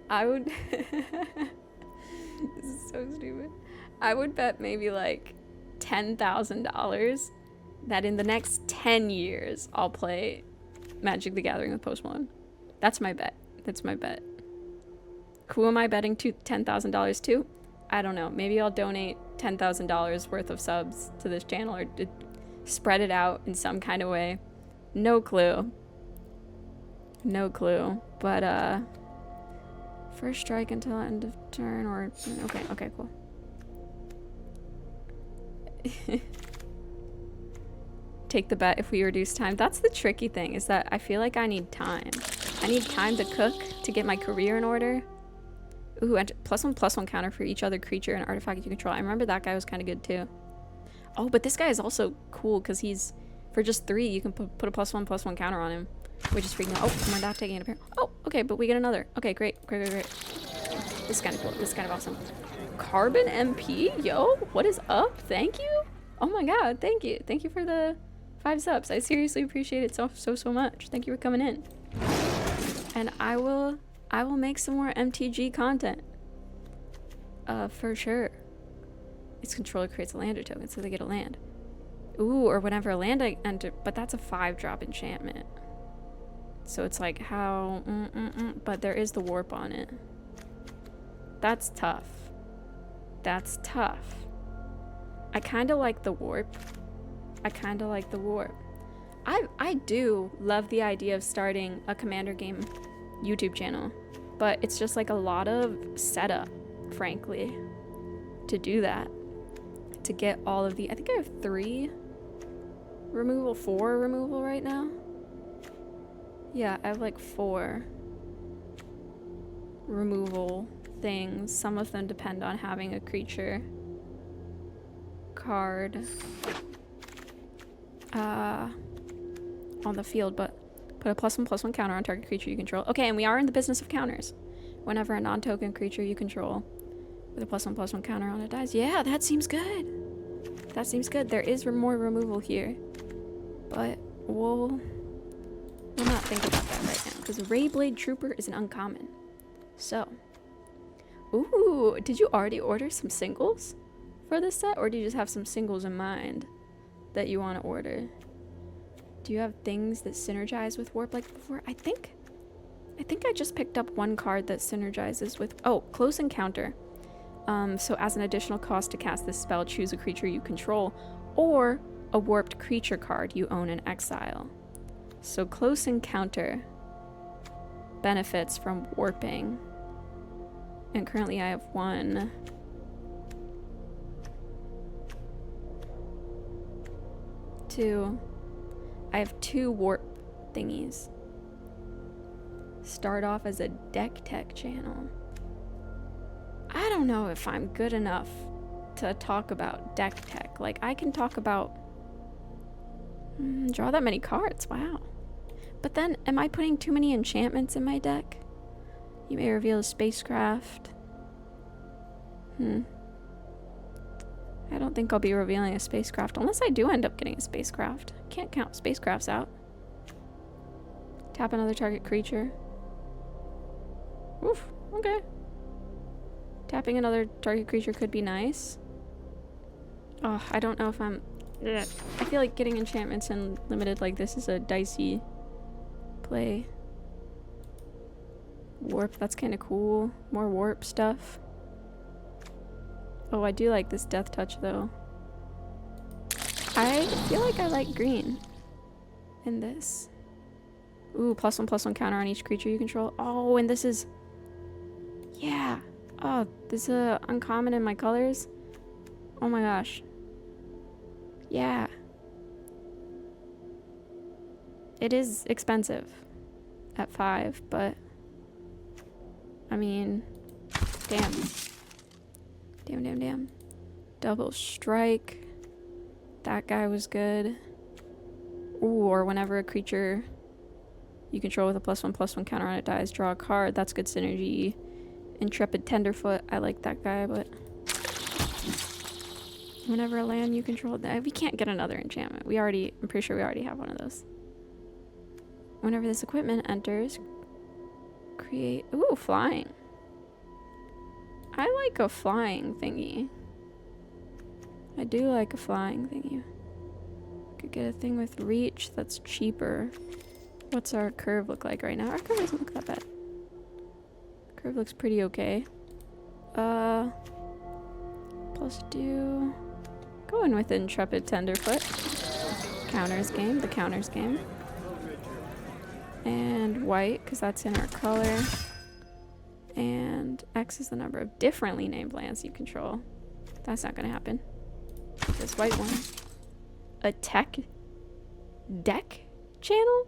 I would this is so stupid. I would bet maybe like $10,000 that in the next 10 years I'll play Magic the Gathering with Post Malone. That's my bet. That's my bet. Who am I betting to $10,000 to? I don't know. Maybe I'll donate $10,000 worth of subs to this channel or spread it out in some kind of way. No clue. No clue. But, first strike until end of turn or... Okay, cool. Take the bet if we reduce time. That's the tricky thing, is that I feel like I need time. I need time to cook, to get my career in order. Ooh, and +1/+1 counter for each other creature and artifact you control. I remember that guy was kind of good too. Oh, but this guy is also cool because he's, for just 3, you can put a +1/+1 counter on him, which is freaking out. Oh, we're not taking it up here. Oh, okay, but we get another. Okay, great. This is kind of cool. This is kind of awesome. Carbon MP? Yo, what is up? Thank you. Oh my god, thank you. Thank you for the 5 subs. I seriously appreciate it so much. Thank you for coming in. And I will make some more MTG content. For sure. Its controller creates a lander token, so they get a land. Ooh, or whenever a land I enter, but that's a 5-drop enchantment. So it's like how, but there is the warp on it. That's tough. That's tough. I kind of like the warp. I do love the idea of starting a Commander game YouTube channel, but it's just like a lot of setup, frankly, to do that. To get all of the, I think I have 3 removal, 4 removal right now. Yeah, I have like 4 removal things. Some of them depend on having a creature card on the field, but put a +1/+1 counter on target creature you control. Okay, and we are in the business of counters. Whenever a non-token creature you control with a +1/+1 counter on it dies. Yeah, that seems good. That seems good. There is more removal here, but we'll not think about that right now because Rayblade Trooper is an uncommon. So, ooh, did you already order some singles for this set, or do you just have some singles in mind that you want to order? Do you have things that synergize with warp like before? I think I just picked up 1 card that synergizes with, oh, Close Encounter. So as an additional cost to cast this spell, choose a creature you control or a warped creature card you own in exile. So Close Encounter benefits from warping. And currently I have 1. 2. I have 2 warp thingies. Start off as a deck tech channel. I don't know if I'm good enough to talk about deck tech. Like, I can talk about draw that many cards. Wow. But then, am I putting too many enchantments in my deck? You may reveal a spacecraft. I don't think I'll be revealing a spacecraft unless I do end up getting a spacecraft. Can't count spacecrafts out. Tap another target creature. Oof, okay. Tapping another target creature could be nice. Oh, I don't know if I'm... Ugh. I feel like getting enchantments in limited like this is a dicey play. Warp, that's kind of cool. More warp stuff. Oh, I do like this death touch though. I feel like I like green in this. Ooh, +1/+1 counter on each creature you control. Oh, and this is... Yeah. Oh, this is uncommon in my colors. Oh my gosh. Yeah. It is expensive at 5, but... I mean... Damn. Damn. Double strike. That guy was good. Ooh, or whenever a creature you control with a +1/+1 counter on it dies, draw a card. That's good synergy. Intrepid Tenderfoot. I like that guy, but whenever a land you control, we can't get another enchantment. I'm pretty sure we already have one of those. Whenever this equipment enters, create, ooh, flying. I like a flying thingy. I do like a flying thingy. Could get a thing with reach that's cheaper. What's our curve look like right now? Our curve doesn't look that bad. Curve looks pretty okay. Plus 2. Going with Intrepid Tenderfoot. Counters game, the counters game. And white, because that's in our color. And X is the number of differently named lands you control. That's not gonna happen. This white one. A tech deck channel?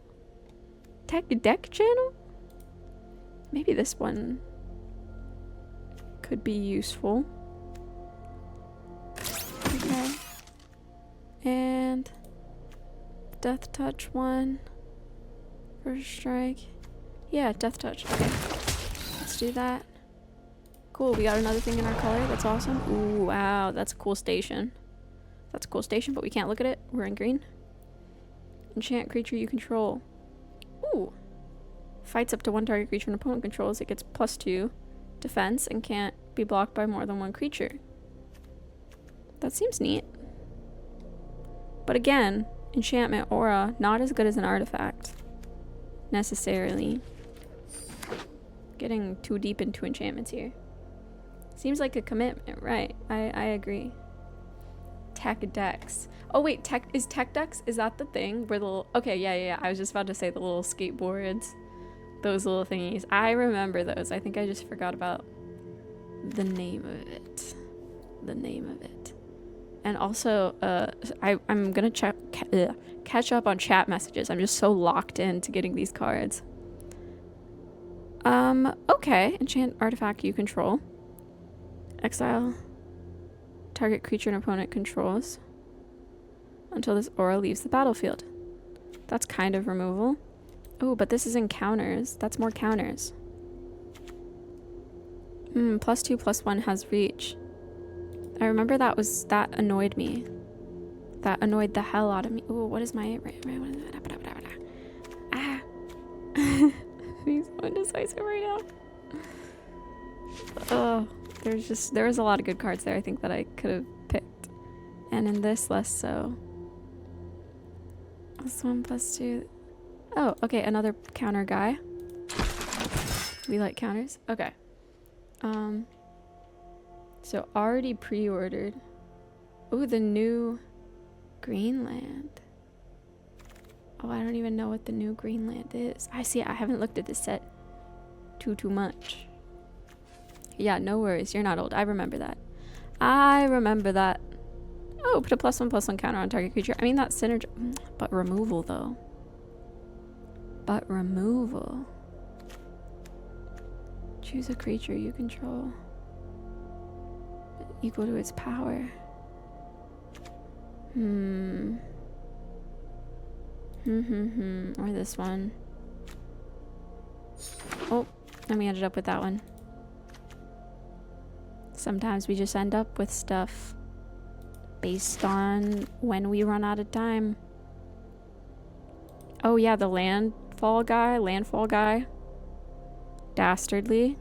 Tech deck channel? Maybe this one could be useful. Okay. And Death Touch one. First strike. Yeah, Death Touch. Okay. Let's do that. Cool, we got another thing in our color. That's awesome. Ooh, wow, that's a cool station. That's a cool station, but we can't look at it. We're in green. Enchant creature you control. Ooh. Fights up to one target creature an opponent controls. It gets plus 2 defense and can't be blocked by more than one creature. That seems neat. But again, enchantment aura, not as good as an artifact. Necessarily. Getting too deep into enchantments here. Seems like a commitment, right? I agree. Tech decks. Oh wait, tech decks? Is that the thing where the little, okay, yeah. I was just about to say the little skateboards. Those little thingies. I remember those. I think I just forgot about the name of it. The name of it. And also, I'm gonna catch up on chat messages. I'm just so locked into getting these cards. Okay. Enchant artifact you control. Exile target creature an opponent controls until this aura leaves the battlefield. That's kind of removal. Oh, but this is in counters. That's more counters. Plus 2, plus 1 has reach. I remember that annoyed me. That annoyed the hell out of me. Oh, what is my ah? Being so indecisive right now. Oh, there was a lot of good cards there. I think that I could have picked, and in this less so. Plus 1, plus 2. Oh, okay, another counter guy. We like counters. Okay. So already pre-ordered. Ooh, the new Greenland. Oh, I don't even know what the new Greenland is. I see. I haven't looked at this set too much. Yeah, no worries. You're not old. I remember that. I remember that. Oh, put a plus 1 counter on target creature. I mean, that's synergy. But removal, though. But removal. Choose a creature you control. Equal to its power. Or this one. Oh, and we ended up with that one. Sometimes we just end up with stuff based on when we run out of time. Oh yeah, the landfall guy. Dastardly.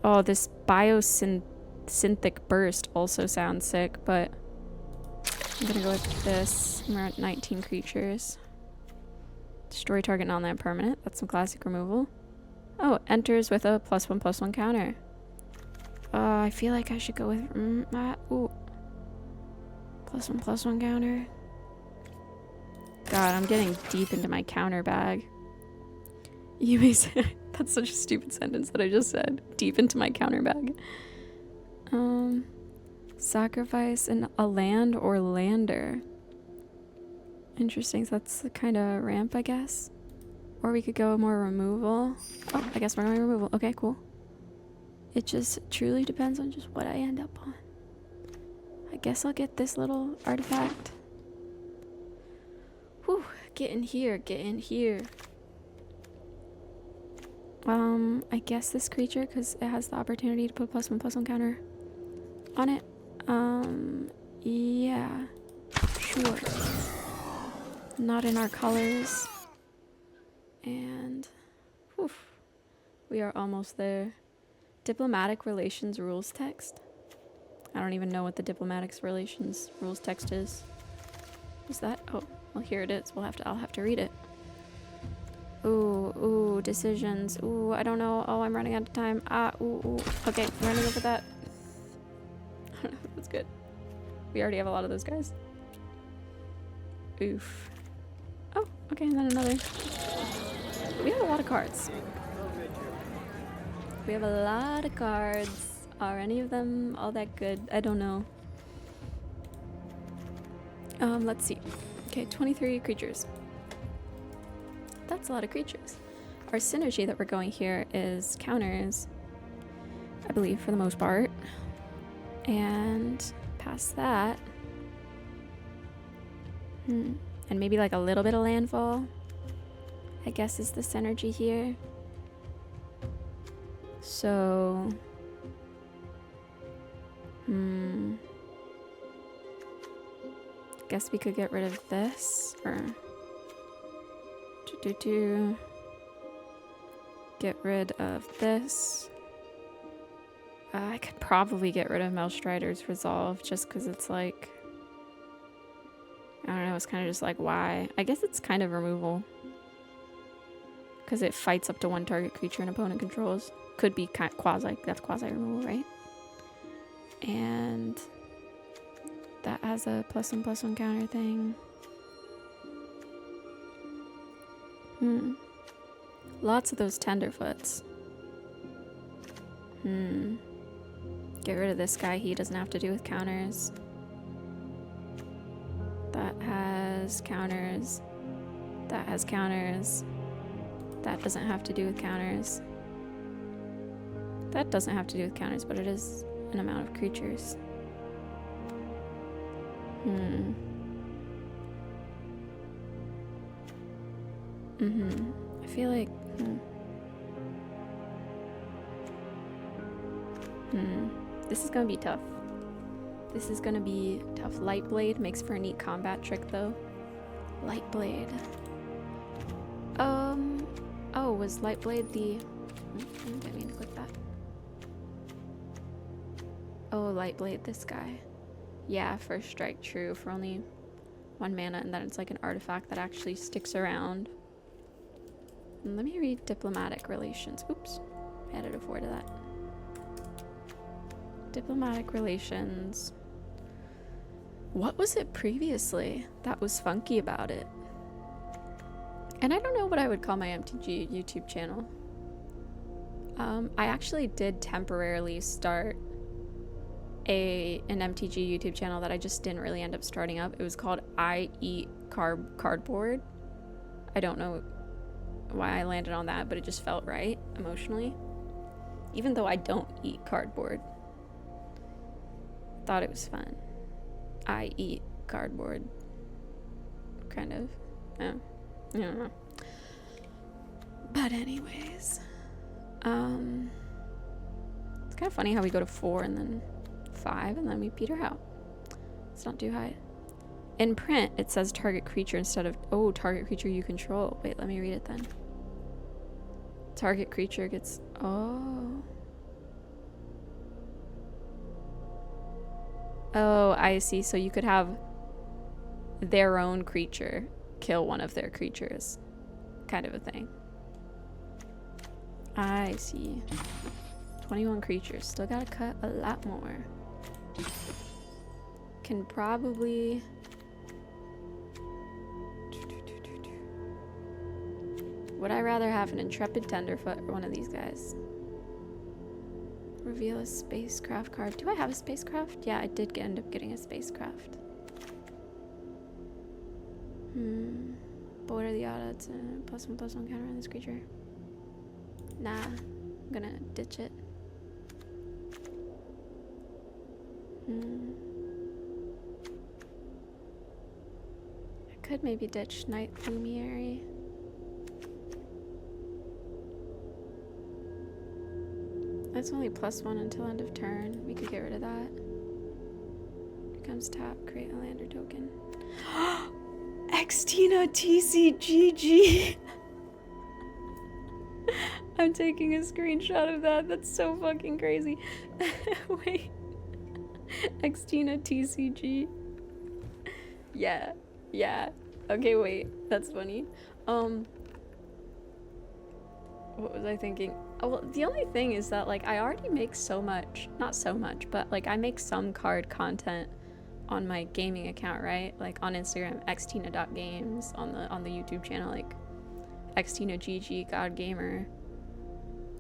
Oh, this biosynthetic burst also sounds sick, but I'm gonna go with this. We're at 19 creatures. Destroy target non-land permanent. That's some classic removal. Oh, enters with a plus 1 counter. I feel like I should go with ooh. Plus 1 counter. God, I'm getting deep into my counter bag. You may say that's such a stupid sentence that I just said. Deep into my counter bag. Sacrifice a land or lander. Interesting. So that's the kind of ramp, I guess. Or we could go more removal. Oh, I guess we're going removal. Okay, cool. It just truly depends on just what I end up on. I guess I'll get this little artifact. Whew, get in here. I guess this creature, because it has the opportunity to put +1/+1 counter on it. Yeah, sure. Not in our colors. And, oof, we are almost there. Diplomatic relations rules text. I don't even know what the diplomatic relations rules text is. Is that? Oh, well, here it is. I'll have to read it. Ooh, decisions. Ooh, I don't know. Oh, I'm running out of time. Ooh. Okay, I'm running over that. I don't know if that's good. We already have a lot of those guys. Oof. Oh, okay, and then another. We have a lot of cards. We have a lot of cards. Are any of them all that good? I don't know. Let's see. Okay, 23 creatures. That's a lot of creatures. Our synergy that we're going here is counters, I believe, for the most part. And past that, and maybe like a little bit of landfall, I guess, is the synergy here. So, guess we could get rid of this, or get rid of this. I could probably get rid of Melstrider's Resolve just because it's like, I don't know, it's kind of just like, why? I guess it's kind of removal because it fights up to one target creature an opponent controls. Could be quasi, that's quasi removal, right? And that has a +1/+1 counter thing. Lots of those Tenderfoots. Get rid of this guy. He doesn't have to do with counters. That has counters. That has counters. That doesn't have to do with counters. That doesn't have to do with counters, but it is an amount of creatures. I feel like... This is gonna be tough. This is gonna be tough. Lightblade makes for a neat combat trick, though. Lightblade. Oh, was Lightblade the... I didn't mean to click that. Oh, Lightblade, this guy. Yeah, first strike, true, for only 1 mana, and then it's like an artifact that actually sticks around. And let me read Diplomatic Relations. Oops, I added a 4 to that. Diplomatic Relations. What was it previously that was funky about it? And I don't know what I would call my MTG YouTube channel. I actually did temporarily start an MTG YouTube channel that I just didn't really end up starting up. It was called I Eat Cardboard. I don't know why I landed on that, but it just felt right emotionally. Even though I don't eat cardboard. Thought it was fun. I eat cardboard. Kind of. I don't know. But anyways. It's kind of funny how we go to 4 and then 5 and then we peter out. It's not too high. In print, it says target creature instead of, oh, target creature you control. Wait, let me read it then. Target creature gets, oh. Oh, I see. So you could have their own creature kill one of their creatures. Kind of a thing. I see. 21 creatures. Still gotta cut a lot more. Can probably... Would I rather have an Intrepid Tenderfoot or one of these guys? Reveal a spacecraft card. Do I have a spacecraft? Yeah, I did end up getting a spacecraft. But what are the odds? +1/+1 counter on this creature. Nah, I'm gonna ditch it. I could maybe ditch Night Lumiere. That's only +1 until end of turn. We could get rid of that. Becomes tap, create a lander token. Xtina TCGG. I'm taking a screenshot of that. That's so fucking crazy. Wait. Xtina TCG. Yeah. Yeah. Okay, wait. That's funny. What was I thinking? Oh, well, the only thing is that, like, I already make so much, not so much, but, like, I make some card content on my gaming account, right? Like, on Instagram, xtina.games, on the YouTube channel, like, xtinagg, God Gamer.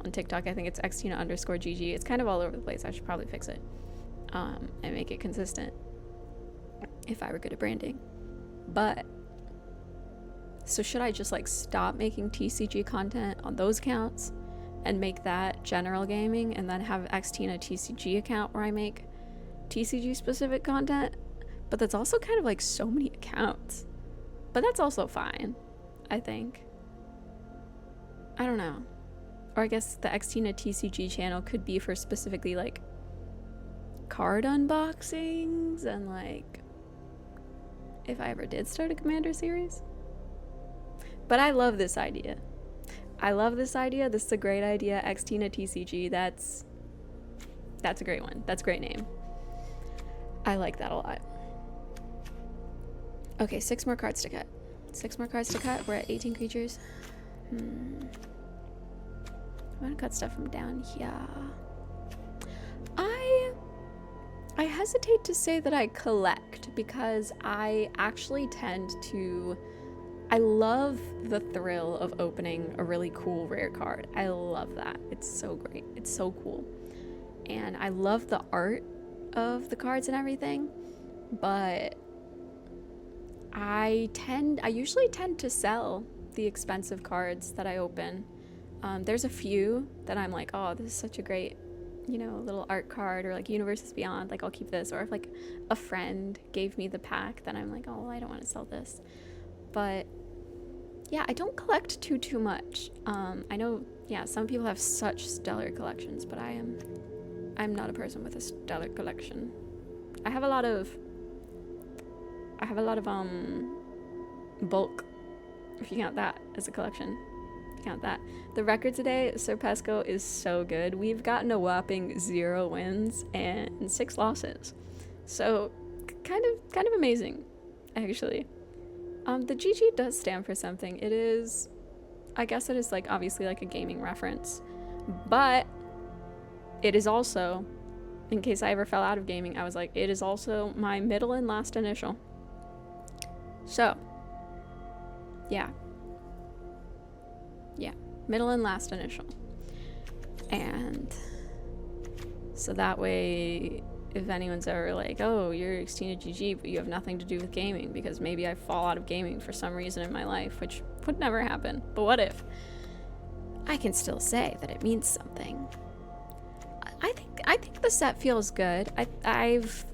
On TikTok, I think it's xtina_gg. It's kind of all over the place. I should probably fix it. And make it consistent. If I were good at branding. But... so should I just, like, stop making TCG content on those accounts and make that general gaming and then have Xtina TCG account where I make TCG specific content? But that's also kind of like so many accounts. But that's also fine, I think. I don't know. Or I guess the Xtina TCG channel could be for specifically, like, card unboxings and, like, if I ever did start a Commander series. But I love this idea. I love this idea. This is a great idea. Xtina TCG. That's a great one. That's a great name. I like that a lot. Okay, 6 more cards to cut. 6 more cards to cut. We're at 18 creatures. I'm gonna cut stuff from down here. I hesitate to say that I collect because I actually tend to... I love the thrill of opening a really cool rare card. I love that. It's so great. It's so cool. And I love the art of the cards and everything, but I usually tend to sell the expensive cards that I open. There's a few that I'm like, oh, this is such a great, you know, little art card, or like Universes Beyond, like I'll keep this. Or if like a friend gave me the pack, then I'm like, oh, well, I don't want to sell this. But yeah, I don't collect too much. I know, yeah, some people have such stellar collections, but I'm not a person with a stellar collection. I have a lot of bulk, if you count that as a collection. If you count that. The record today, Sir Pesco, is so good. We've gotten a whopping 0 wins and 6 losses. So kind of amazing, actually. The GG does stand for something. It is, I guess it is, like, obviously like a gaming reference, but it is also, in case I ever fell out of gaming, I was like, it is also my middle and last initial. So, yeah, middle and last initial. And so that way, if anyone's ever like, oh, you're Xtina GG, but you have nothing to do with gaming, because maybe I fall out of gaming for some reason in my life, which would never happen, but what if? I can still say that it means something. I think the set feels good. I've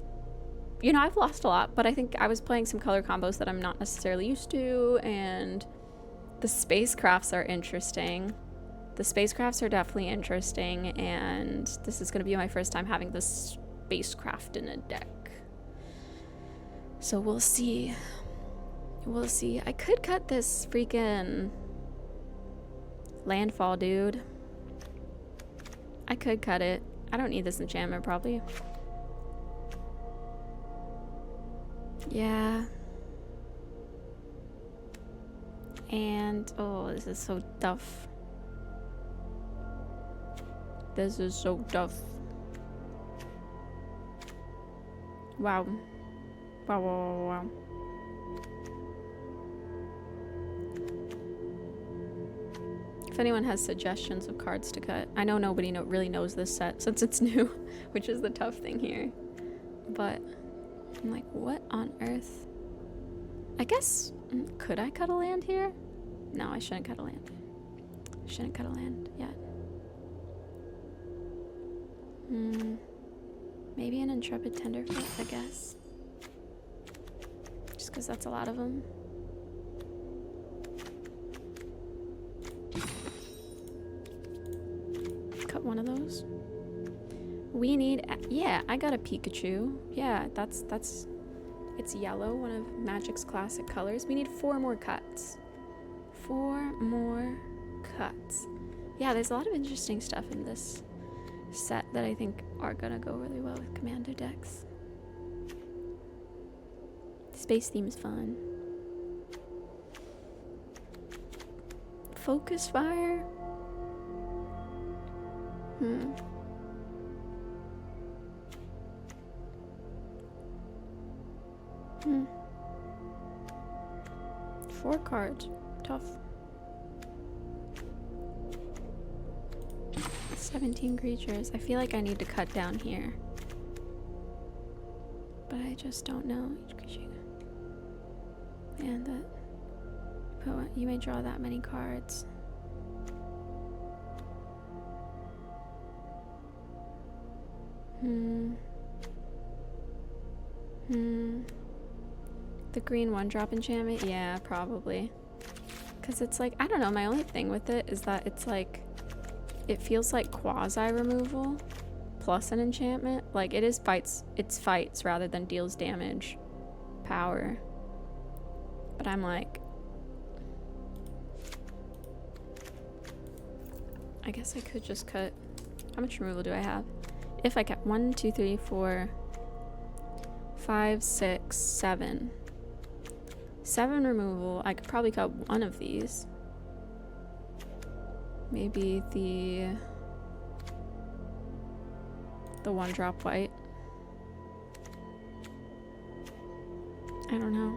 lost a lot, but I think I was playing some color combos that I'm not necessarily used to, and the spacecrafts are interesting. The spacecrafts are definitely interesting, and this is going to be my first time having this spacecraft in a deck. So we'll see. We'll see. I could cut this freaking landfall, dude. I could cut it. I don't need this enchantment, probably. Yeah. And, oh, this is so tough. This is so tough. Wow. Wow. If anyone has suggestions of cards to cut, I know nobody really knows this set since it's new, which is the tough thing here. But I'm like, what on earth? I guess, could I cut a land here? No, I shouldn't cut a land. I shouldn't cut a land yet. Maybe an Intrepid Tenderfoot, I guess. Just because that's a lot of them. Cut one of those. We need, yeah, I got a Pikachu. Yeah, that's, it's yellow, one of Magic's classic colors. We need 4 more cuts. 4 more cuts. Yeah, there's a lot of interesting stuff in this set that I think are gonna go really well with Commander decks. Space theme's fun. Focus fire? Hmm. Hmm. 4 cards. Tough. 17 creatures. I feel like I need to cut down here. But I just don't know. Each creature. And that. Oh, you may draw that many cards. The green 1-drop enchantment? Yeah, probably. Because it's like, I don't know, my only thing with it is that it's like, it feels like quasi removal plus an enchantment. Like it is fights, it's fights rather than deals damage power. But I'm like, I guess I could just cut. How much removal do I have? If I kept 1, 2, 3, 4, 5, 6, 7. 7 removal. I could probably cut one of these. Maybe the 1-drop white. I don't know.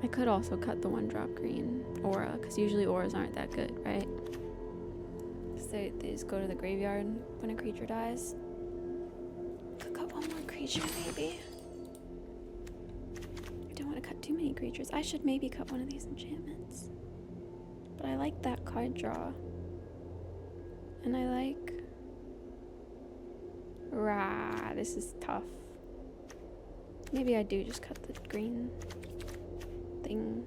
I could also cut the 1-drop green aura, because usually auras aren't that good, right? Because they just go to the graveyard when a creature dies. Could cut one more creature, maybe. I don't want to cut too many creatures. I should maybe cut one of these enchantments. But I like that card draw. And I like... Rah, this is tough. Maybe I do just cut the green thing.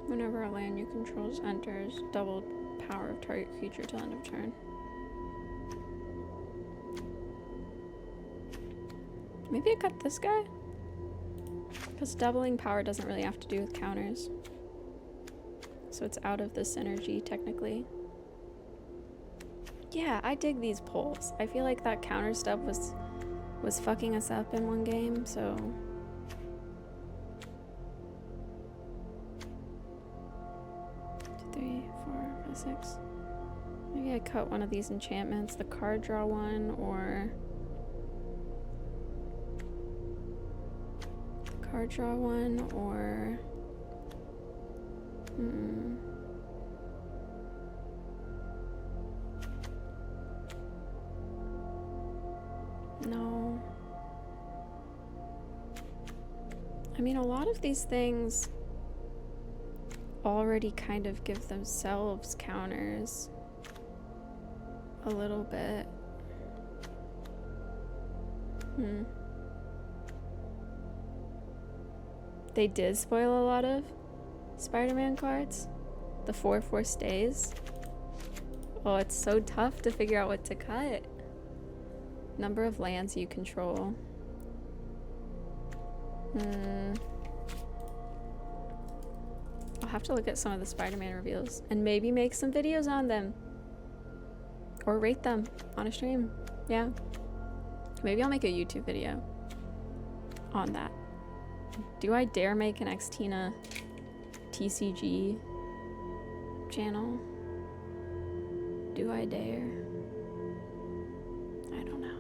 Whenever a land you control enters, double power of target creature till end of turn. Maybe I cut this guy? Because doubling power doesn't really have to do with counters. So it's out of the synergy, technically. Yeah, I dig these pulls. I feel like that counter stuff was fucking us up in one game, so... 2, 3, 4, 5, 6. Maybe I cut one of these enchantments, the card draw one, or... the card draw one, or... No. I mean, a lot of these things already kind of give themselves counters a little bit. They did spoil a lot of Spider-Man cards. The 4/4 stays. Oh, it's so tough to figure out what to cut. Number of lands you control. I'll have to look at some of the Spider-Man reveals and maybe make some videos on them. Or rate them on a stream. Yeah. Maybe I'll make a YouTube video on that. Do I dare make an Xtina TCG channel? Do I dare? I don't know.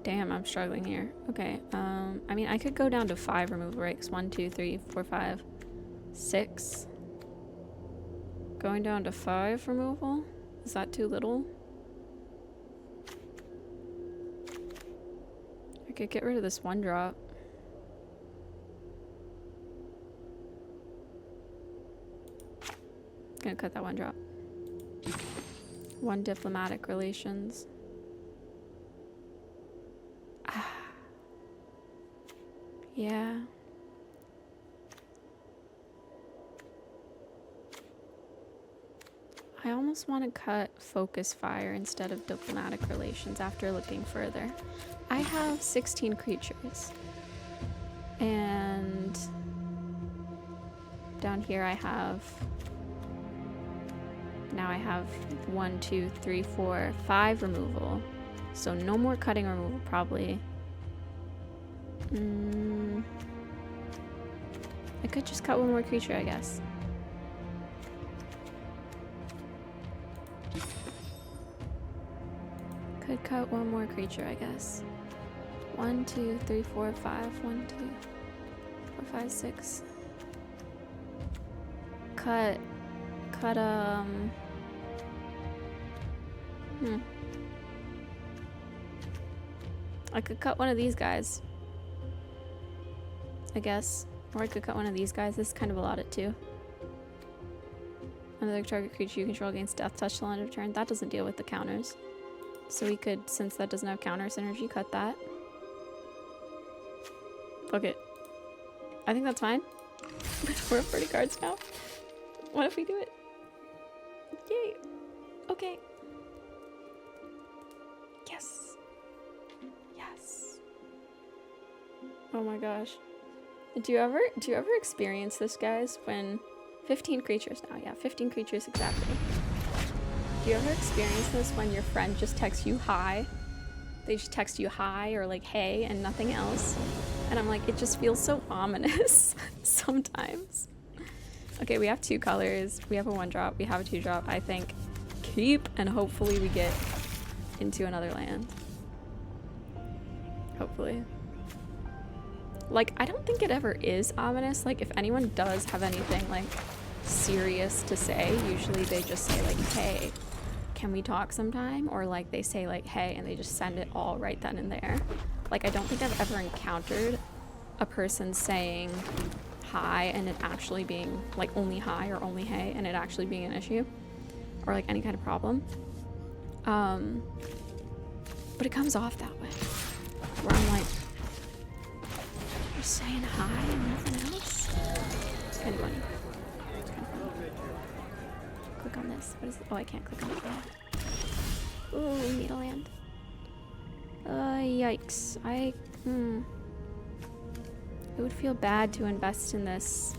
Damn, I'm struggling here. Okay, I mean, I could go down to 5 removal rates. 1, 2, 3, 4, 5, 6. Going down to 5 removal? Is that too little? I could get rid of this 1-drop. Gonna cut that 1-drop. 1 diplomatic relations. Yeah. I almost want to cut focus fire instead of diplomatic relations after looking further. I have 16 creatures. And down here I have, now I have 1, 2, 3, 4, 5 removal. So no more cutting or removal probably. I could just cut one more creature, I guess. Could cut one more creature, I guess. 1, 2, 3, 4, 5. 1, 2, 4, 5, 6. Cut, I could cut one of these guys, I guess. Or I could cut one of these guys. This is kind of allotted too. Another target creature you control gains death touch till end of turn. That doesn't deal with the counters. So we could, since that doesn't have counter synergy, cut that. Fuck it. I think that's fine. We're up 30 cards now. What if we do it? Yay. Okay. Yes. Yes. Oh my gosh. Do you ever experience this, guys, when 15 creatures now? Yeah, 15 creatures exactly. Do you ever experience this when your friend just texts you hi? They just text you hi or like hey and nothing else. And I'm like, it just feels so ominous sometimes. Okay, we have 2 colors. We have a 1-drop. We have a 2-drop. I think keep, and hopefully we get into another land. Hopefully. Like, I don't think it ever is ominous. Like, if anyone does have anything like serious to say, usually they just say like, hey, can we talk sometime? Or like they say like, hey, and they just send it all right then and there. Like, I don't think I've ever encountered a person saying hi and it actually being like only hi or only hey and it actually being an issue or like any kind of problem. But it comes off that way where I'm like, you're saying hi and nothing else? It's kind of funny. It's kind of funny. Click on this. What is it? Oh, I can't click on it yet. Ooh, we need a land. Yikes. It would feel bad to invest in this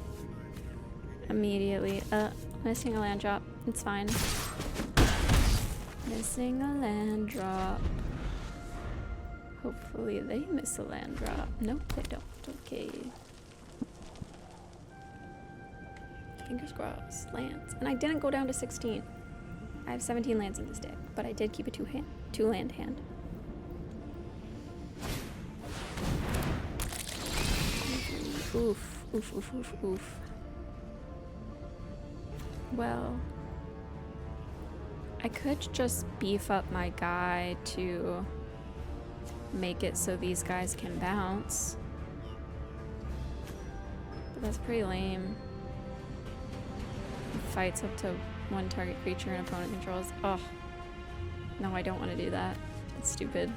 immediately. Missing a land drop. It's fine. Missing a land drop. Hopefully they miss a land drop. Nope, they don't. Okay. Fingers crossed. Lands. And I didn't go down to 16. I have 17 lands in this deck, but I did keep a 2-land hand. Oof, oof, oof, oof, oof. Well, I could just beef up my guy to make it so these guys can bounce. But that's pretty lame. It fights up to 1 target creature an opponent controls. Oh, no, I don't want to do that. It's stupid.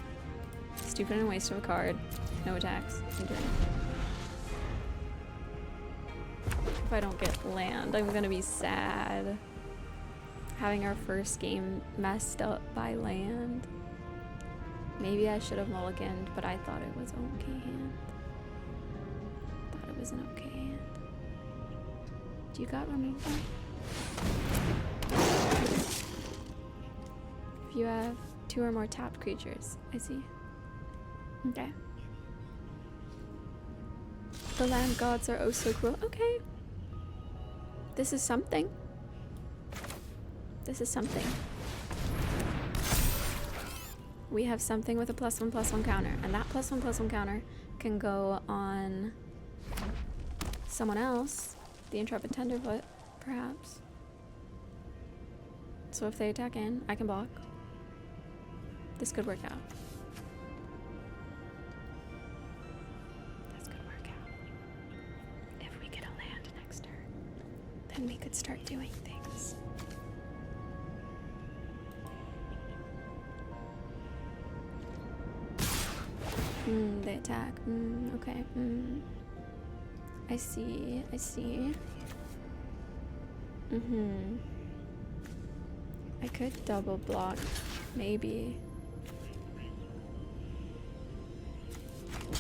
Stupid and a waste of a card. No attacks. I'm doing it. If I don't get land, I'm gonna be sad. Having our first game messed up by land. Maybe I should have mulliganed, but I thought it was an okay hand. Thought it was an okay hand. Do you got removal? If you have 2 or more tapped creatures, I see. Okay. The land gods are oh so cruel. Okay. This is something. This is something. We have something with a +1/+1 counter, and that +1/+1 counter can go on someone else, the Intrepid Tenderfoot, perhaps. So if they attack in, I can block. This could work out. This could work out. If we get a land next turn, then we could start doing things. They attack. Okay. I see. I see. I could double block, maybe.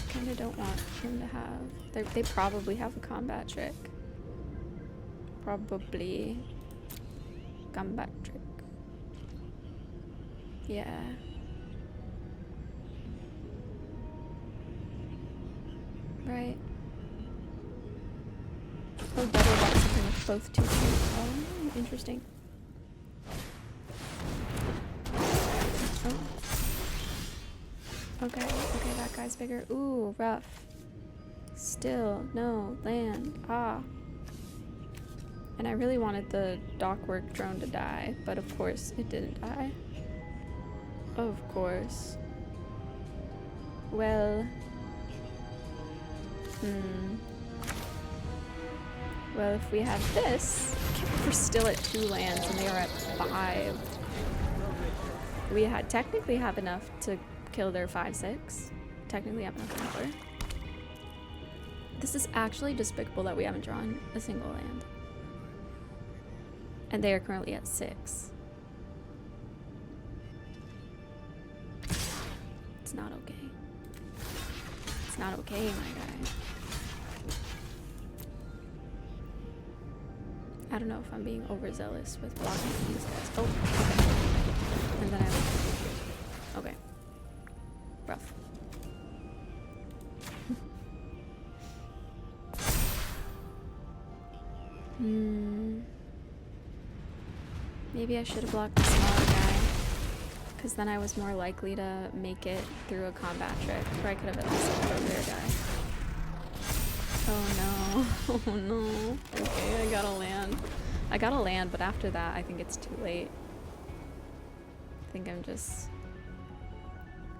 Kinda don't want him to have. They probably have a combat trick. Probably. Combat trick. Yeah. Right. Oh, double block something with both 2 2. Oh, interesting. Oh. Okay, that guy's bigger. Ooh, rough. Still, no, land. Ah. And I really wanted the dockwork drone to die, but of course it didn't die. Of course. Well. Well, if we have this, we're still at 2 lands and they are at 5. We technically have enough to kill their 5/6. Technically have enough number. This is actually despicable that we haven't drawn a single land. And they are currently at 6. It's not okay. It's not okay, my guy. I don't know if I'm being overzealous with blocking these guys. Oh, okay. And then I okay. Rough. Maybe I should have blocked the smaller guy, because then I was more likely to make it through a combat trick, or I could have at least killed their guy. Oh no. Oh no. Okay, I gotta land. I gotta land, but after that, I think it's too late. I think I'm just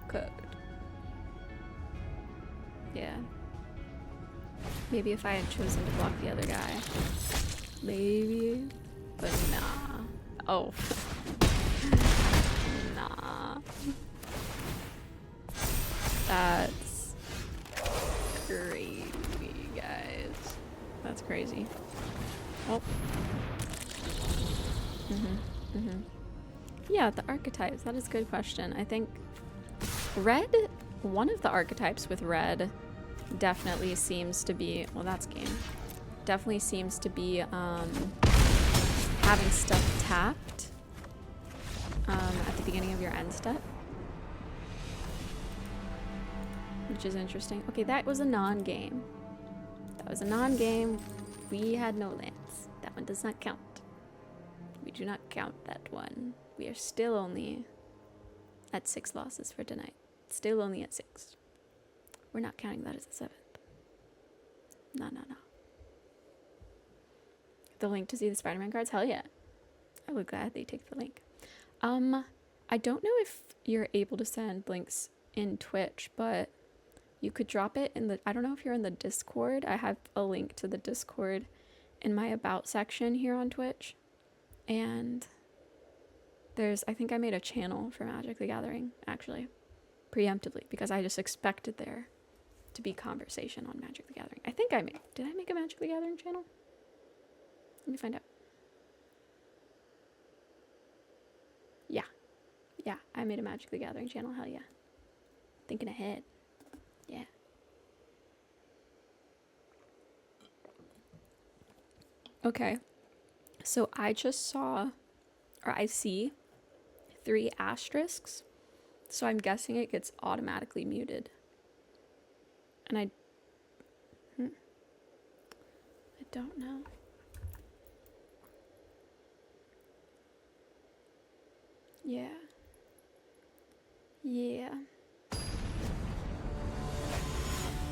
cooked. Yeah. Maybe if I had chosen to block the other guy. Maybe. But nah. Oh. Nah. That's crazy, guys. That's crazy. Oh. Yeah, the archetypes. That is a good question. I think red, one of the archetypes with red definitely seems to be, well, that's game. Definitely seems to be having stuff tapped at the beginning of your end step. Which is interesting. Okay, that was a non-game. That was a non-game. We had no lands. That one does not count. We do not count that one. We are still only at 6 losses for tonight. Still only at 6. We're not counting that as a 7th. No. The link to see the Spider-Man cards? Hell yeah. I would gladly take the link. I don't know if you're able to send links in Twitch, but you could drop it in the, I don't know if you're in the Discord. I have a link to the Discord in my About section here on Twitch. And there's, I think I made a channel for Magic the Gathering, actually, preemptively, because I just expected there to be conversation on Magic the Gathering. I think did I make a Magic the Gathering channel? Let me find out. Yeah, I made a Magic the Gathering channel, hell yeah. Thinking ahead. Yeah. Okay. So I just saw, or I see 3 asterisks. So I'm guessing it gets automatically muted. And I don't know. Yeah.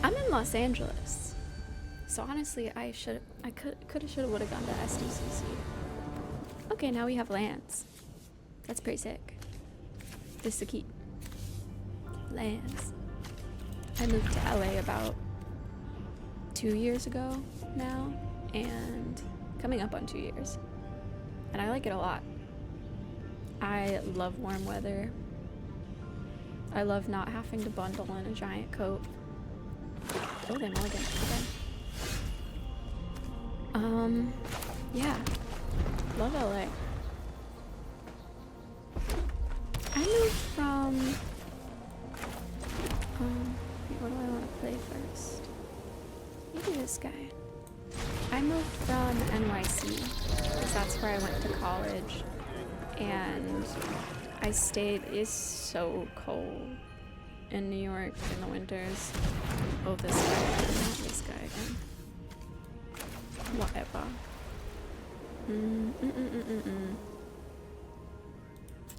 I'm in Los Angeles. So honestly, I should have gone to SDCC. Okay, now we have lands. That's pretty sick. This is the key. Lands. I moved to LA about 2 years ago now, and coming up on 2 years. And I like it a lot. I love warm weather. I love not having to bundle in a giant coat. Oh, they mulligan. Okay. Yeah. Love LA. I moved from... what do I want to play first? Maybe this guy. I moved from NYC, because that's where I went to college. And I stayed... It's so cold in New York in the winters. Oh, this guy again. Not this guy again. Whatever.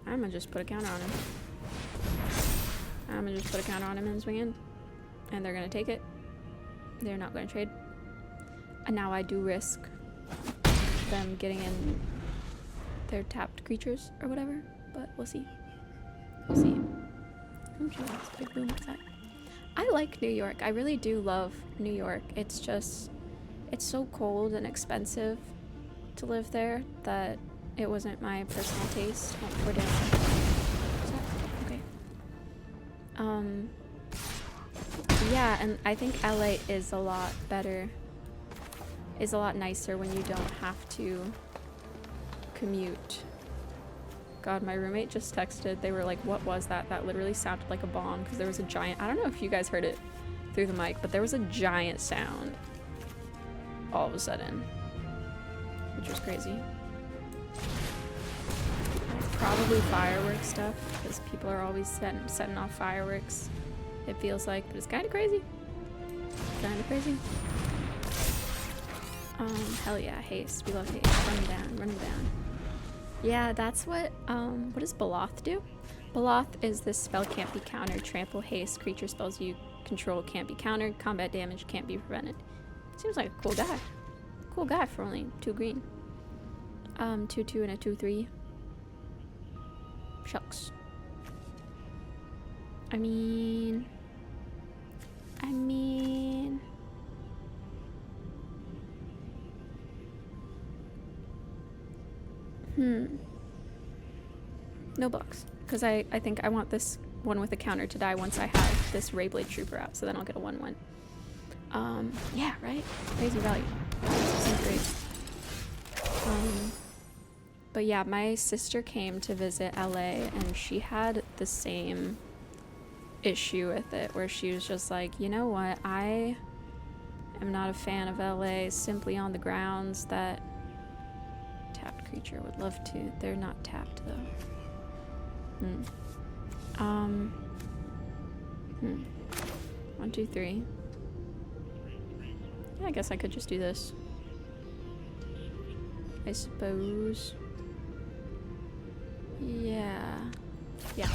I'm gonna just put a counter on him. I'm gonna just put a counter on him and swing in. And they're gonna take it. They're not gonna trade. And now I do risk them getting in their tapped creatures or whatever. But we'll see. We'll see. Oh, geez, that's a big boom outside. I like New York. I really do love New York. It's just... It's so cold and expensive to live there that it wasn't my personal taste. Oh, we're down. Okay. Yeah, and I think LA is a lot better. Is a lot nicer when you don't have to commute. God, my roommate just texted. They were like, what was that? That literally sounded like a bomb because there was a giant... I don't know if you guys heard it through the mic, but there was a giant sound all of a sudden, which was crazy. It's probably fireworks stuff because people are always setting off fireworks, it feels like, but it's kind of crazy. Kind of crazy. Hell yeah, haste. We love haste. Run him down, run him down. Yeah, that's what does Baloth do? Baloth is this spell can't be countered, trample, haste, creature spells you control can't be countered, combat damage can't be prevented. Seems like a cool guy. Cool guy for only 2 green. 2/2 and a 2/3. Shucks. I mean... No blocks. Because I think I want this one with a counter to die once I have this Rayblade Trooper out, so then I'll get a 1/1. Yeah, right? Crazy value. Seems great. But yeah, my sister came to visit LA and she had the same issue with it, where she was just like, you know what, I am not a fan of LA simply on the grounds that tapped creature would love to. They're not tapped though. 1, 2, 3. Yeah, I guess I could just do this. I suppose. Yeah. Yeah.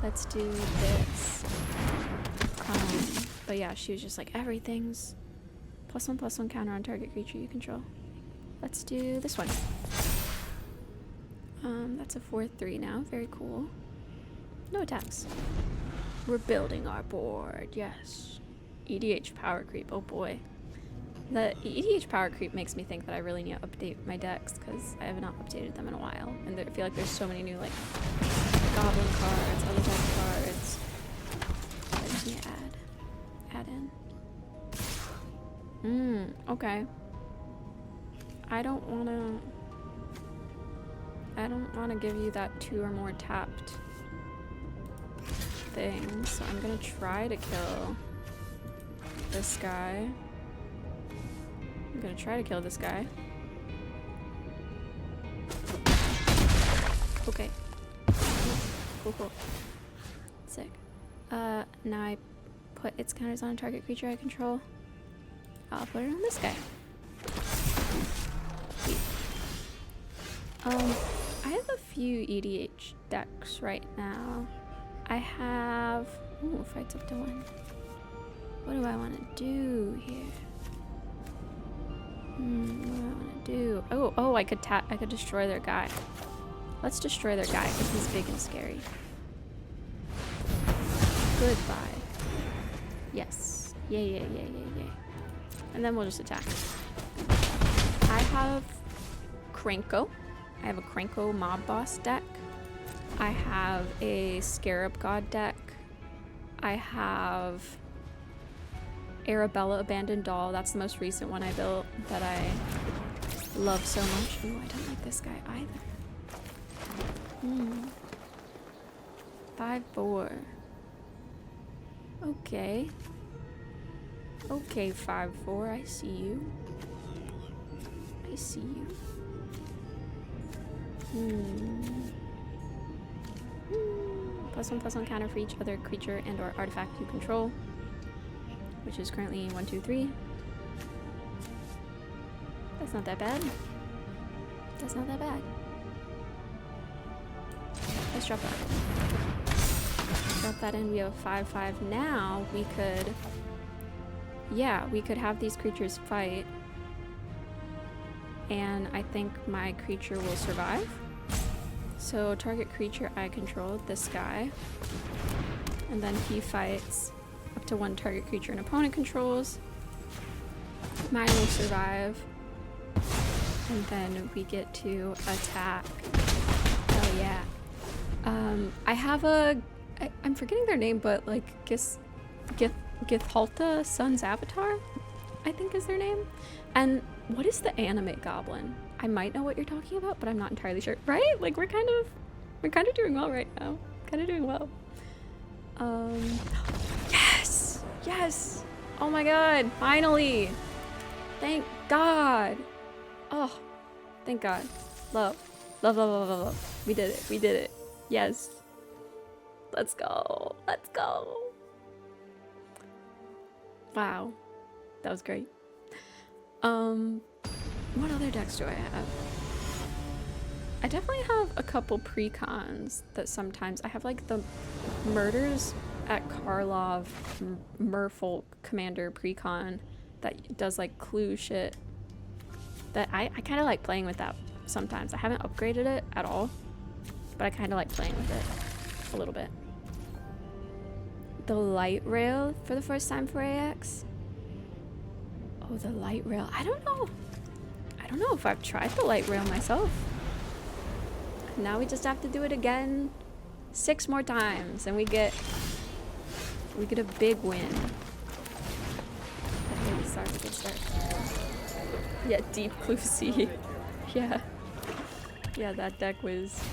Let's do this. But yeah, she was just like, everything's +1/+1 counter on target creature you control. Let's do this one. That's a 4/3 now. Very cool. No attacks. We're building our board. Yes. EDH power creep. Oh boy. The EDH power creep makes me think that I really need to update my decks because I have not updated them in a while. And I feel like there's so many new, like, goblin cards, other type of cards. I just need to add in. Okay. I don't wanna give you that 2 or more tapped thing, so I'm gonna try to kill this guy. I'm gonna try to kill this guy. Okay. Cool. Sick. Now I put its counters on a target creature I control. I'll put it on this guy. Sweet. I have a few EDH decks right now. I have... Ooh, fights up to 1. What do I want to do here? What do I want to do? Oh, I could destroy their guy. Let's destroy their guy because he's big and scary. Goodbye. Yes. Yay. And then we'll just attack. I have Krenko. I have a Krenko Mob Boss deck. I have a Scarab God deck. I have Arabella Abandoned Doll. That's the most recent one I built that I love so much. Ooh, I don't like this guy either. 5/4. Okay. Okay, 5/4. I see you. I see you. +1/+1 counter for each other creature and or artifact you control, which is currently 1, 2, 3. That's not that bad. That's not that bad. Let's drop that. Drop that in. We have a 5/5. Now we could, yeah, we could have these creatures fight, and I think my creature will survive. So target creature I control, this guy, and then he fights up to 1 target creature an opponent controls. Mine will survive, and then we get to attack. Oh yeah. I have I'm forgetting their name, but like Githalta Sun's Avatar, I think is their name. And what is the anime goblin? I might know what you're talking about, but I'm not entirely sure. Right? Like we're kind of doing well right now. Kind of doing well. Yes! Yes! Oh my god, finally! Thank God! Oh, thank God. Love. Love, love, love, love, love. We did it. We did it. Yes. Let's go. Let's go. Wow. That was great. What other decks do I have? I definitely have a couple precons that sometimes I have, like the Murders at Karlov Merfolk Commander precon that does like clue shit. That I kind of like playing with that sometimes. I haven't upgraded it at all, but I kind of like playing with it a little bit. The light rail for the first time for AX. Oh, the light rail. I don't know if I've tried the light rail myself. Now we just have to do it again 6 more times and we get a big win. Okay, sorry, we can start. Yeah, Deep Blue Sea. Yeah. Yeah, that deck was...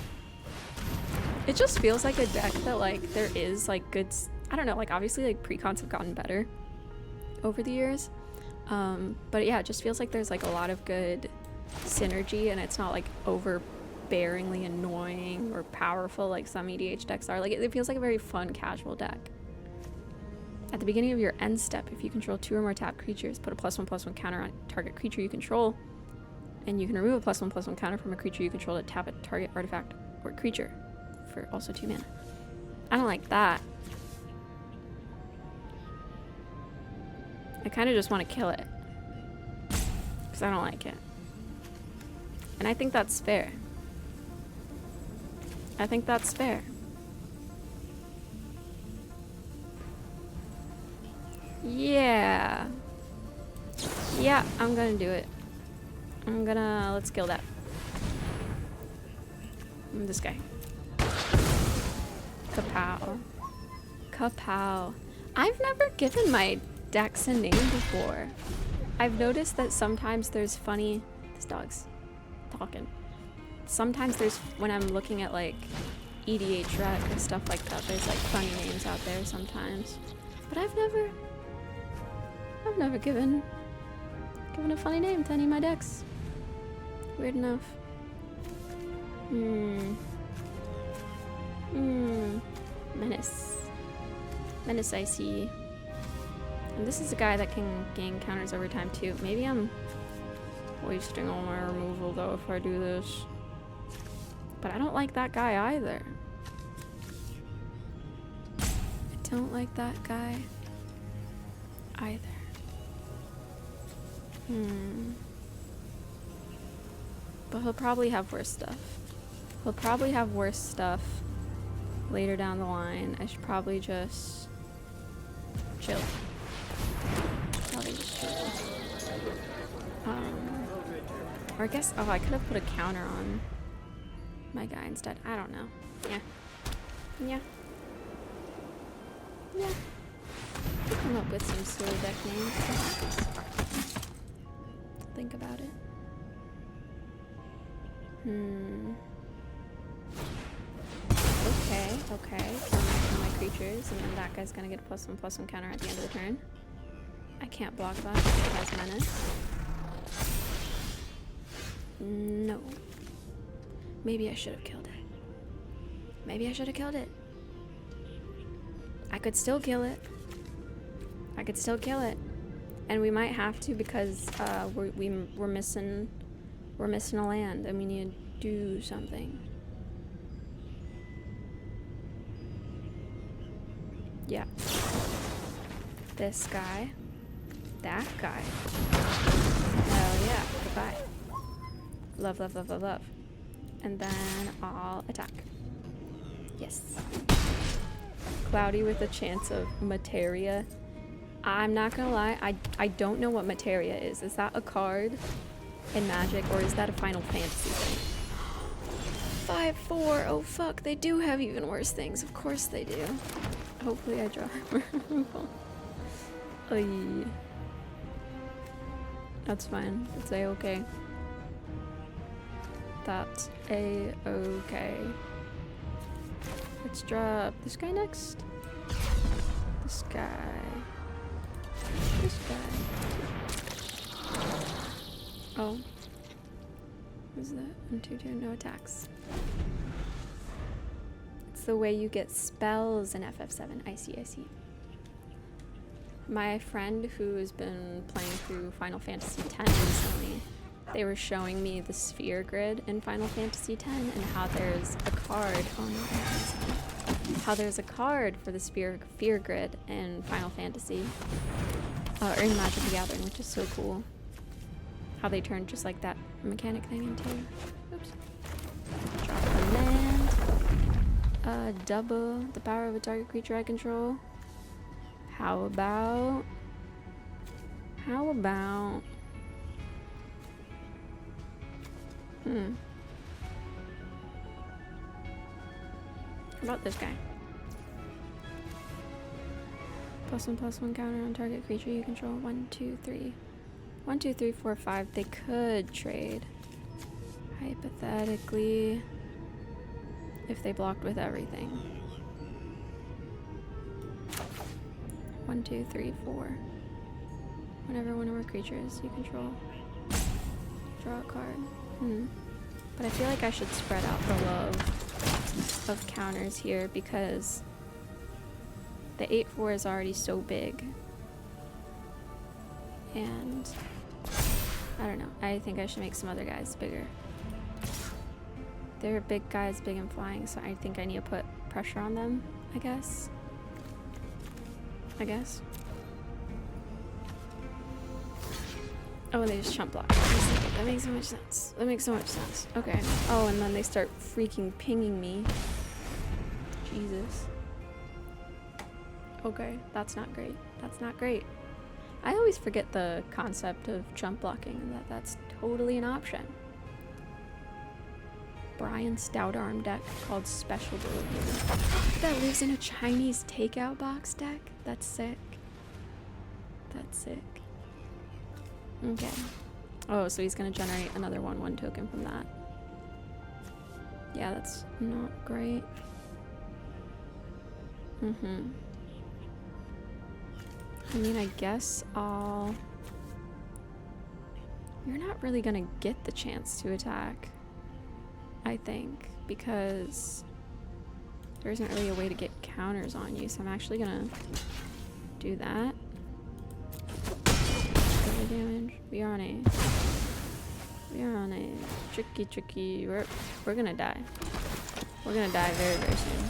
It just feels like a deck that, like, there is, like, good... I don't know, like, obviously, like, precons have gotten better over the years. But yeah, it just feels like there's, like, a lot of good synergy, and it's not, like, overbearingly annoying or powerful like some EDH decks are. Like, it feels like a very fun, casual deck. At the beginning of your end step, if you control 2 or more tapped creatures, put a +1/+1 counter on target creature you control, and you can remove a +1/+1 counter from a creature you control to tap a target artifact or creature for also 2 mana. I don't like that. I kind of just want to kill it because I don't like it, and I think that's fair. I think that's fair. Yeah. Yeah, I'm gonna do it. Let's kill that. This guy. Kapow. Kapow. I've never given my decks a name before. I've noticed that sometimes there's funny... This dog's talking. Sometimes there's... When I'm looking at, like, EDH rec or stuff like that, there's, like, funny names out there sometimes. But I've never given a funny name to any of my decks. Weird enough. Menace. Menace, I see. And this is a guy that can gain counters over time too. Maybe I'm wasting all my removal though if I do this. But I don't like that guy either. I don't like that guy either. But he'll probably have worse stuff. He'll probably have worse stuff later down the line. I should probably just chill. Probably just chill. Or I guess, oh, I could have put a counter on my guy instead. I don't know. Yeah. Yeah. Yeah. We'll come up with some silly deck names. Think about it. Okay. Kill my creatures, and then that guy's gonna get a +1/+1 counter at the end of the turn. I can't block that because it has menace. No. Maybe I should have killed it. Maybe I should have killed it. I could still kill it. I could still kill it. And we might have to because we're missing a land and we need to do something. Yeah. This guy. That guy. Hell yeah. Goodbye. Love, love, love, love, love. And then I'll attack. Yes. Cloudy with a chance of materia. I'm not gonna lie, I don't know what materia is. Is that a card in Magic or is that a Final Fantasy thing? 5/4. Oh fuck, they do have even worse things. Of course they do. Hopefully I draw removal. Oy. That's fine. It's a-okay. That's a-okay. Let's drop this guy next. This guy. This guy. Oh. What is that? 1, 2, 2, no attacks. It's the way you get spells in FF7. I see. My friend who has been playing through Final Fantasy X recently, they were showing me the sphere grid in Final Fantasy X and how there's a card how there's a card for the sphere grid in Final Fantasy or in Magic the Gathering, which is so cool. How they turn just like that mechanic thing into. Oops. Drop a land. Double the power of a target creature I control. How about How about this guy? +1/+1 counter on target creature you control. 1, 2, 3. 1, 2, 3, 4, 5. They could trade. Hypothetically. If they blocked with everything. 1, 2, 3, 4. Whenever one of our creatures you control. Draw a card. But I feel like I should spread out the love of counters here because the 8/4 is already so big. And I don't know. I think I should make some other guys bigger. They're big guys, big and flying, so I think I need to put pressure on them, I guess. Oh, they just chump block. That makes so much sense. Okay. Oh, and then they start freaking pinging me. Jesus. Okay, that's not great. I always forget the concept of chump blocking and that's totally an option. Brian Stout Arm deck called Special Delivery. That lives in a Chinese takeout box deck? That's sick. Okay. Oh, so he's gonna generate another 1/1 token from that. Yeah, that's not great. I mean, I guess you're not really gonna get the chance to attack, I think, because there isn't really a way to get counters on you, so I'm actually gonna do that. Double damage. We are on a tricky. We're gonna die. We're gonna die very, very soon.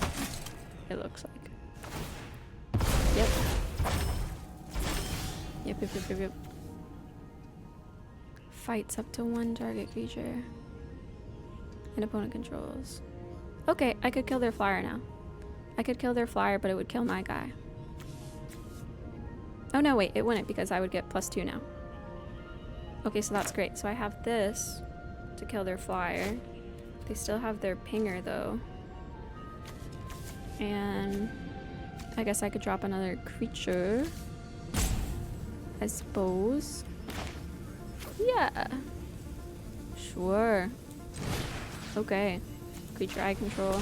It looks like. Yep. Fights up to 1 target creature. An opponent controls. Okay, I could kill their flyer now. I could kill their flyer, but it would kill my guy. Oh no, wait, it wouldn't because I would get +2 now. Okay, so that's great. So I have this to kill their flyer. They still have their pinger though. And I guess I could drop another creature. I suppose. Yeah. Sure. Okay. Creature I control.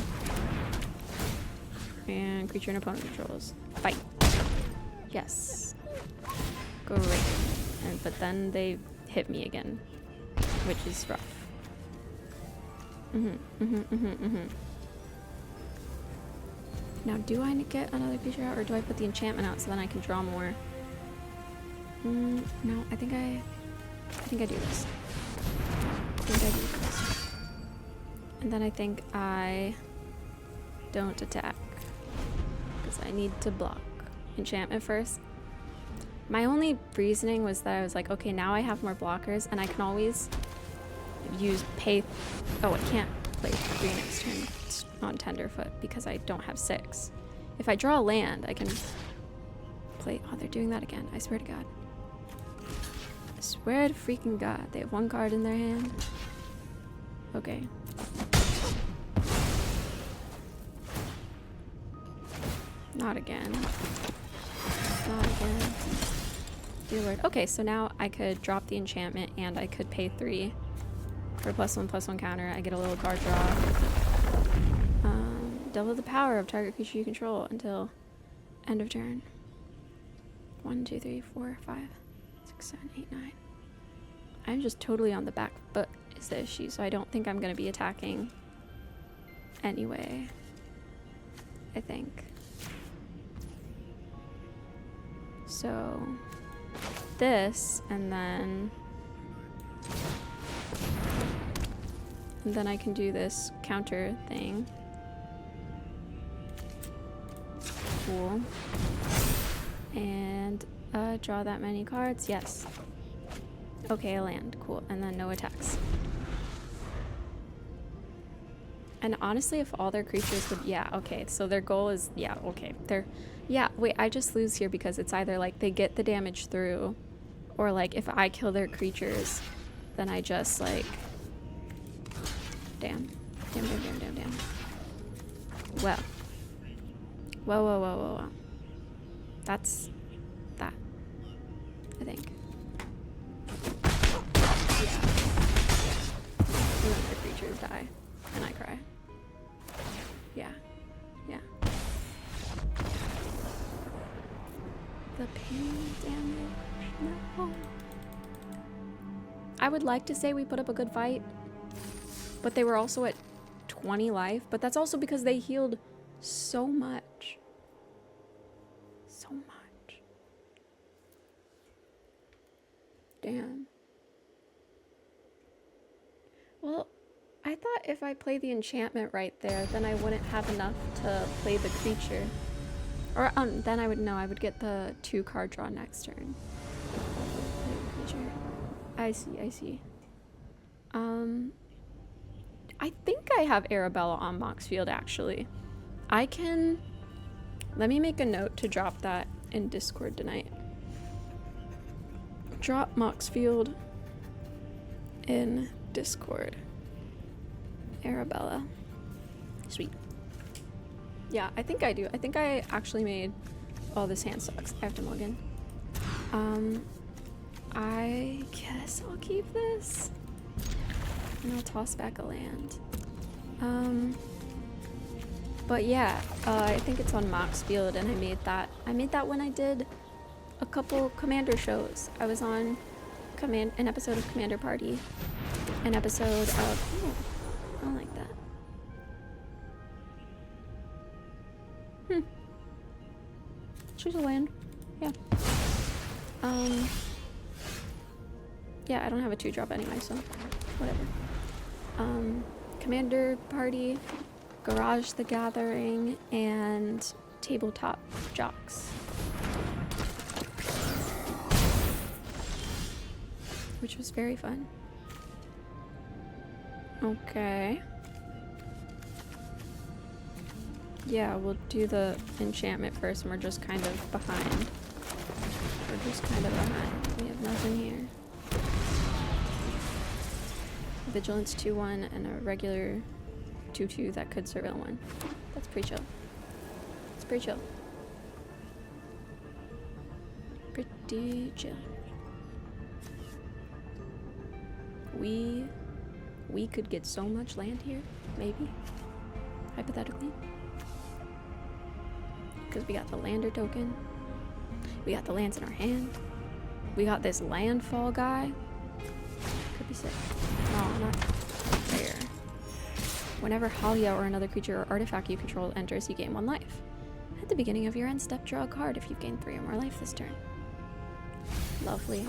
And creature an opponent controls. Fight. Yes. Great. But then they hit me again, which is rough. Now, do I get another creature out, or do I put the enchantment out so then I can draw more? No, I think I do this. And then I think I don't attack because I need to block. Enchantment first. My only reasoning was that I was like, okay, now I have more blockers and I can always use pay. Oh, I can't play 3 next turn on Tenderfoot because I don't have 6. If I draw a land, I can play. Oh, they're doing that again. I swear to God. I swear to freaking God. They have 1 card in their hand. Okay. Not again. Not again. Dear Lord. Okay, so now I could drop the enchantment and I could pay 3 for +1/+1 counter. I get a little card draw. Double the power of target creature you control until end of turn. 1, 2, 3, 4, 5, 6, 7, 8, 9. I'm just totally on the back foot is the issue, so I don't think I'm going to be attacking anyway. I think. So this, and then I can do this counter thing. Cool. And draw that many cards. Yes. Okay, a land. Cool. And then no attacks. And honestly, if all their creatures would... Yeah, okay. So their goal is... Yeah, okay. Yeah, wait, I just lose here because it's either like they get the damage through, or like if I kill their creatures, then I just like... Damn. Well. Whoa. That's that, I think. Yeah. And then the creatures die, and I cry. Yeah. The pain damage, no. I would like to say we put up a good fight, but they were also at 20 life, but that's also because they healed so much. Damn. Well, I thought if I play the enchantment right there, then I wouldn't have enough to play the creature. Or then I would get the 2 card draw next turn. Creature. I see. I think I have Arabella on Moxfield actually. Let me make a note to drop that in Discord tonight. Drop Moxfield in Discord. Arabella. Sweet. Yeah, I think I do. I think I actually made... Oh, this hand sucks. I have to mulligan. I guess I'll keep this. And I'll toss back a land. But yeah, I think it's on Moxfield, and I made that when I did a couple Commander shows. I was on an episode of Commander Party, an episode of... Oh, I don't like that. Choose a land. Yeah. Yeah, I don't have a 2-drop anyway, so whatever. Commander Party, Garage the Gathering, and Tabletop Jocks. Which was very fun. Okay. Yeah, we'll do the enchantment first, and we're just kind of behind. We have nothing here. Vigilance 2/1 and a regular 2/2 that could surveil 1. That's pretty chill. pretty chill. We could get so much land here, maybe, hypothetically. Because we got the lander token. We got the lands in our hand. We got this landfall guy. Could be sick. No, not there. Whenever Halia or another creature or artifact you control enters, you gain 1 life. At the beginning of your end step, draw a card if you've gained 3 or more life this turn. Lovely.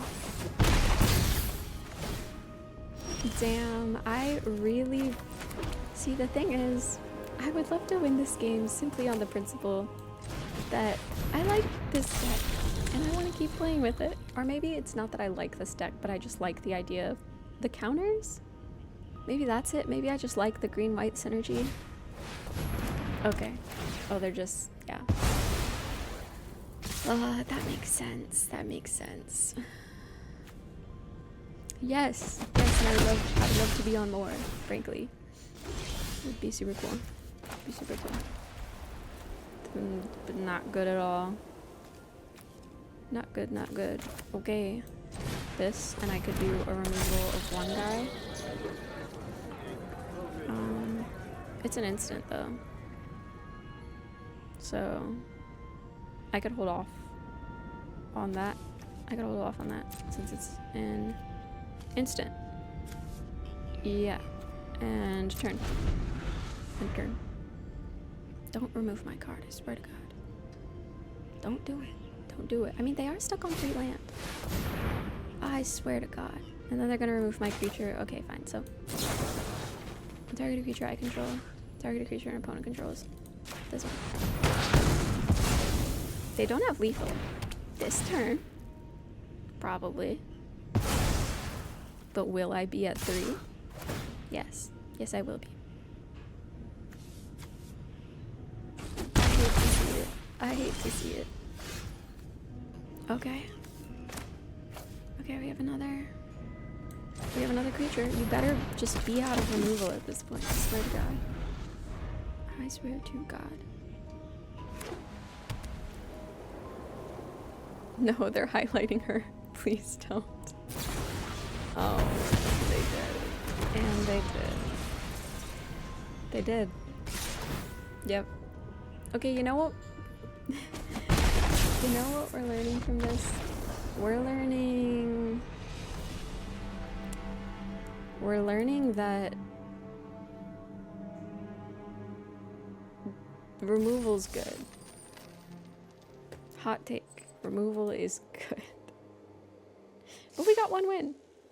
Damn, I really... See, the thing is, I would love to win this game simply on the principle that I like this deck and I want to keep playing with it. Or maybe it's not that I like this deck, but I just like the idea of the counters? Maybe that's it. Maybe I just like the green-white synergy. Okay. Oh, they're just... yeah. That makes sense. That makes sense. Yes. Yes, and I would love to be on more, frankly. It would be super cool. It'd be super cool. But not good at all. Not good, not good. Okay. This, and I could do a removal of 1 guy. It's an instant though. So I could hold off on that. I could hold off on that since it's an instant. Yeah. And turn. And turn. Don't remove my card, I swear to God. Don't do it. Don't do it. I mean, they are stuck on 3 land. I swear to God. And then they're gonna remove my creature. Okay, fine. So, targeted creature I control. Targeted creature an opponent controls. This one. They don't have lethal. This turn. Probably. But will I be at 3? Yes. Yes, I will be. I hate to see it. I hate to see it. Okay. Okay, we have another creature. You better just be out of removal at this point. I swear to God. I swear to God. No, they're highlighting her. Please don't. Oh, they did. And they did. They did. Yep. Okay, you know what? You know what we're learning from this? We're learning that removal's good. Hot take. Removal is good. But we got 1 win.